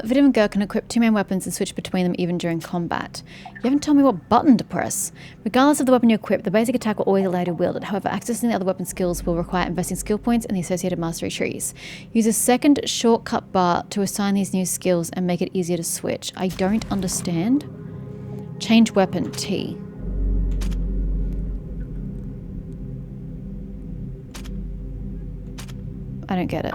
Vidim and Gur can equip two main weapons and switch between them even during combat. You haven't told me what button to press. Regardless of the weapon you equip, the basic attack will always allow you to wield it. However, accessing the other weapon skills will require investing skill points in the associated mastery trees. Use a second shortcut bar to assign these new skills and make it easier to switch. I don't understand. Change weapon, T. I don't get it.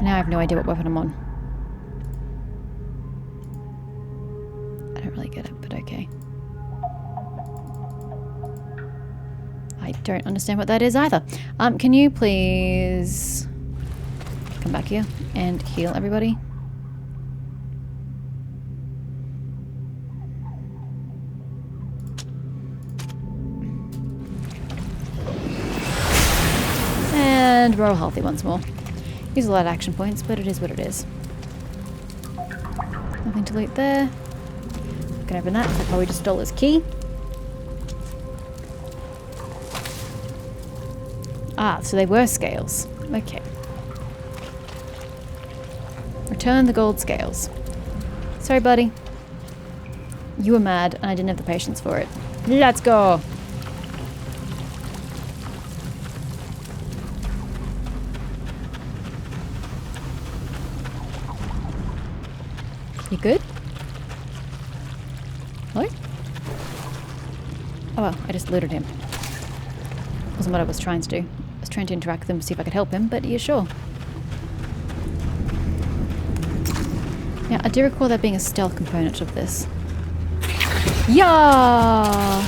Now I have no idea what weapon I'm on. I don't really get it, but okay. I don't understand what that is either. Can you please come back here and heal everybody? And we're all healthy once more. Use a lot of action points, but it is what it is. Nothing to loot there. I can open that. I probably just stole his key. Ah, so they were scales. Okay. Return the gold scales. Sorry, buddy. You were mad, and I didn't have the patience for it. Let's go! You good? Hello? Oh well, I just looted him. Wasn't what I was trying to do. I was trying to interact with him to see if I could help him, but yeah, sure. Yeah, I do recall there being a stealth component of this. Yeah!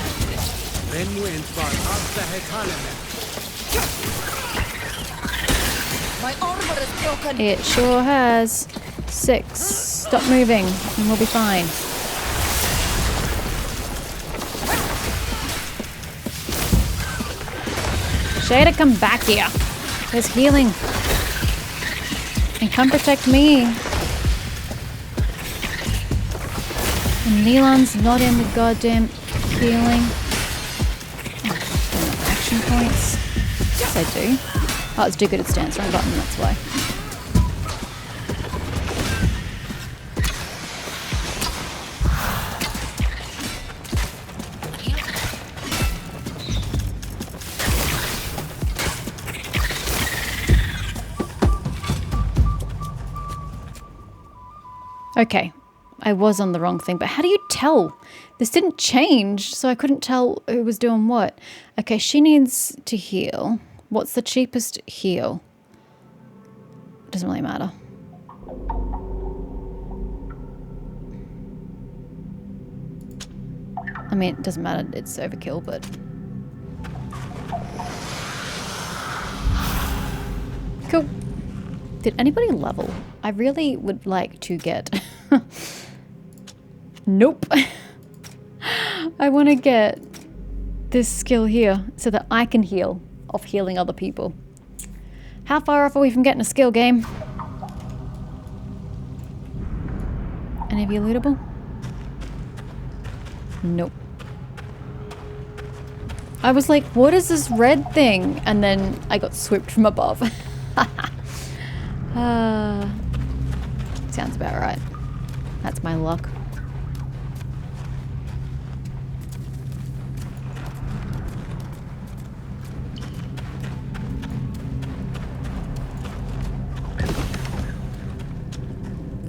My armor is broken. It sure has. 6. Stop moving, and we'll be fine. Shader, come back here. There's healing. And come protect me. And Neelan's not in the goddamn healing. Oh, action points. Yes, I do. Oh, it's do-gooded stance. Wrong button, that's why. Okay, I was on the wrong thing, but how do you tell? This didn't change, so I couldn't tell who was doing what. Okay, she needs to heal. What's the cheapest heal? It doesn't really matter. I mean, it doesn't matter, it's overkill, but... Cool. Did anybody level? I really would like to get... Nope. I want to get this skill here so that I can heal off healing other people. How far off are we from getting a skill, game? Any of you lootable? Nope. I was like, what is this red thing? And then I got swooped from above. Sounds about right. That's my luck.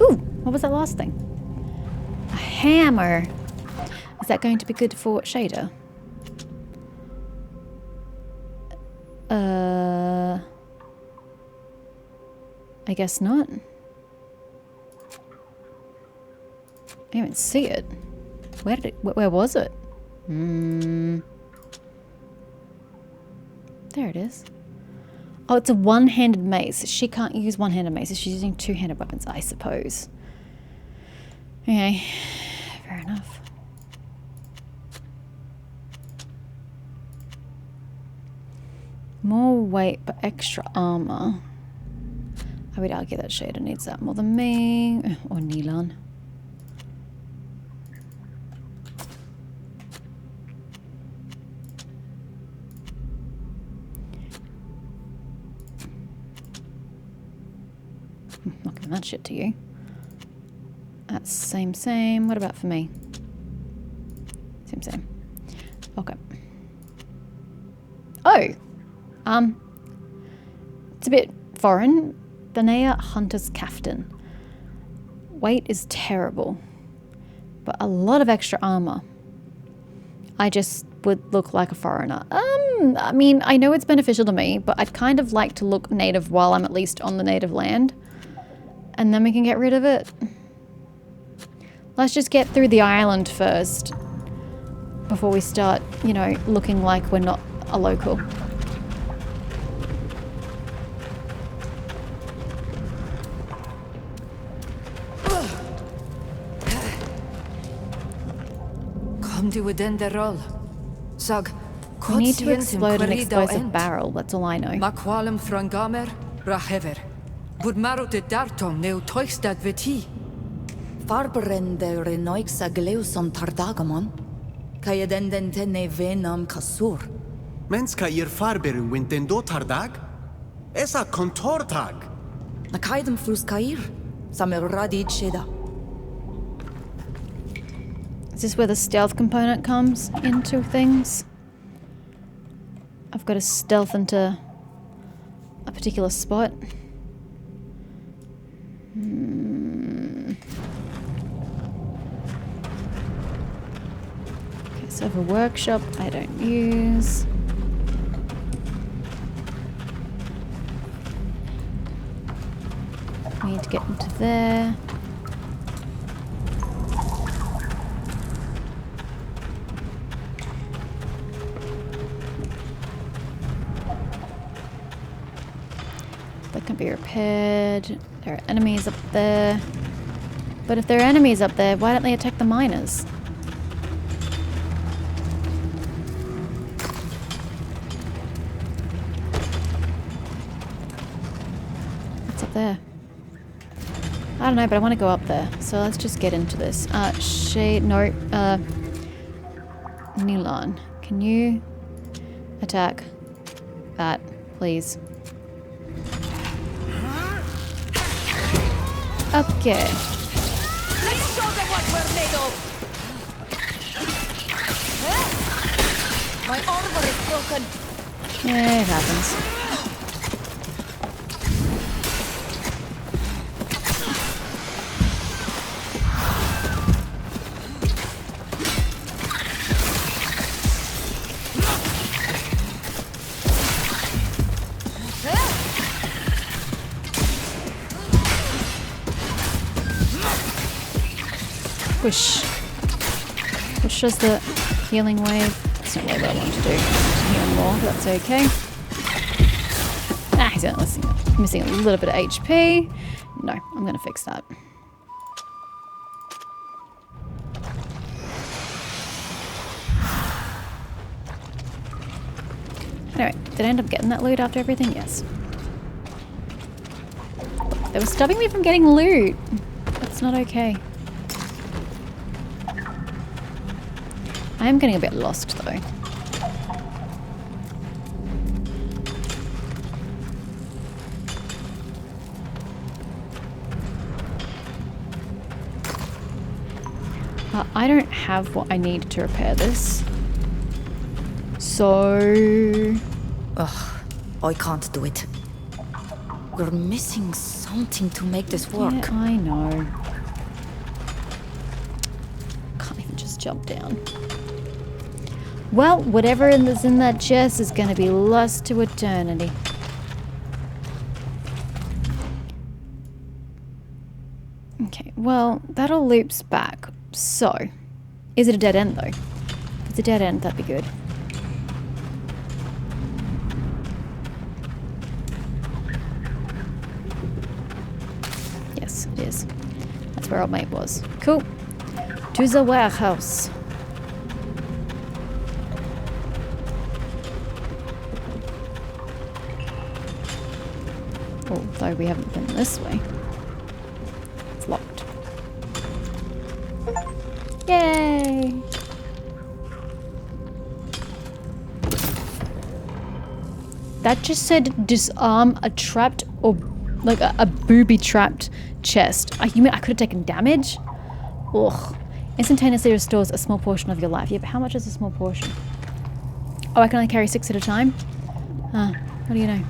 Ooh, what was that last thing? A hammer. Is that going to be good for shader? I guess not. I didn't even see it. Where was it? There it is. Oh, it's a one-handed mace. She can't use one-handed mace. She's using two-handed weapons, I suppose. Okay, fair enough. More weight, but extra armor. I would argue that Shader needs that more than me. Or Nilan. Not giving that shit to you. That's same. What about for me? Same. Okay. Oh! It's a bit foreign. Danea Hunter's Kaftan. Weight is terrible, but a lot of extra armor. I just would look like a foreigner. I mean, I know it's beneficial to me, but I'd kind of like to look native while I'm at least on the native land. And then we can get rid of it. Let's just get through the island first before we start, you know, looking like we're not a local. We need to explode an explosive barrel, that's all I know. Maqualum frangamer, rahever. Bud marote dartom neu toixstad veti. Farberende renoixa gleuson tardagamon. Kayedenden tene venam kasur. Menska ir farberu wintendo tardag? Esa kontortag. Nakaidem fruskair. Samer radid sheda. Is this where the stealth component comes into things? I've got to stealth into a particular spot. Okay, so I have a workshop I don't use. We need to get into there. That can be repaired. There are enemies up there. But if there are enemies up there, why don't they attack the miners? What's up there? I don't know, but I want to go up there. So let's just get into this. Nilan, can you attack that, please? Okay. Let's show them what we're made of! My armor is broken. Yeah, it happens. Push. Push does the healing wave. That's not really what I want to do. Heal more, but that's okay. Ah, he's only missing a little bit of HP. No, I'm going to fix that. Anyway, did I end up getting that loot after everything? Yes. They were stopping me from getting loot. That's not okay. I am getting a bit lost though. I don't have what I need to repair this. So... Ugh, I can't do it. We're missing something to make this work. Yeah, I know. Can't even just jump down. Well, whatever is in that chest is going to be lost to eternity. Okay, well, that all loops back. So, is it a dead end though? If it's a dead end, that'd be good. Yes, it is. That's where old mate was. Cool. To the warehouse. Although we haven't been this way. It's locked. Yay! That just said disarm a trapped or like a booby-trapped chest. You mean I could have taken damage? Ugh. Instantaneously restores a small portion of your life. Yeah, but how much is a small portion? Oh, I can only carry 6 at a time? Huh. What do you know?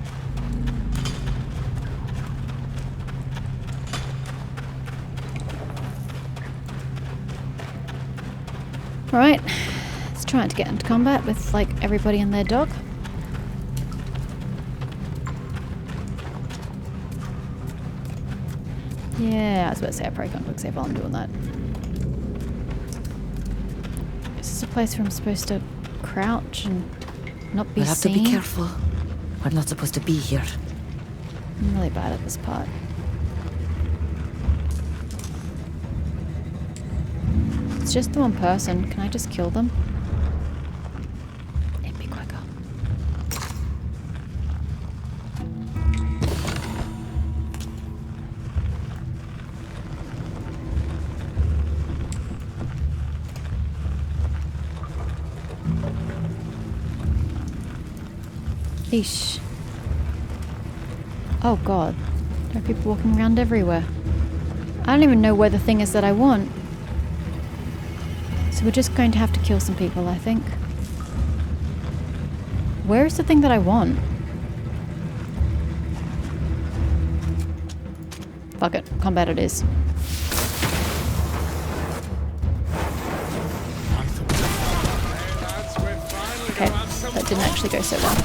Alright, let's try to get into combat with, like, everybody and their dog. Yeah, I was about to say I probably can't quick save while I'm doing that. Is this a place where I'm supposed to crouch and not be seen? We'll have to be careful. We're not supposed to be here. I'm really bad at this part. It's just the one person. Can I just kill them? It'd be quicker. Eesh. Oh god. There are people walking around everywhere. I don't even know where the thing is that I want. So we're just going to have to kill some people, I think. Where is the thing that I want? Fuck it. Combat it is. Okay. That didn't actually go so well.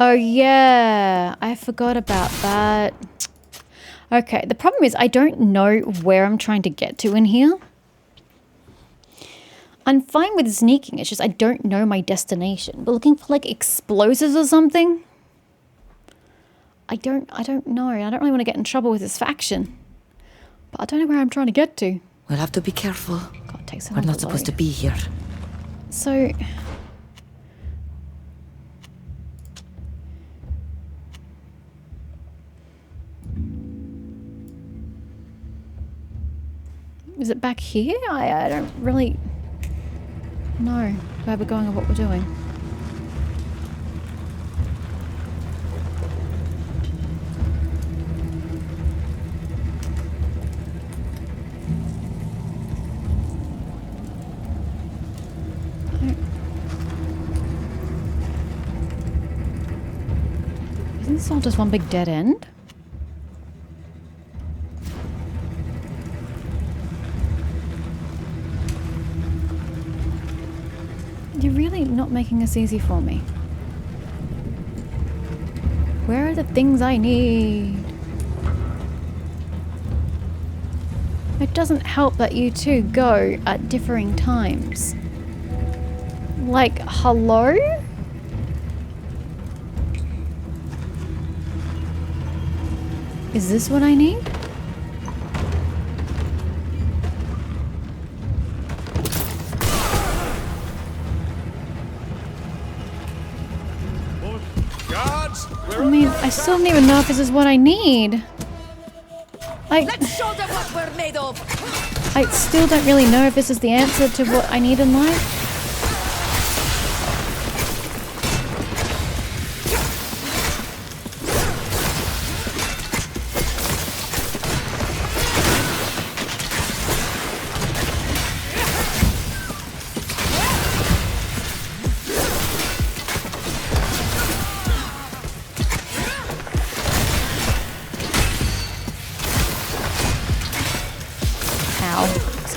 Oh yeah. I forgot about that. Okay. The problem is I don't know where I'm trying to get to in here. I'm fine with sneaking, it's just I don't know my destination. But looking for like explosives or something? I don't know. I don't really want to get in trouble with this faction. But I don't know where I'm trying to get to. We'll have to be careful. God, it takes so We're long not to supposed load. to be here. So... Is it back here? I don't really know where we're going or what we're doing. It's all just one big dead end. You're really not making this easy for me. Where are the things I need? It doesn't help that you two go at differing times. Like, hello? Is this what I need? I mean, I still don't even know if this is what I need. Let's show them what we're made of. I still don't really know if this is the answer to what I need in life.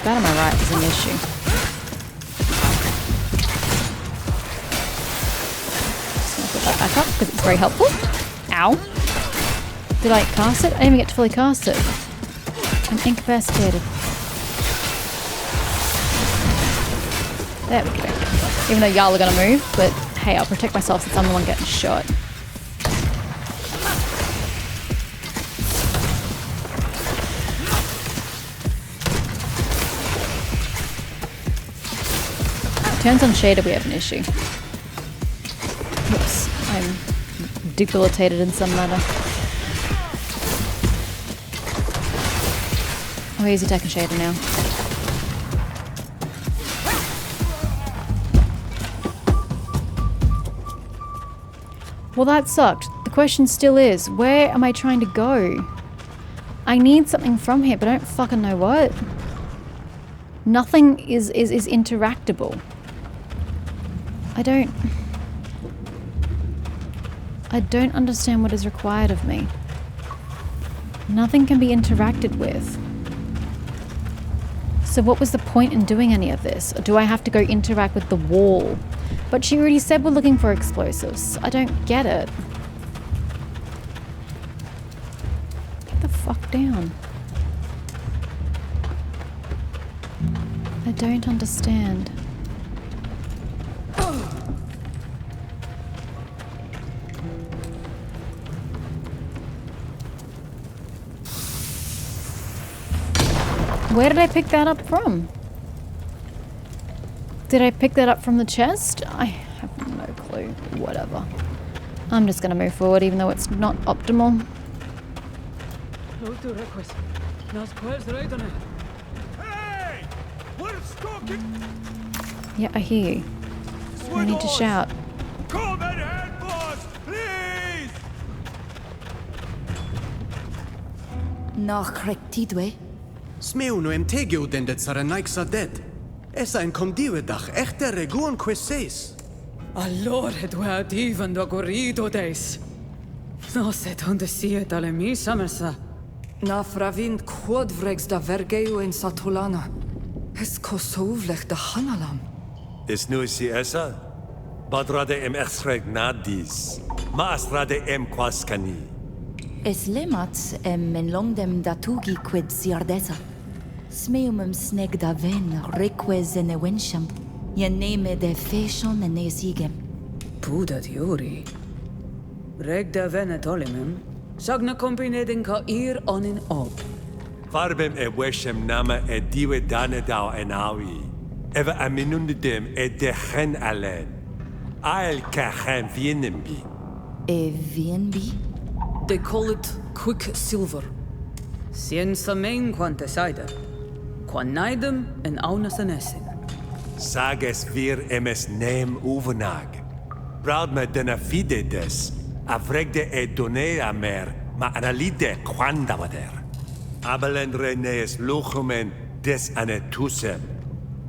That on my right is an issue. Just gonna put that back up because it's very helpful. Ow. Did I cast it? I didn't even get to fully cast it. I'm incapacitated. There we go. Even though y'all are gonna move, but hey, I'll protect myself since I'm the one getting shot. Turns on shader, we have an issue. Oops, I'm debilitated in some manner. Oh, he's attacking shader now. Well, that sucked. The question still is, where am I trying to go? I need something from here, but I don't fucking know what. Nothing is interactable. I don't understand what is required of me. Nothing can be interacted with. So what was the point in doing any of this? Or do I have to go interact with the wall? But she already said we're looking for explosives. I don't get it. Get the fuck down. I don't understand. Where did I pick that up from? Did I pick that up from the chest? I have no clue. Whatever. I'm just gonna move forward even though it's not optimal. Hey! We're stalking! Yeah, I hear you. I need to shout. Come and help us, please! Nach Tidwe. Smeu no emtegio den det Sérène dead. Essa en condivedach echte reguon queses. Allora due divan do corrido des. No se tonde sie dalle misa mesa. Na fravind quadvregs da vergeu in Satulana. Es kosovlech da Hanalam. Is nu si essa? Badrade em extreg nadis. Maasrade em quascani. Es lemats en longdem datugi quid siardesa. Smeum sneg da ven reques en ewensham. Yen name de feshon en esigem. Puda diuri. Reg da ven et olimum. Sagna combinedin ka ir onin ob. Farbem e weshem nama e diwe danedau en awi. Eva aminundidem e de gen alen. Ael ka gen vienembi. E vienbi? They call it quicksilver. Sien samain quantesider. Quanaidem en aunas anesin. Sages vir emes neem uvenag. Braud me dena fide des. Avregde e donea mer, ma analide quandavader. Abelen renees luchumen des anetusem.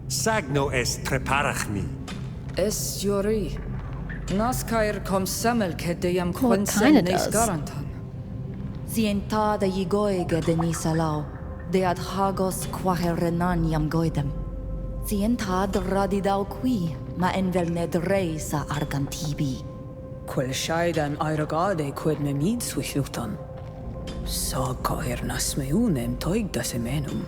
Sagno es treparachmi. Es jori. Naskair kom semmelke de jam Well, it kinda nes does. garantan. Sienta de yigoige de nisalau, de ad hagos quaherenan yam goidem. Sienta de radidau qui, ma envel ned reisa argantibi. Quel shaidan airagade quid me mid swichlutan. Så kair nas meunem toig da semenum.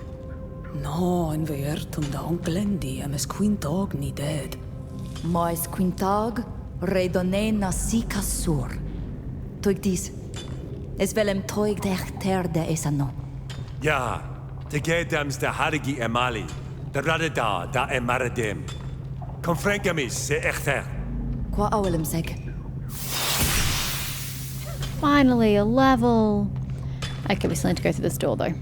No, en veertum da onklendi emes quintog ni dead. Mais quintag, redone nasika sur. Toig dis. Es velem toig de terde esano. Ja, de gedams de harigi emali. De radada da emaradem. Confrenkamis se echter. Qua awelem zeg. Finally, a level. Okay, we still need to go through this door though.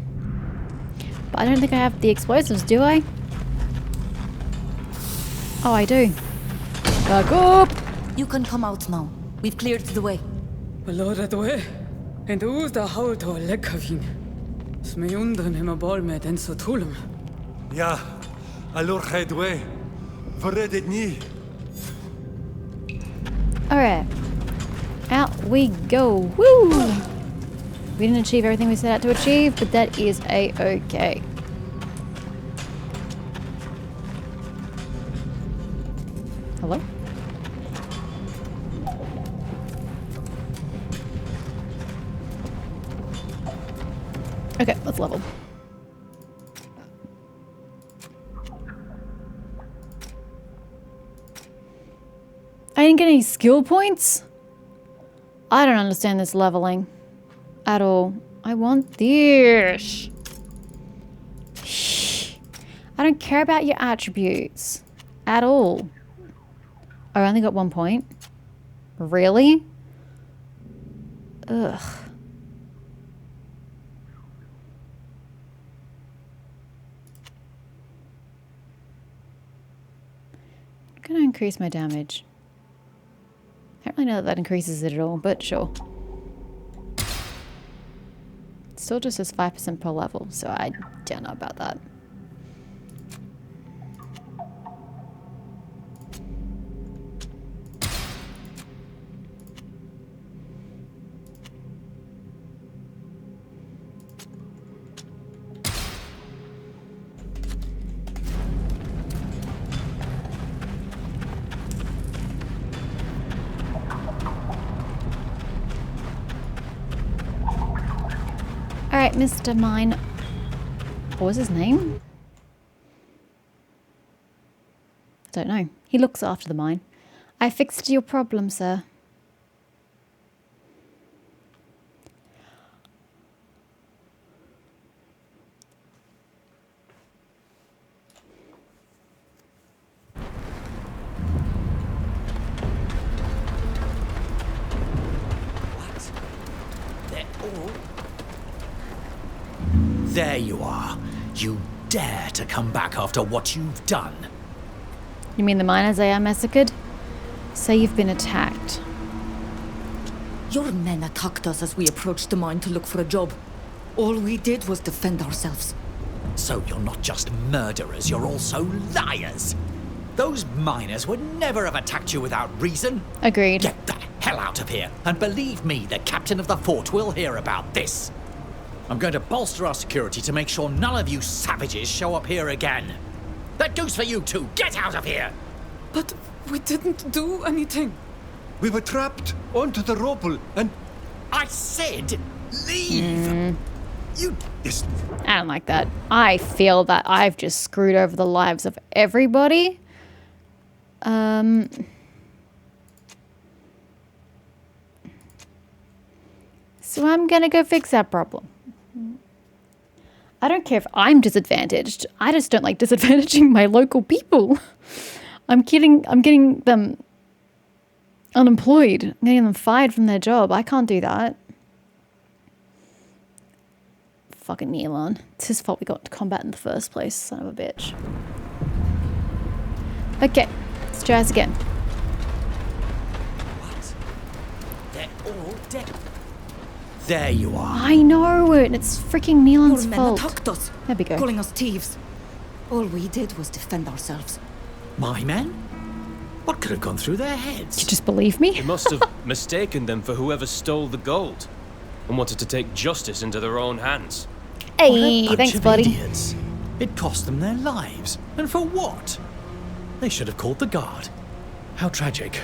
But I don't think I have the explosives, do I? Oh, I do. Back up! You can come out now. We've cleared the way. Lord at way. En us da hauto lekkavin. Smeundan hema bol med en så tulum. Ja, alor gedwe. Verred het niet. Alright. Out we go. Woo! We didn't achieve everything we set out to achieve, but that is a-okay. Hello? Okay, let's level. I didn't get any skill points? I don't understand this leveling at all. I want this. I don't care about your attributes at all. I only got 1 point. Really? Ugh. I'm gonna increase my damage. I don't really know that that increases it at all, but sure. It still just says 5% per level, so I don't know about that. Alright, Mr. Mine. What was his name? I don't know. He looks after the mine. I fixed your problem, sir. There you are. You dare to come back after what you've done. You mean the miners I massacred? Say you've been attacked. Your men attacked us as we approached the mine to look for a job. All we did was defend ourselves. So you're not just murderers, you're also liars. Those miners would never have attacked you without reason. Agreed. Get the hell out of here, and believe me, the captain of the fort will hear about this. I'm going to bolster our security to make sure none of you savages show up here again. That goes for you too. Get out of here! But we didn't do anything. We were trapped onto the rubble and... I said leave! You... I don't like that. I feel that I've just screwed over the lives of everybody. So I'm gonna go fix that problem. I don't care if I'm disadvantaged. I just don't like disadvantaging my local people. I'm getting them unemployed. I'm getting them fired from their job. I can't do that. Fucking Elon. It's his fault we got to combat in the first place, son of a bitch. Okay, let's try this again. What? They're all dead. There you are. I know it. It's freaking Neelan's Your men fault. attacked us, There we go. calling us thieves. All we did was defend ourselves. My men? What could have gone through their heads? You just believe me? They must have mistaken them for whoever stole the gold and wanted to take justice into their own hands. Hey, What a bunch thanks, of buddy. idiots. It cost them their lives. And for what? They should have called the guard. How tragic.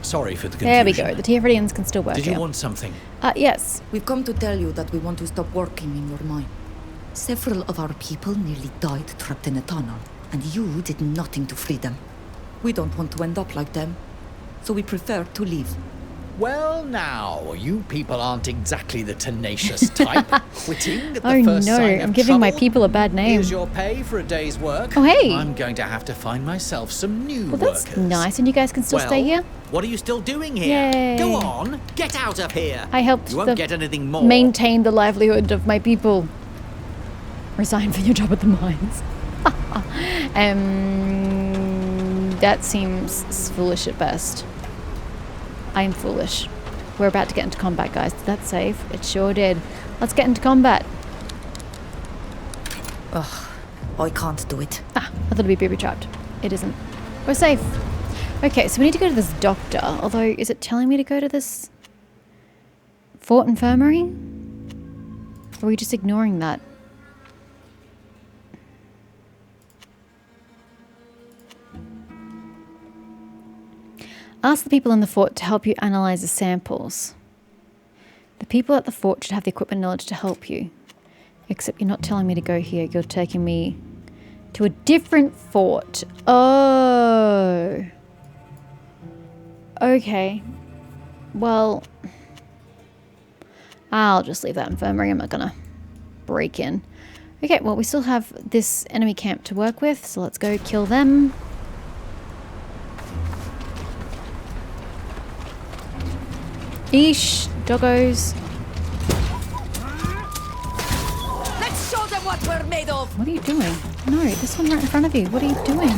Sorry for the confusion. There we go. The Teer Fradeans can still work Did you here. want something? Yes. We've come to tell you that we want to stop working in your mine. Several of our people nearly died trapped in a tunnel, and you did nothing to free them. We don't want to end up like them, so we prefer to leave. Well, now, you people aren't exactly the tenacious type. Quitting at the Oh first no, sign of I'm giving my trouble. people a bad name. Here's your pay for a day's work. Oh, hey. I'm going to have to find myself some new Well, that's workers. nice, and you guys can still stay here? What are you still doing here? Yay. Go on, get out of here. I helped You won't the- get anything more. maintain the livelihood of my people. Resign for your job at the mines. That seems foolish at best. I'm foolish. We're about to get into combat, guys. Did that save? It sure did. Let's get into combat. Ugh, I can't do it. I thought it'd be booby trapped. It isn't. We're safe. Okay, so we need to go to this doctor. Although, is it telling me to go to this fort infirmary? Or are we just ignoring that? Ask the people in the fort to help you analyze the samples. The people at the fort should have the equipment knowledge to help you. Except you're not telling me to go here. You're taking me to a different fort. Oh. Okay. Well, I'll just leave that infirmary. I'm not gonna break in. Okay, well, we still have this enemy camp to work with, so let's go kill them. Eesh, doggos. Let's show them what we're made of! What are you doing? No, this one right in front of you. What are you doing?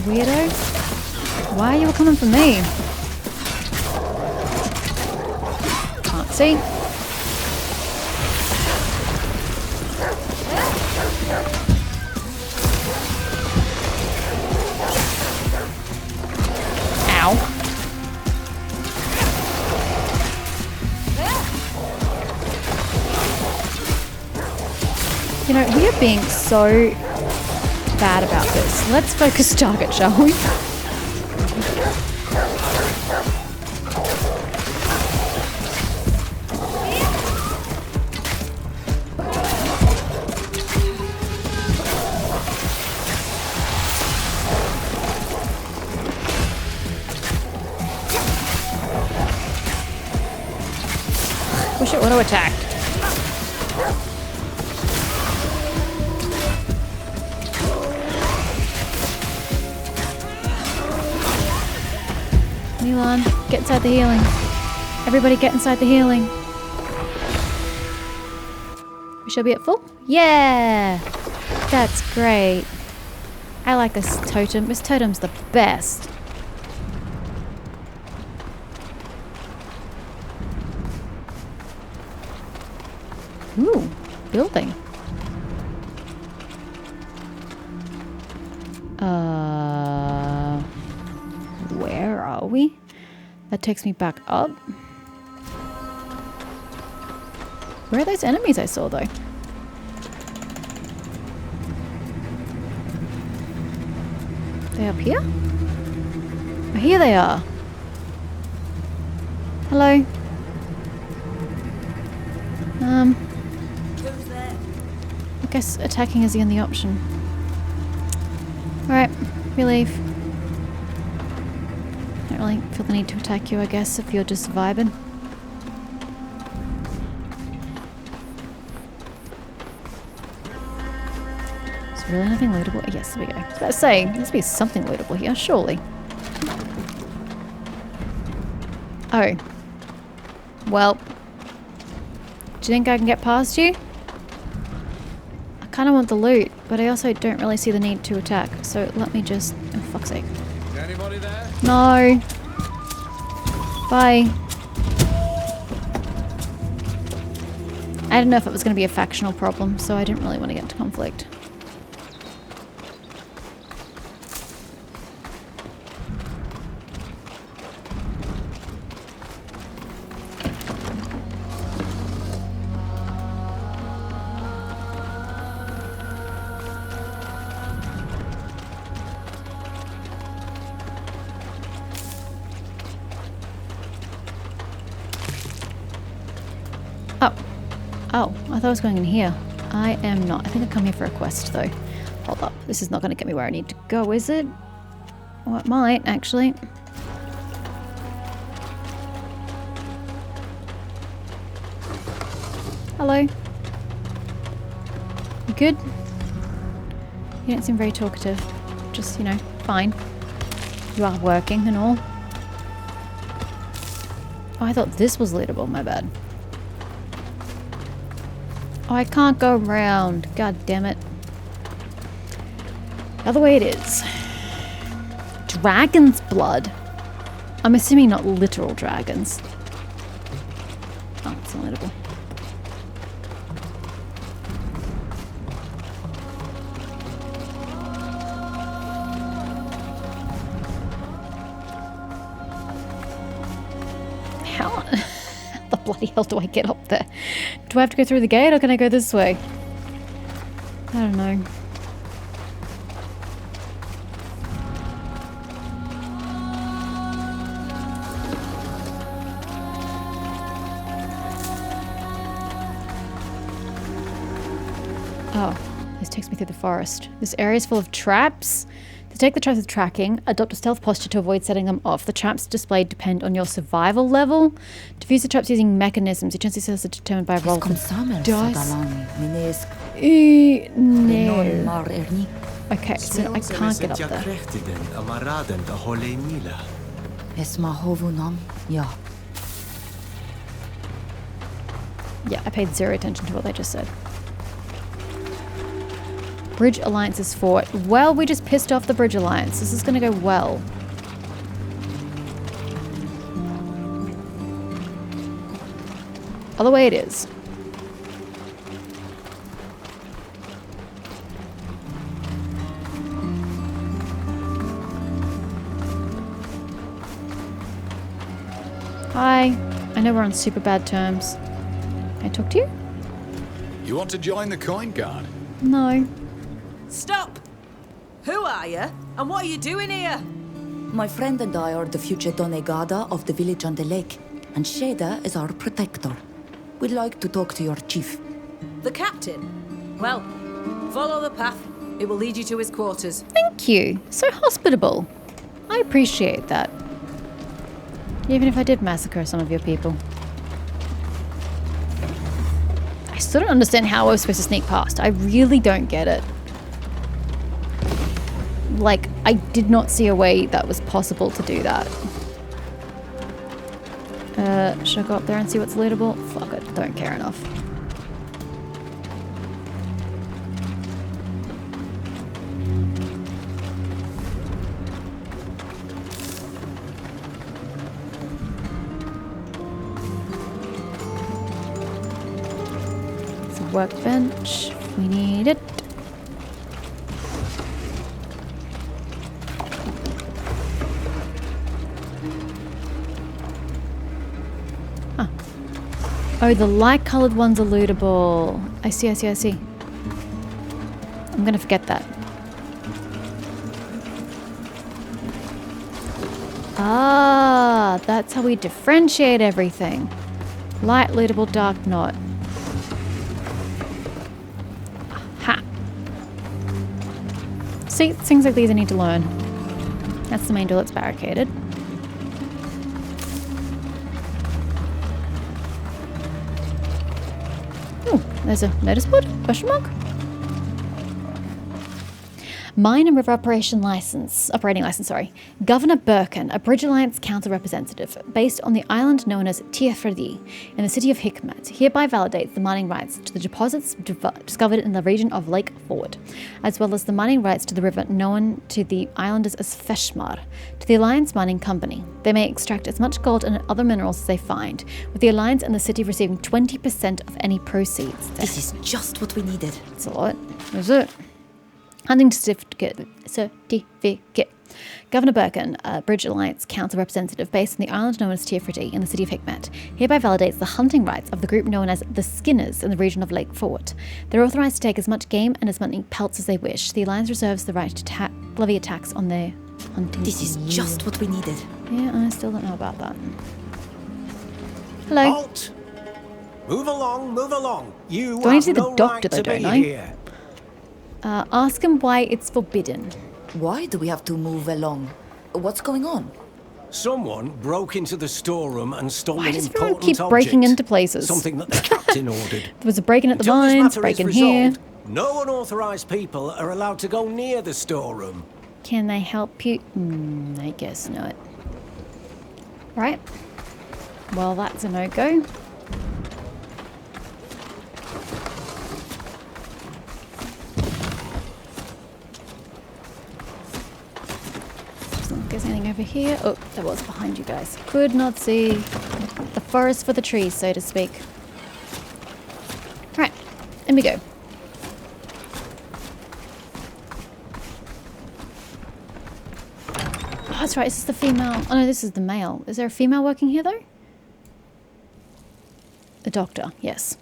Weirdo. Why are you all coming for me? Can't see. Ow. You know, we are being so bad about this. Let's focus target, shall we? Wish it auto-attacked. Milan, get inside the healing. Everybody get inside the healing. We should be at full? Yeah! That's great. I like this totem. This totem's the best. Ooh, building. Where are we? That takes me back up. Where are those enemies I saw though? They up here? Oh, here they are. Hello. I guess attacking is the only option. Alright, we leave. Don't really feel the need to attack you, I guess, if you're just vibing. Is there really nothing lootable? Yes, there we go. I was about to say, there must be something lootable here, surely. Oh. Well. Do you think I can get past you? I kind of want the loot, but I also don't really see the need to attack. So let me just... Oh, fuck's sake. Is anybody there? No. Bye. I didn't know if it was going to be a factional problem, so I didn't really want to get into conflict. Oh, I thought I was going in here. I am not. I think I come here for a quest, though. Hold up. This is not going to get me where I need to go, is it? Oh, it might, actually. Hello. You good? You don't seem very talkative. Just, you know, fine. You are working and all. Oh, I thought this was lootable. My bad. Oh, I can't go around. God damn it. The other way it is. Dragon's blood. I'm assuming not literal dragons. Oh, it's not lootable. How the bloody hell do I get up there? Do I have to go through the gate or can I go this way? I don't know. Oh, this takes me through the forest. This area is full of traps. To take the traps with tracking, adopt a stealth posture to avoid setting them off. The traps displayed depend on your survival level. Defuse the traps using mechanisms. Your chances are determined by a roll of dice. No. Okay, so I can't get up there. Yeah, I paid zero attention to what they just said. Bridge Alliance is fought. Well, we just pissed off the Bridge Alliance. This is going to go well. Other way it is. Hi. I know we're on super bad terms. Can I talk to you? You want to join the Coin Guard? No. Stop! Who are you? And what are you doing here? My friend and I are the future doneigada of the village on the lake, and Sheda is our protector. We'd like to talk to your chief. The captain? Well, follow the path. It will lead you to his quarters. Thank you. So hospitable. I appreciate that. Even if I did massacre some of your people. I still don't understand how I was supposed to sneak past. I really don't get it. Like, I did not see a way that was possible to do that. Should I go up there and see what's lootable? Fuck it, don't care enough. It's a workbench. We need it. Oh, the light-coloured ones are lootable. I see. I'm gonna forget that. Ah, that's how we differentiate everything. Light lootable, dark not. Ha. See, things like these I need to learn. That's the main door that's barricaded. There's a notice board? Question mark? Mine and River Operating License, sorry. Governor Birkin, a Bridge Alliance Council representative, based on the island known as Teer Fradee in the city of Hikmet, hereby validates the mining rights to the deposits discovered in the region of Lake Ford, as well as the mining rights to the river known to the islanders as Feshmar, to the Alliance Mining Company. They may extract as much gold and other minerals as they find, with the Alliance and the city receiving 20% of any proceeds. This is just what we needed. That's a lot. Is it? Hunting certificate. Governor Birkin, a Bridge Alliance Council representative based on the island known as Teer Fradee in the city of Hikmet, hereby validates the hunting rights of the group known as the Skinners in the region of Lake Fort. They're authorized to take as much game and as many pelts as they wish. The Alliance reserves the right to levy attacks on their hunting. This is just what we needed. Yeah, I still don't know about that. Hello. Halt! Move along. You Do I need to see have the no doctor right though, to be don't I? here. Ask him why it's forbidden. Why do we have to move along? What's going on? Someone broke into the storeroom and stole Why an does everyone important keep breaking object, into places? something that the captain ordered. There was a break-in at the Until this mines, matter is break-in here. resolved, no unauthorized people are allowed to go near the storeroom. Can they help you? I guess not. Right. Well, that's a no-go. There's anything over here. Oh, there was behind you guys. Could not see the forest for the trees, so to speak. Right, in we go. Oh, that's right, this is the female. Oh no, this is the male. Is there a female working here though? The doctor, yes.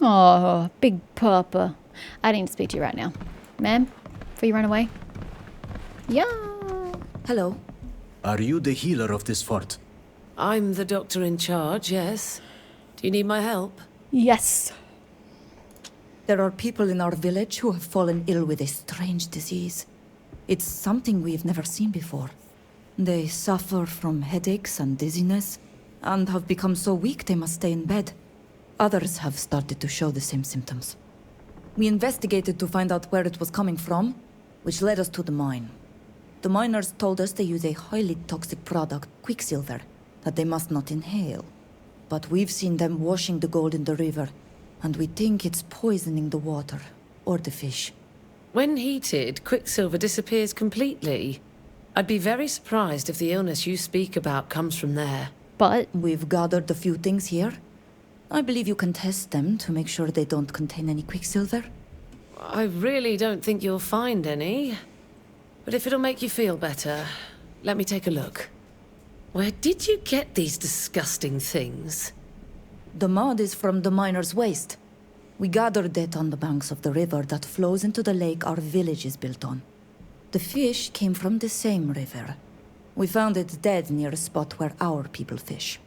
Oh, big papa. I need to speak to you right now. Ma'am, before you run away. Yeah. Hello. Are you the healer of this fort? I'm the doctor in charge, yes. Do you need my help? Yes. There are people in our village who have fallen ill with a strange disease. It's something we've never seen before. They suffer from headaches and dizziness, and have become so weak they must stay in bed. Others have started to show the same symptoms. We investigated to find out where it was coming from, which led us to the mine. The miners told us they use a highly toxic product, quicksilver, that they must not inhale. But we've seen them washing the gold in the river, and we think it's poisoning the water, or the fish. When heated, quicksilver disappears completely. I'd be very surprised if the illness you speak about comes from there. But we've gathered a few things here. I believe you can test them to make sure they don't contain any quicksilver. I really don't think you'll find any. But if it'll make you feel better, let me take a look. Where did you get these disgusting things? The mud is from the miners' waste. We gathered it on the banks of the river that flows into the lake our village is built on. The fish came from the same river. We found it dead near a spot where our people fish.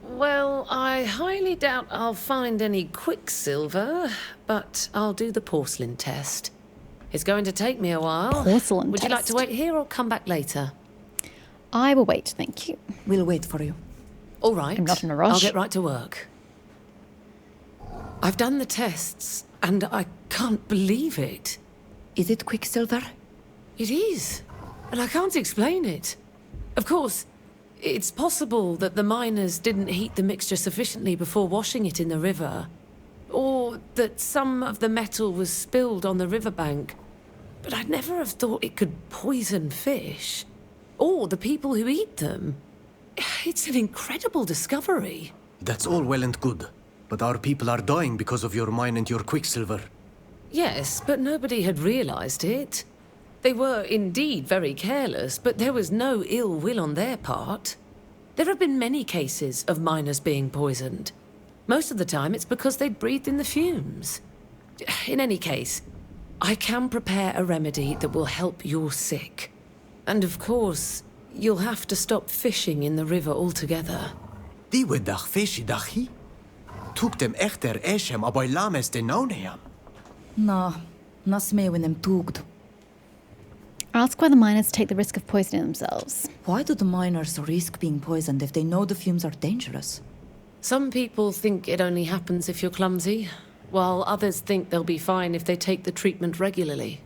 Well, I highly doubt I'll find any quicksilver, but I'll do the porcelain test. It's going to take me a while. Porcelain Would test. you like to wait here or come back later? I will wait, thank you. We'll wait for you. All right. I'm not in a rush. I'll get right to work. I've done the tests, and I can't believe it. Is it quicksilver? It is, and I can't explain it. Of course, it's possible that the miners didn't heat the mixture sufficiently before washing it in the river, or that some of the metal was spilled on the riverbank. But I'd never have thought it could poison fish, or the people who eat them. It's an incredible discovery. That's all well and good, but our people are dying because of your mine and your quicksilver. Yes, but nobody had realized it. They were indeed very careless, but there was no ill will on their part. There have been many cases of miners being poisoned. Most of the time it's because they'd breathed in the fumes. In any case, I can prepare a remedy that will help your sick. And of course, you'll have to stop fishing in the river altogether. Die we dag fishi dachi? Tuk dem echter eshem aboy lames de nauneam. Na, nas me when them tugd. Ask why the miners take the risk of poisoning themselves. Why do the miners risk being poisoned if they know the fumes are dangerous? Some people think it only happens if you're clumsy, while others think they'll be fine if they take the treatment regularly.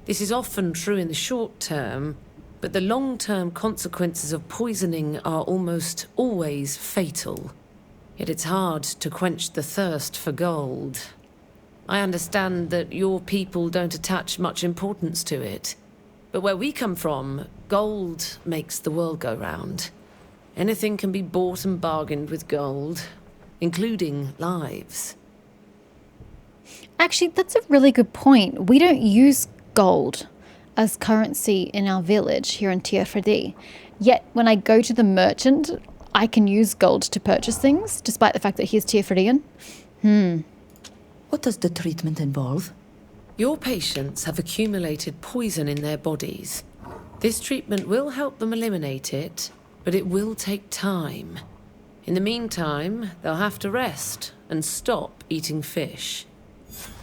This is often true in the short term, but the long-term consequences of poisoning are almost always fatal. Yet it's hard to quench the thirst for gold. I understand that your people don't attach much importance to it. But where we come from, gold makes the world go round. Anything can be bought and bargained with gold, including lives. Actually, that's a really good point. We don't use gold as currency in our village here in Teer Fradee. Yet when I go to the merchant, I can use gold to purchase things, despite the fact that he's Teer Fradean. What does the treatment involve? Your patients have accumulated poison in their bodies. This treatment will help them eliminate it, but it will take time. In the meantime, they'll have to rest and stop eating fish.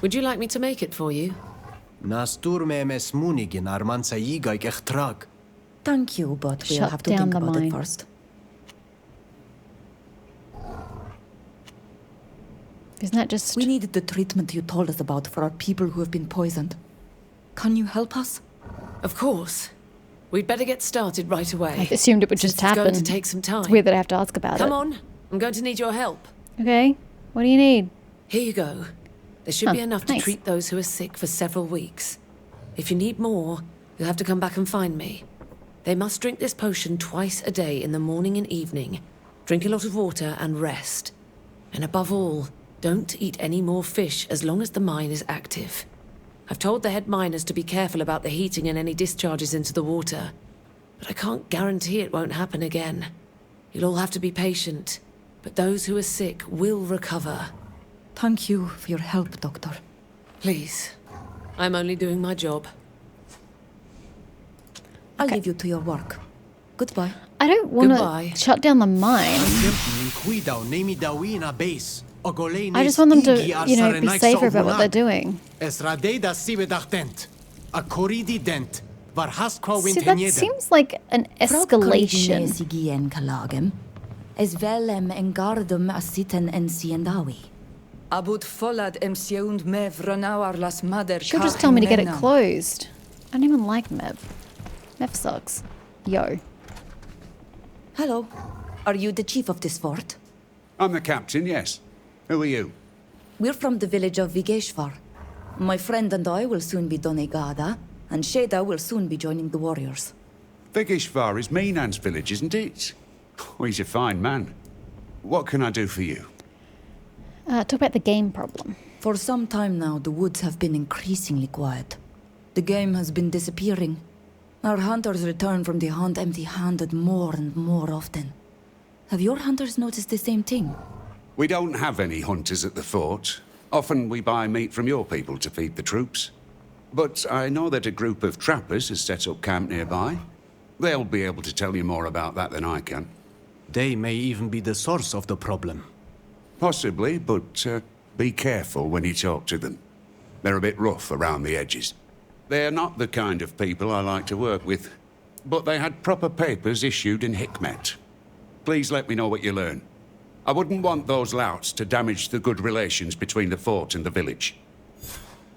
Would you like me to make it for you? Thank you, but we'll Shut have to down think the about mine. it first. Isn't that just... We needed the treatment you told us about for our people who have been poisoned. Can you help us? Of course. We'd better get started right away. I assumed it would just Since it's happen. going to take some time. It's weird that I have to ask about it. Come on. I'm going to need your help. Okay. What do you need? Here you go. There should be enough to nice. treat those who are sick for several weeks. If you need more, you'll have to come back and find me. They must drink this potion twice a day in the morning and evening. Drink a lot of water and rest. And above all, don't eat any more fish as long as the mine is active. I've told the head miners to be careful about the heating and any discharges into the water. But I can't guarantee it won't happen again. You'll all have to be patient. But those who are sick will recover. Thank you for your help, Doctor. Please. I'm only doing my job. I'll leave you to your work. Goodbye. I don't want Goodbye. to shut down the mine. I just want them to, be safer about what they're doing. See, that seems like an escalation. Abut folad emseund mev ranawar las mader. She'll just tell me to get it closed. I don't even like Mev. Mev sucks. Yo. Hello. Are you the chief of this fort? I'm the captain, yes. Who are you? We're from the village of Vigeshvar. My friend and I will soon be doneigada, and Sheda will soon be joining the warriors. Vigeshvar is Minan's village, isn't it? Oh, he's a fine man. What can I do for you? Talk about the game problem. For some time now, the woods have been increasingly quiet. The game has been disappearing. Our hunters return from the hunt empty-handed more and more often. Have your hunters noticed the same thing? We don't have any hunters at the fort. Often we buy meat from your people to feed the troops. But I know that a group of trappers has set up camp nearby. They'll be able to tell you more about that than I can. They may even be the source of the problem. Possibly, but be careful when you talk to them. They're a bit rough around the edges. They're not the kind of people I like to work with, but they had proper papers issued in Hikmet. Please let me know what you learn. I wouldn't want those louts to damage the good relations between the fort and the village.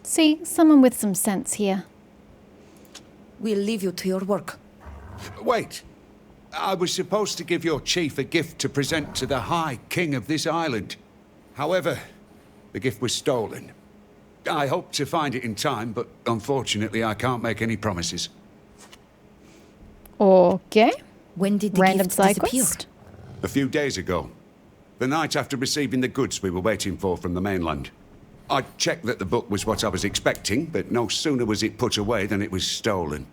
See, someone with some sense here. We'll leave you to your work. Wait. I was supposed to give your chief a gift to present to the High King of this island. However, the gift was stolen. I hope to find it in time, but unfortunately I can't make any promises. Okay. When did the Random gift side disappear? quest? A few days ago. The night after receiving the goods we were waiting for from the mainland. I checked that the book was what I was expecting, but no sooner was it put away than it was stolen.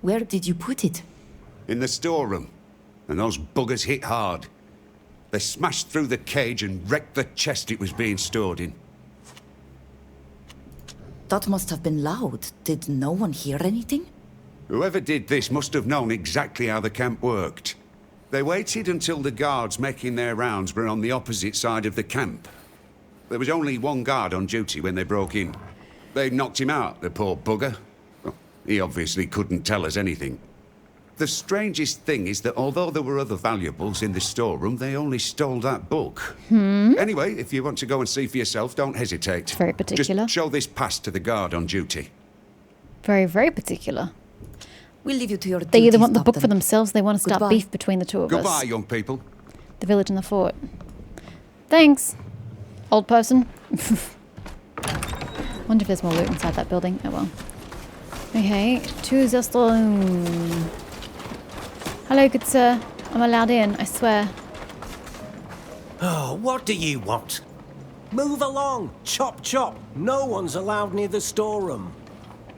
Where did you put it? In the storeroom. And those buggers hit hard. They smashed through the cage and wrecked the chest it was being stored in. That must have been loud. Did no one hear anything? Whoever did this must have known exactly how the camp worked. They waited until the guards making their rounds were on the opposite side of the camp. There was only one guard on duty when they broke in. They knocked him out, the poor bugger. Well, he obviously couldn't tell us anything. The strangest thing is that although there were other valuables in the storeroom, they only stole that book. Anyway, if you want to go and see for yourself, don't hesitate. It's very particular. Just show this pass to the guard on duty. Very, very particular. We'll leave you to your They either duties, want the book Captain. for themselves, they want to start Goodbye. beef between the two of Goodbye, us. young people. The village and the fort. Thanks, old person. Wonder if there's more loot inside that building. Oh well. Okay, to the stone. Hello, good sir. I'm allowed in, I swear. Oh, what do you want? Move along! Chop, chop! No one's allowed near the storeroom.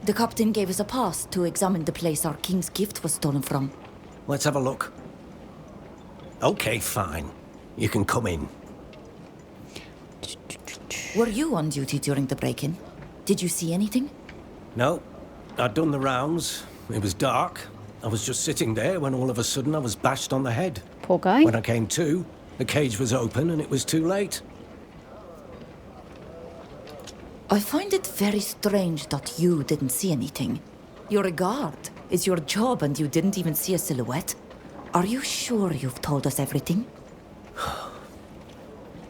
The captain gave us a pass to examine the place our king's gift was stolen from. Let's have a look. Okay, fine. You can come in. Were you on duty during the break-in? Did you see anything? No, I'd done the rounds. It was dark. I was just sitting there when all of a sudden I was bashed on the head. Poor guy. When I came to, the cage was open and it was too late. I find it very strange that you didn't see anything. You're a guard. It's your job and you didn't even see a silhouette. Are you sure you've told us everything?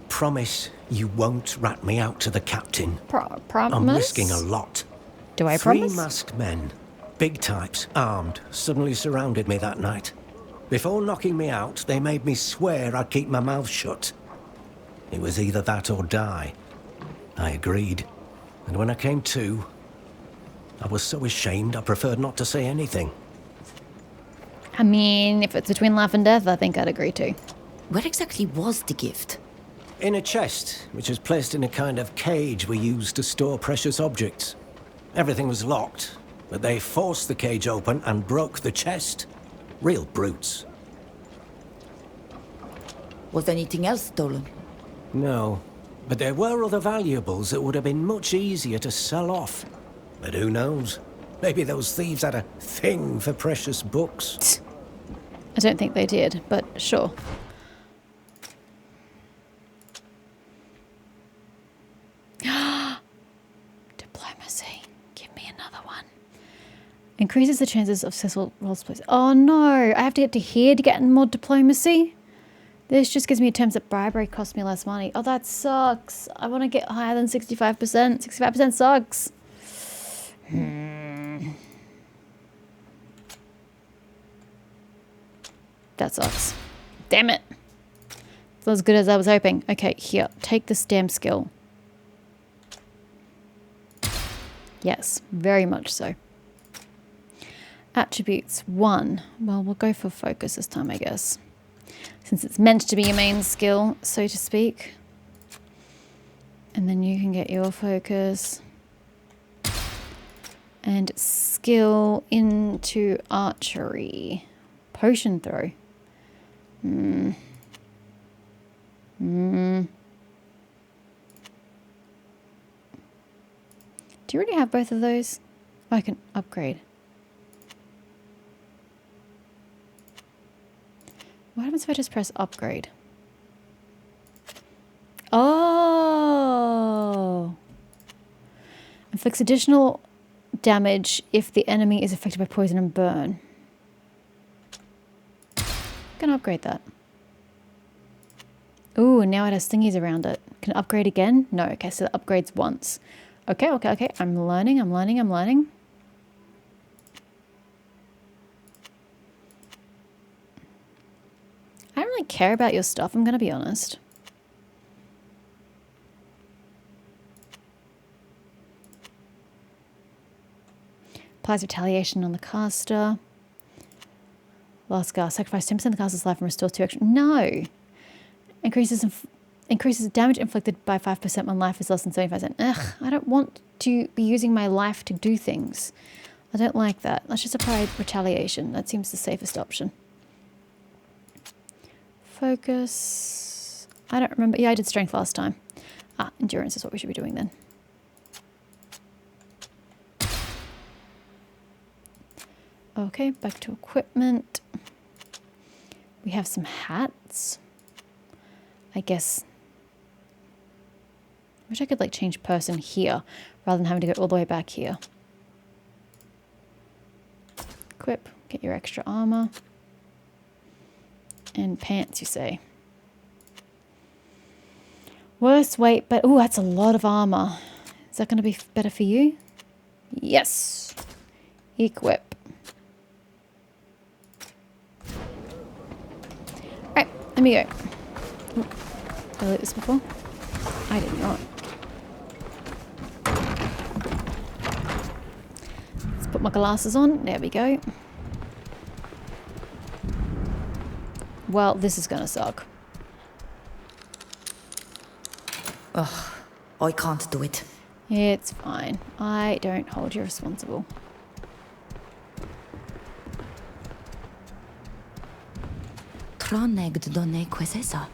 Promise you won't rat me out to the captain. Promise? I'm risking a lot. Do I Three promise? masked men, big types, armed, suddenly surrounded me that night. Before knocking me out, they made me swear I'd keep my mouth shut. It was either that or die. I agreed. And when I came to, I was so ashamed I preferred not to say anything. I mean, if it's between life and death, I think I'd agree too. Where exactly was the gift? In a chest, which was placed in a kind of cage we used to store precious objects. Everything was locked, but they forced the cage open and broke the chest. Real brutes. Was anything else stolen? No, but there were other valuables that would have been much easier to sell off. But who knows? Maybe those thieves had a thing for precious books. I don't think they did, but sure. Diplomacy. Give me another one. Increases the chances of successful roleplays. Oh no, I have to get to here to get more diplomacy? This just gives me attempts at bribery, costs me less money. Oh, that sucks. I want to get higher than 65%. 65% sucks. That sucks. Damn it. It's not as good as I was hoping. Okay, here. Take this damn skill. Yes, very much so. Attributes 1. Well, we'll go for focus this time, I guess. Since it's meant to be your main skill, so to speak. And then you can get your focus. And skill into archery. Potion throw. Do you already have both of those? Oh, I can upgrade. What happens if I just press upgrade? Oh! Inflicts additional damage if the enemy is affected by poison and burn. I'm gonna upgrade that. Ooh, and now it has thingies around it. Can it upgrade again? No, okay, so it upgrades once. Okay. I'm learning. I don't really care about your stuff, I'm gonna be honest. Applies retaliation on the caster. Last guard. Sacrifice 10% of the caster's life and restore 2 extra. No! Increases damage inflicted by 5% when life is less than 75%. Ugh, I don't want to be using my life to do things. I don't like that. Let's just apply retaliation. That seems the safest option. Focus. I don't remember. Yeah, I did strength last time. Endurance is what we should be doing then. Okay, back to equipment. We have some hats. I guess. I wish I could like change person here rather than having to go all the way back here. Equip, get your extra armor. And pants, you say. Worst weight, but oh, that's a lot of armor. Is that going to be better for you? Yes. Equip. Alright, let me go. Ooh, did I loot this before? I did not. Let's put my glasses on. There we go. Well, this is gonna suck. Ugh, I can't do it. It's fine. I don't hold you responsible. Tranegd donne quesesa.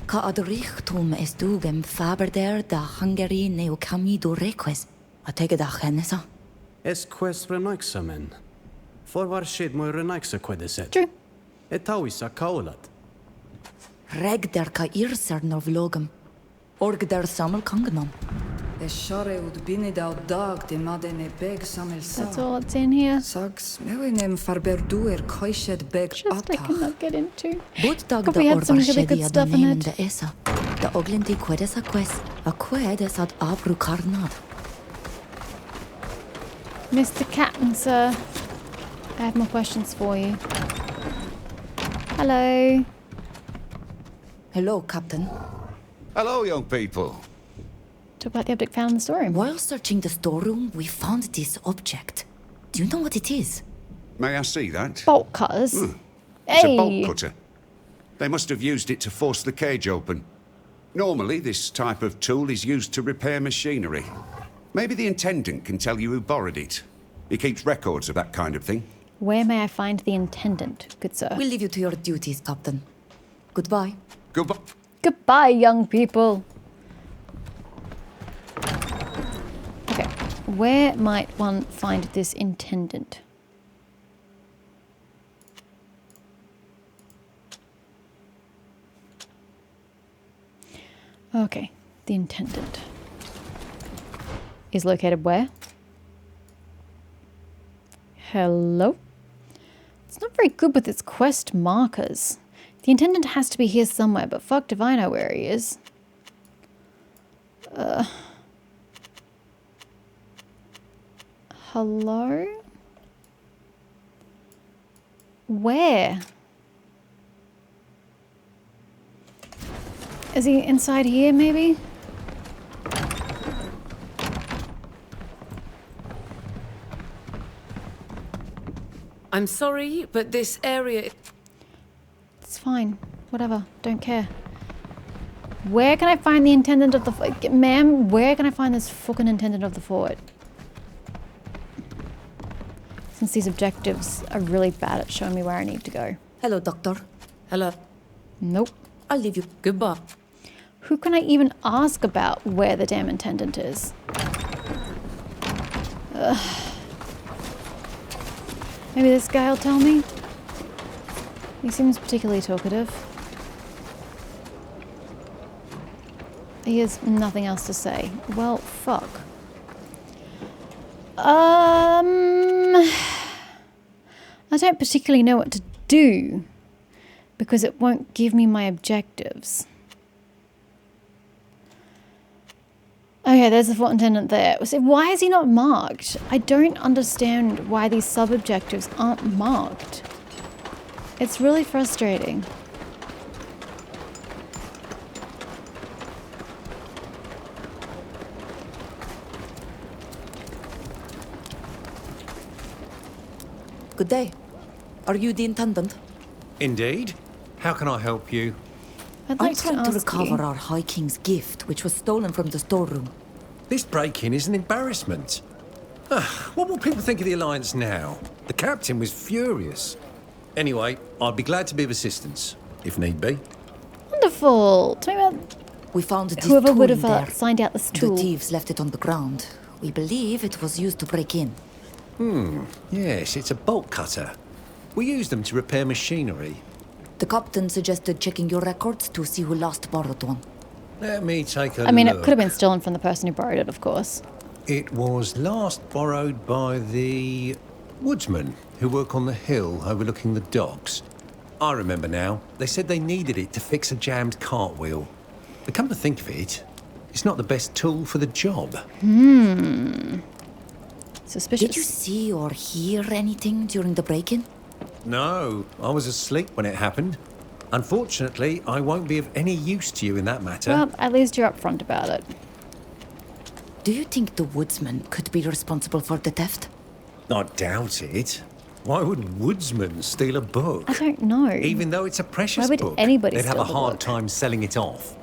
Ca ad richtum estugem faberder da Hungary neo cami do reques. A tege da genesa. Es quest renaixa men. For var skid mo renaixa quedeset. True. Etauissa kaulat. Reg der ka irser nor vlogum. Org der samel kangenom. Eshare ud binida dag de madene beg samelsa. That's all it's in here. Sags mewinem farberduer koished beg Just I cannot get into. Bud dag God, da we had some really orvar good shedia stuff in donemen it. de esa. Da oglendi quedes a quest. A quedes ad abru carnad. Mr. Captain, sir. I have more questions for you. Hello. Hello, Captain. Hello, young people. Talk about the object found in the storeroom. While searching the storeroom, we found this object. Do you know what it is? May I see that? Bolt cutters. It's Hey. a bolt cutter. They must have used it to force the cage open. Normally, this type of tool is used to repair machinery. Maybe the Intendant can tell you who borrowed it. He keeps records of that kind of thing. Where may I find the Intendant, good sir? We'll leave you to your duties, Captain. Goodbye. Goodbye. Goodbye, young people. Okay, where might one find this Intendant? Okay, the Intendant is located where? Hello? It's not very good with its quest markers. The Intendant has to be here somewhere, but fucked if I know where he is. Hello? Where? Is he inside here, maybe? I'm sorry, but this area... It's fine. Whatever. Don't care. Where can I find the Intendant of the... Ma'am, where can I find this fucking Intendant of the fort? Since these objectives are really bad at showing me where I need to go. Hello, Doctor. Hello. Nope. I'll leave you. Goodbye. Who can I even ask about where the damn Intendant is? Ugh. Maybe this guy will tell me? He seems particularly talkative. He has nothing else to say. Well, fuck. I don't particularly know what to do because it won't give me my objectives. Okay, there's the fort intendant there. So why is he not marked? I don't understand why these sub-objectives aren't marked. It's really frustrating. Good day. Are you the Intendant? Indeed. How can I help you? I'd I'm like trying to ask recover you. our High King's gift, which was stolen from the storeroom. This break-in is an embarrassment. What will people think of the Alliance now? The captain was furious. Anyway, I'd be glad to be of assistance, if need be. Wonderful. Tell me about We found this whoever tool would have there. signed out this tool. The thieves left it on the ground. We believe it was used to break in. Yes, it's a bolt cutter. We use them to repair machinery. The captain suggested checking your records to see who last borrowed one. Let me take a I mean, look. it could have been stolen from the person who borrowed it, of course. It was last borrowed by the woodsmen who work on the hill overlooking the docks. I remember now. They said they needed it to fix a jammed cartwheel. But come to think of it, it's not the best tool for the job. Suspicious. Did you see or hear anything during the break-in? No, I was asleep when it happened. Unfortunately, I won't be of any use to you in that matter. Well, at least you're upfront about it. Do you think the woodsman could be responsible for the theft? I doubt it. Why would woodsmen steal a book? I don't know. Even though it's a precious Why would book, anybody they'd have steal a the hard book? time selling it off.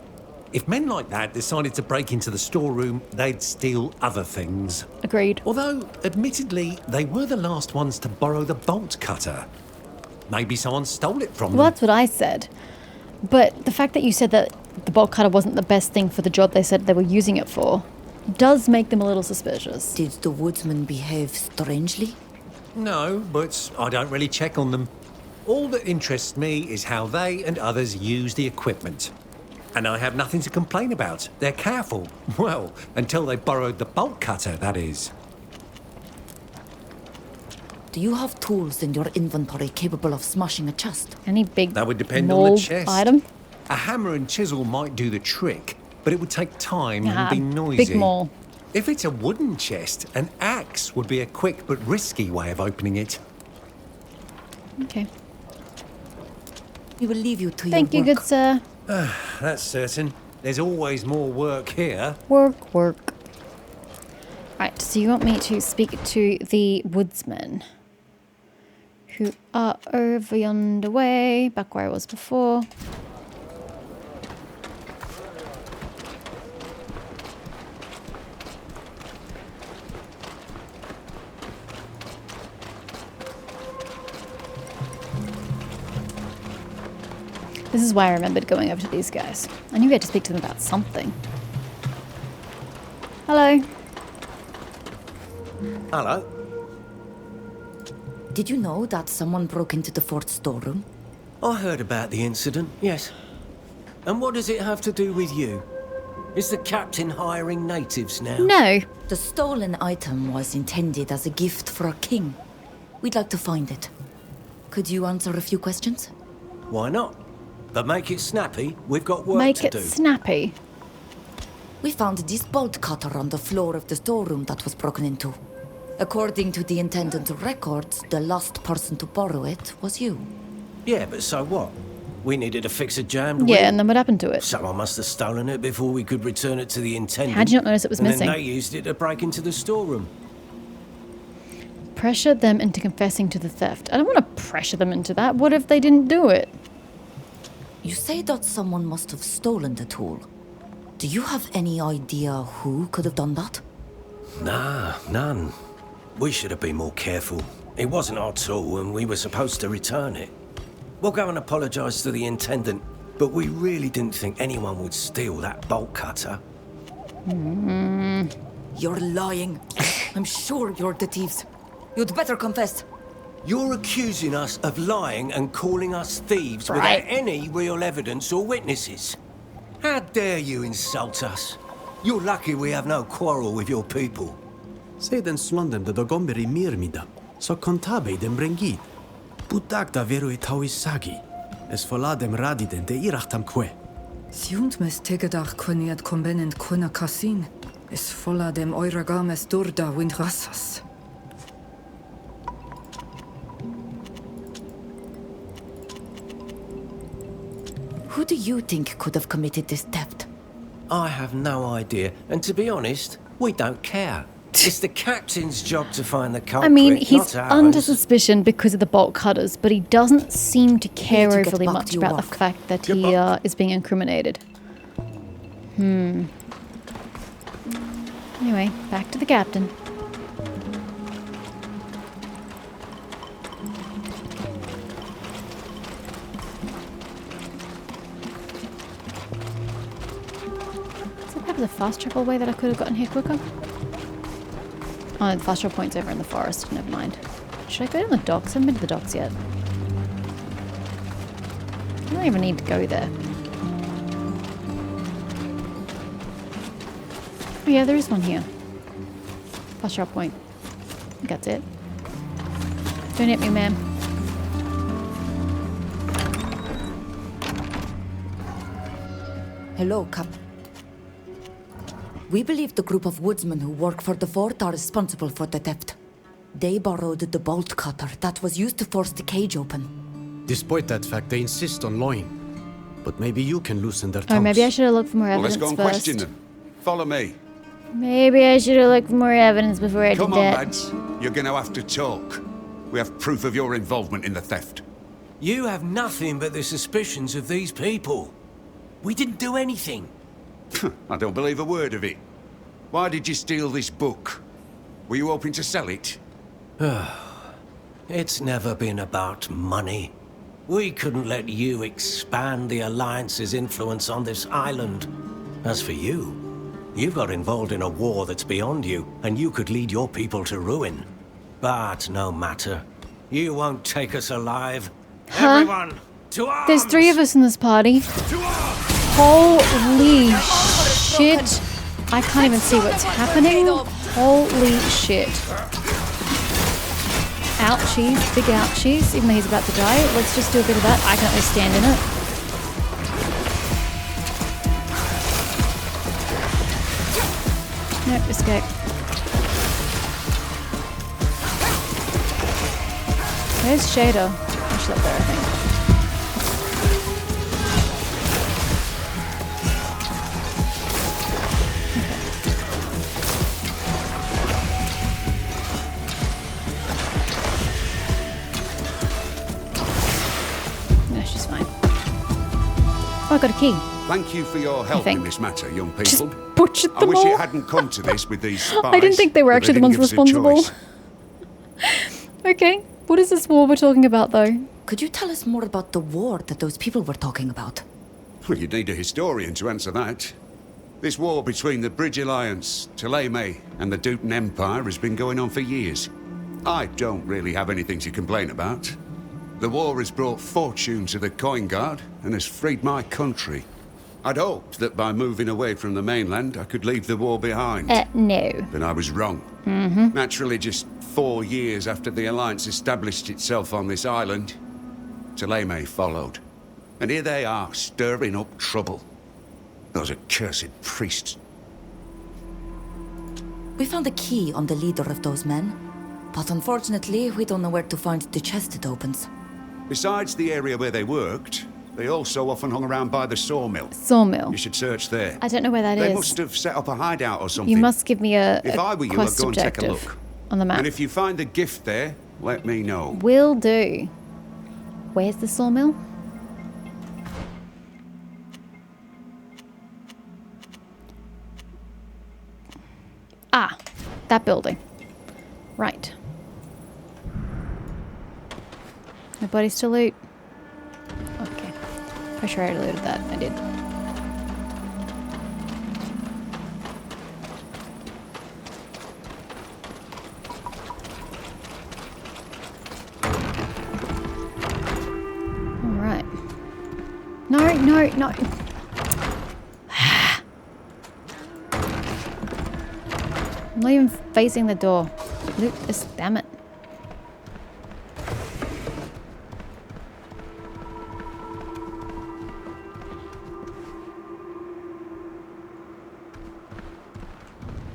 If men like that decided to break into the storeroom, they'd steal other things. Agreed. Although, admittedly, they were the last ones to borrow the bolt cutter. Maybe someone stole it from Well, them. that's what I said. But the fact that you said that the bolt cutter wasn't the best thing for the job they said they were using it for does make them a little suspicious. Did the woodsman behave strangely? No, but I don't really check on them. All that interests me is how they and others use the equipment. And I have nothing to complain about. They're careful. Well, until they borrowed the bolt cutter, that is. Do you have tools in your inventory capable of smashing a chest? Any big That would depend on mold the chest. item? A hammer and chisel might do the trick, but it would take time Ah, and be noisy. big maul. If it's a wooden chest, an axe would be a quick but risky way of opening it. Okay. We will leave you to Thank you, your good sir. That's certain. There's always more work here. Work. Right, so you want me to speak to the woodsmen who are over yonder way, back where I was before. This is why I remembered going over to these guys. I knew we had to speak to them about something. Hello. Hello. Did you know that someone broke into the fort storeroom? I heard about the incident, yes. And what does it have to do with you? Is the captain hiring natives now? No. The stolen item was intended as a gift for a king. We'd like to find it. Could you answer a few questions? Why not? But make it snappy. We've got work Make to it do. snappy. We found this bolt cutter on the floor of the storeroom that was broken into. According to the intendant's records, the last person to borrow it was you. Yeah, but so what? We needed to fix a jammed Yeah, wheel. and then what happened to it? Someone must have stolen it before we could return it to the intendant. How'd you not notice it was and missing? Then they used it to break into the storeroom. Pressure them into confessing to the theft. I don't want to pressure them into that. What if they didn't do it? You say that someone must have stolen the tool. Do you have any idea who could have done that? Nah, none. We should have been more careful. It wasn't our tool and we were supposed to return it. We'll go and apologise to the intendant, but we really didn't think anyone would steal that bolt cutter. You're lying. I'm sure you're the thieves. You'd better confess. You're accusing us of lying and calling us thieves Right. without any real evidence or witnesses. How dare you insult us? You're lucky we have no quarrel with your people. Seiden slondem da dogomberi mirmida, so contabe dem brengid. Budagda veru e tawisagi, es foladem radiden de irachtam que. Siunt mes tegedach kwniad kombenent kuna Gacene. Es volla dem euragames durda wind rassas. Who do you think could have committed this theft? I have no idea, and to be honest, we don't care. It's the captain's job to find the culprit, I mean, he's not under ours. suspicion because of the bolt cutters, but he doesn't seem to care need to get overly back much to your about the work. fact that Get he is being incriminated. Anyway, back to the captain. Is there perhaps a fast travel way that I could have gotten here quicker? Oh, the fast travel point's over in the forest. Never mind. Should I go down the docks? I haven't been to the docks yet. I don't even need to go there. Oh yeah, there is one here. Fast travel point. I think that's it. Don't hit me, ma'am. Hello, Cap. We believe the group of woodsmen who work for the fort are responsible for the theft. They borrowed the bolt cutter that was used to force the cage open. Despite that fact, they insist on lying. But maybe you can loosen their tongues. Oh, maybe I should have looked for more Well, evidence let's go and first. question them. Follow me. Maybe I should have looked for more evidence before I Come did on, that. lads. You're going to have to talk. We have proof of your involvement in the theft. You have nothing but the suspicions of these people. We didn't do anything. I don't believe a word of it. Why did you steal this book? Were you hoping to sell it? It's never been about money. We couldn't let you expand the Alliance's influence on this island. As for you, you got involved in a war that's beyond you, and you could lead your people to ruin. But no matter. You won't take us alive. Huh? There's 3 of us in this party. Holy shit. I can't even see what's happening. Holy shit. Ouchies, big ouchies, even though he's about to die. Let's just do a bit of that. I can at least stand in it. Nope, escape. Where's Shader? Oh, she's up there, I think. Oh, I got a key. Thank you for your help in this matter, young people. Just butchered them I wish all. it hadn't come to this with these spies. I didn't think they were but actually the didn't ones give us a responsible. choice. Okay, what is this war we're talking about, though? Could you tell us more about the war that those people were talking about? Well, you'd need a historian to answer that. This war between the Bridge Alliance, Thélème, and the Dutan Empire has been going on for years. I don't really have anything to complain about. The war has brought fortune to the Coin Guard and has freed my country. I'd hoped that by moving away from the mainland, I could leave the war behind. No. But I was wrong. Naturally, just 4 years after the Alliance established itself on this island, Thélème followed. And here they are, stirring up trouble. Those accursed priests. We found a key on the leader of those men, but unfortunately, we don't know where to find the chest it opens. Besides the area where they worked, they also often hung around by the sawmill. Sawmill. You should search there. I don't know where that They is. must have set up a hideout or something. You must give me a If I were you, I'd quest go and take a objective look. on the map. And if you find the gift there, let me know. Will do. Where's the sawmill? Ah, that building. Right. My body's to loot. Okay. Pretty sure I looted that. I did. Alright. No, no, no. I'm not even facing the door. Loot this, damn it.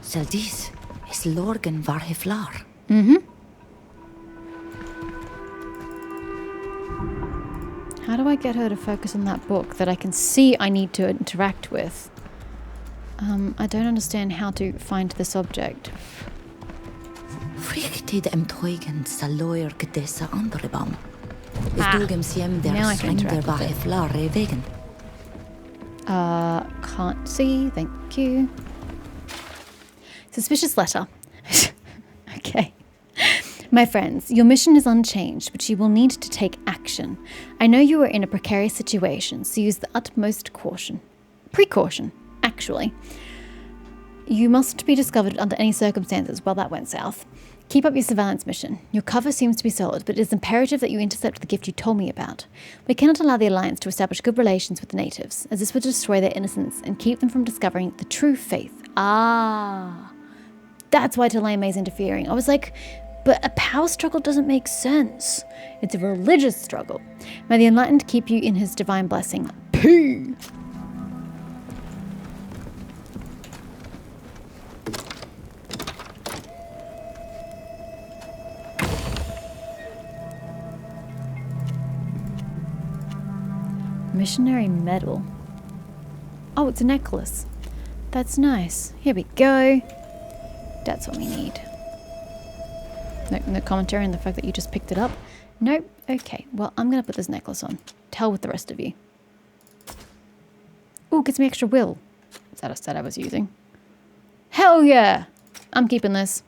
Zeldis is Lorgan var heflar. How do I get her to focus on that book that I can see I need to interact with? I don't understand how to find this object. Frichtid Teugen saloir gedessa anderebam. Is Ah, dugem siem der now I can strengder interact var with it. heflar wegen. Can't see, thank you. Suspicious letter. Okay. My friends, your mission is unchanged, but you will need to take action. I know you are in a precarious situation, so use the utmost caution. Precaution, actually. You mustn't be discovered under any circumstances. Well, that went south. Keep up your surveillance mission. Your cover seems to be solid, but it is imperative that you intercept the gift you told me about. We cannot allow the Alliance to establish good relations with the natives, as this would destroy their innocence and keep them from discovering the true faith. Ah, that's why Thélème is interfering. I was like, but a power struggle doesn't make sense. It's a religious struggle. May the Enlightened keep you in his divine blessing. Pooh! Missionary medal. Oh, it's a necklace. That's nice. Here we go. That's what we need. No commentary on the fact that you just picked it up. Nope. Okay. Well, I'm going to put this necklace on. Tell with the rest of you. Ooh, gets me extra will. Is that a set I was using? Hell yeah! I'm keeping this.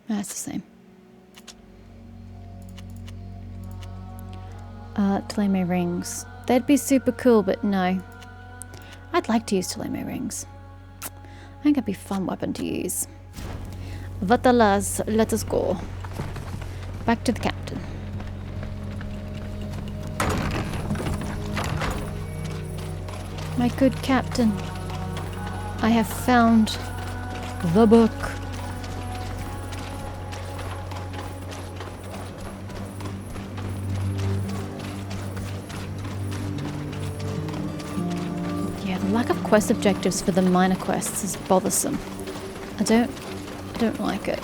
That's the same. Thélème rings. They'd be super cool, but no. I'd like to use Thélème rings. I think it'd be a fun weapon to use. Vatalas, let us go. Back to the captain. My good captain, I have found the book. Yeah, the lack of quest objectives for the minor quests is bothersome. I don't like it.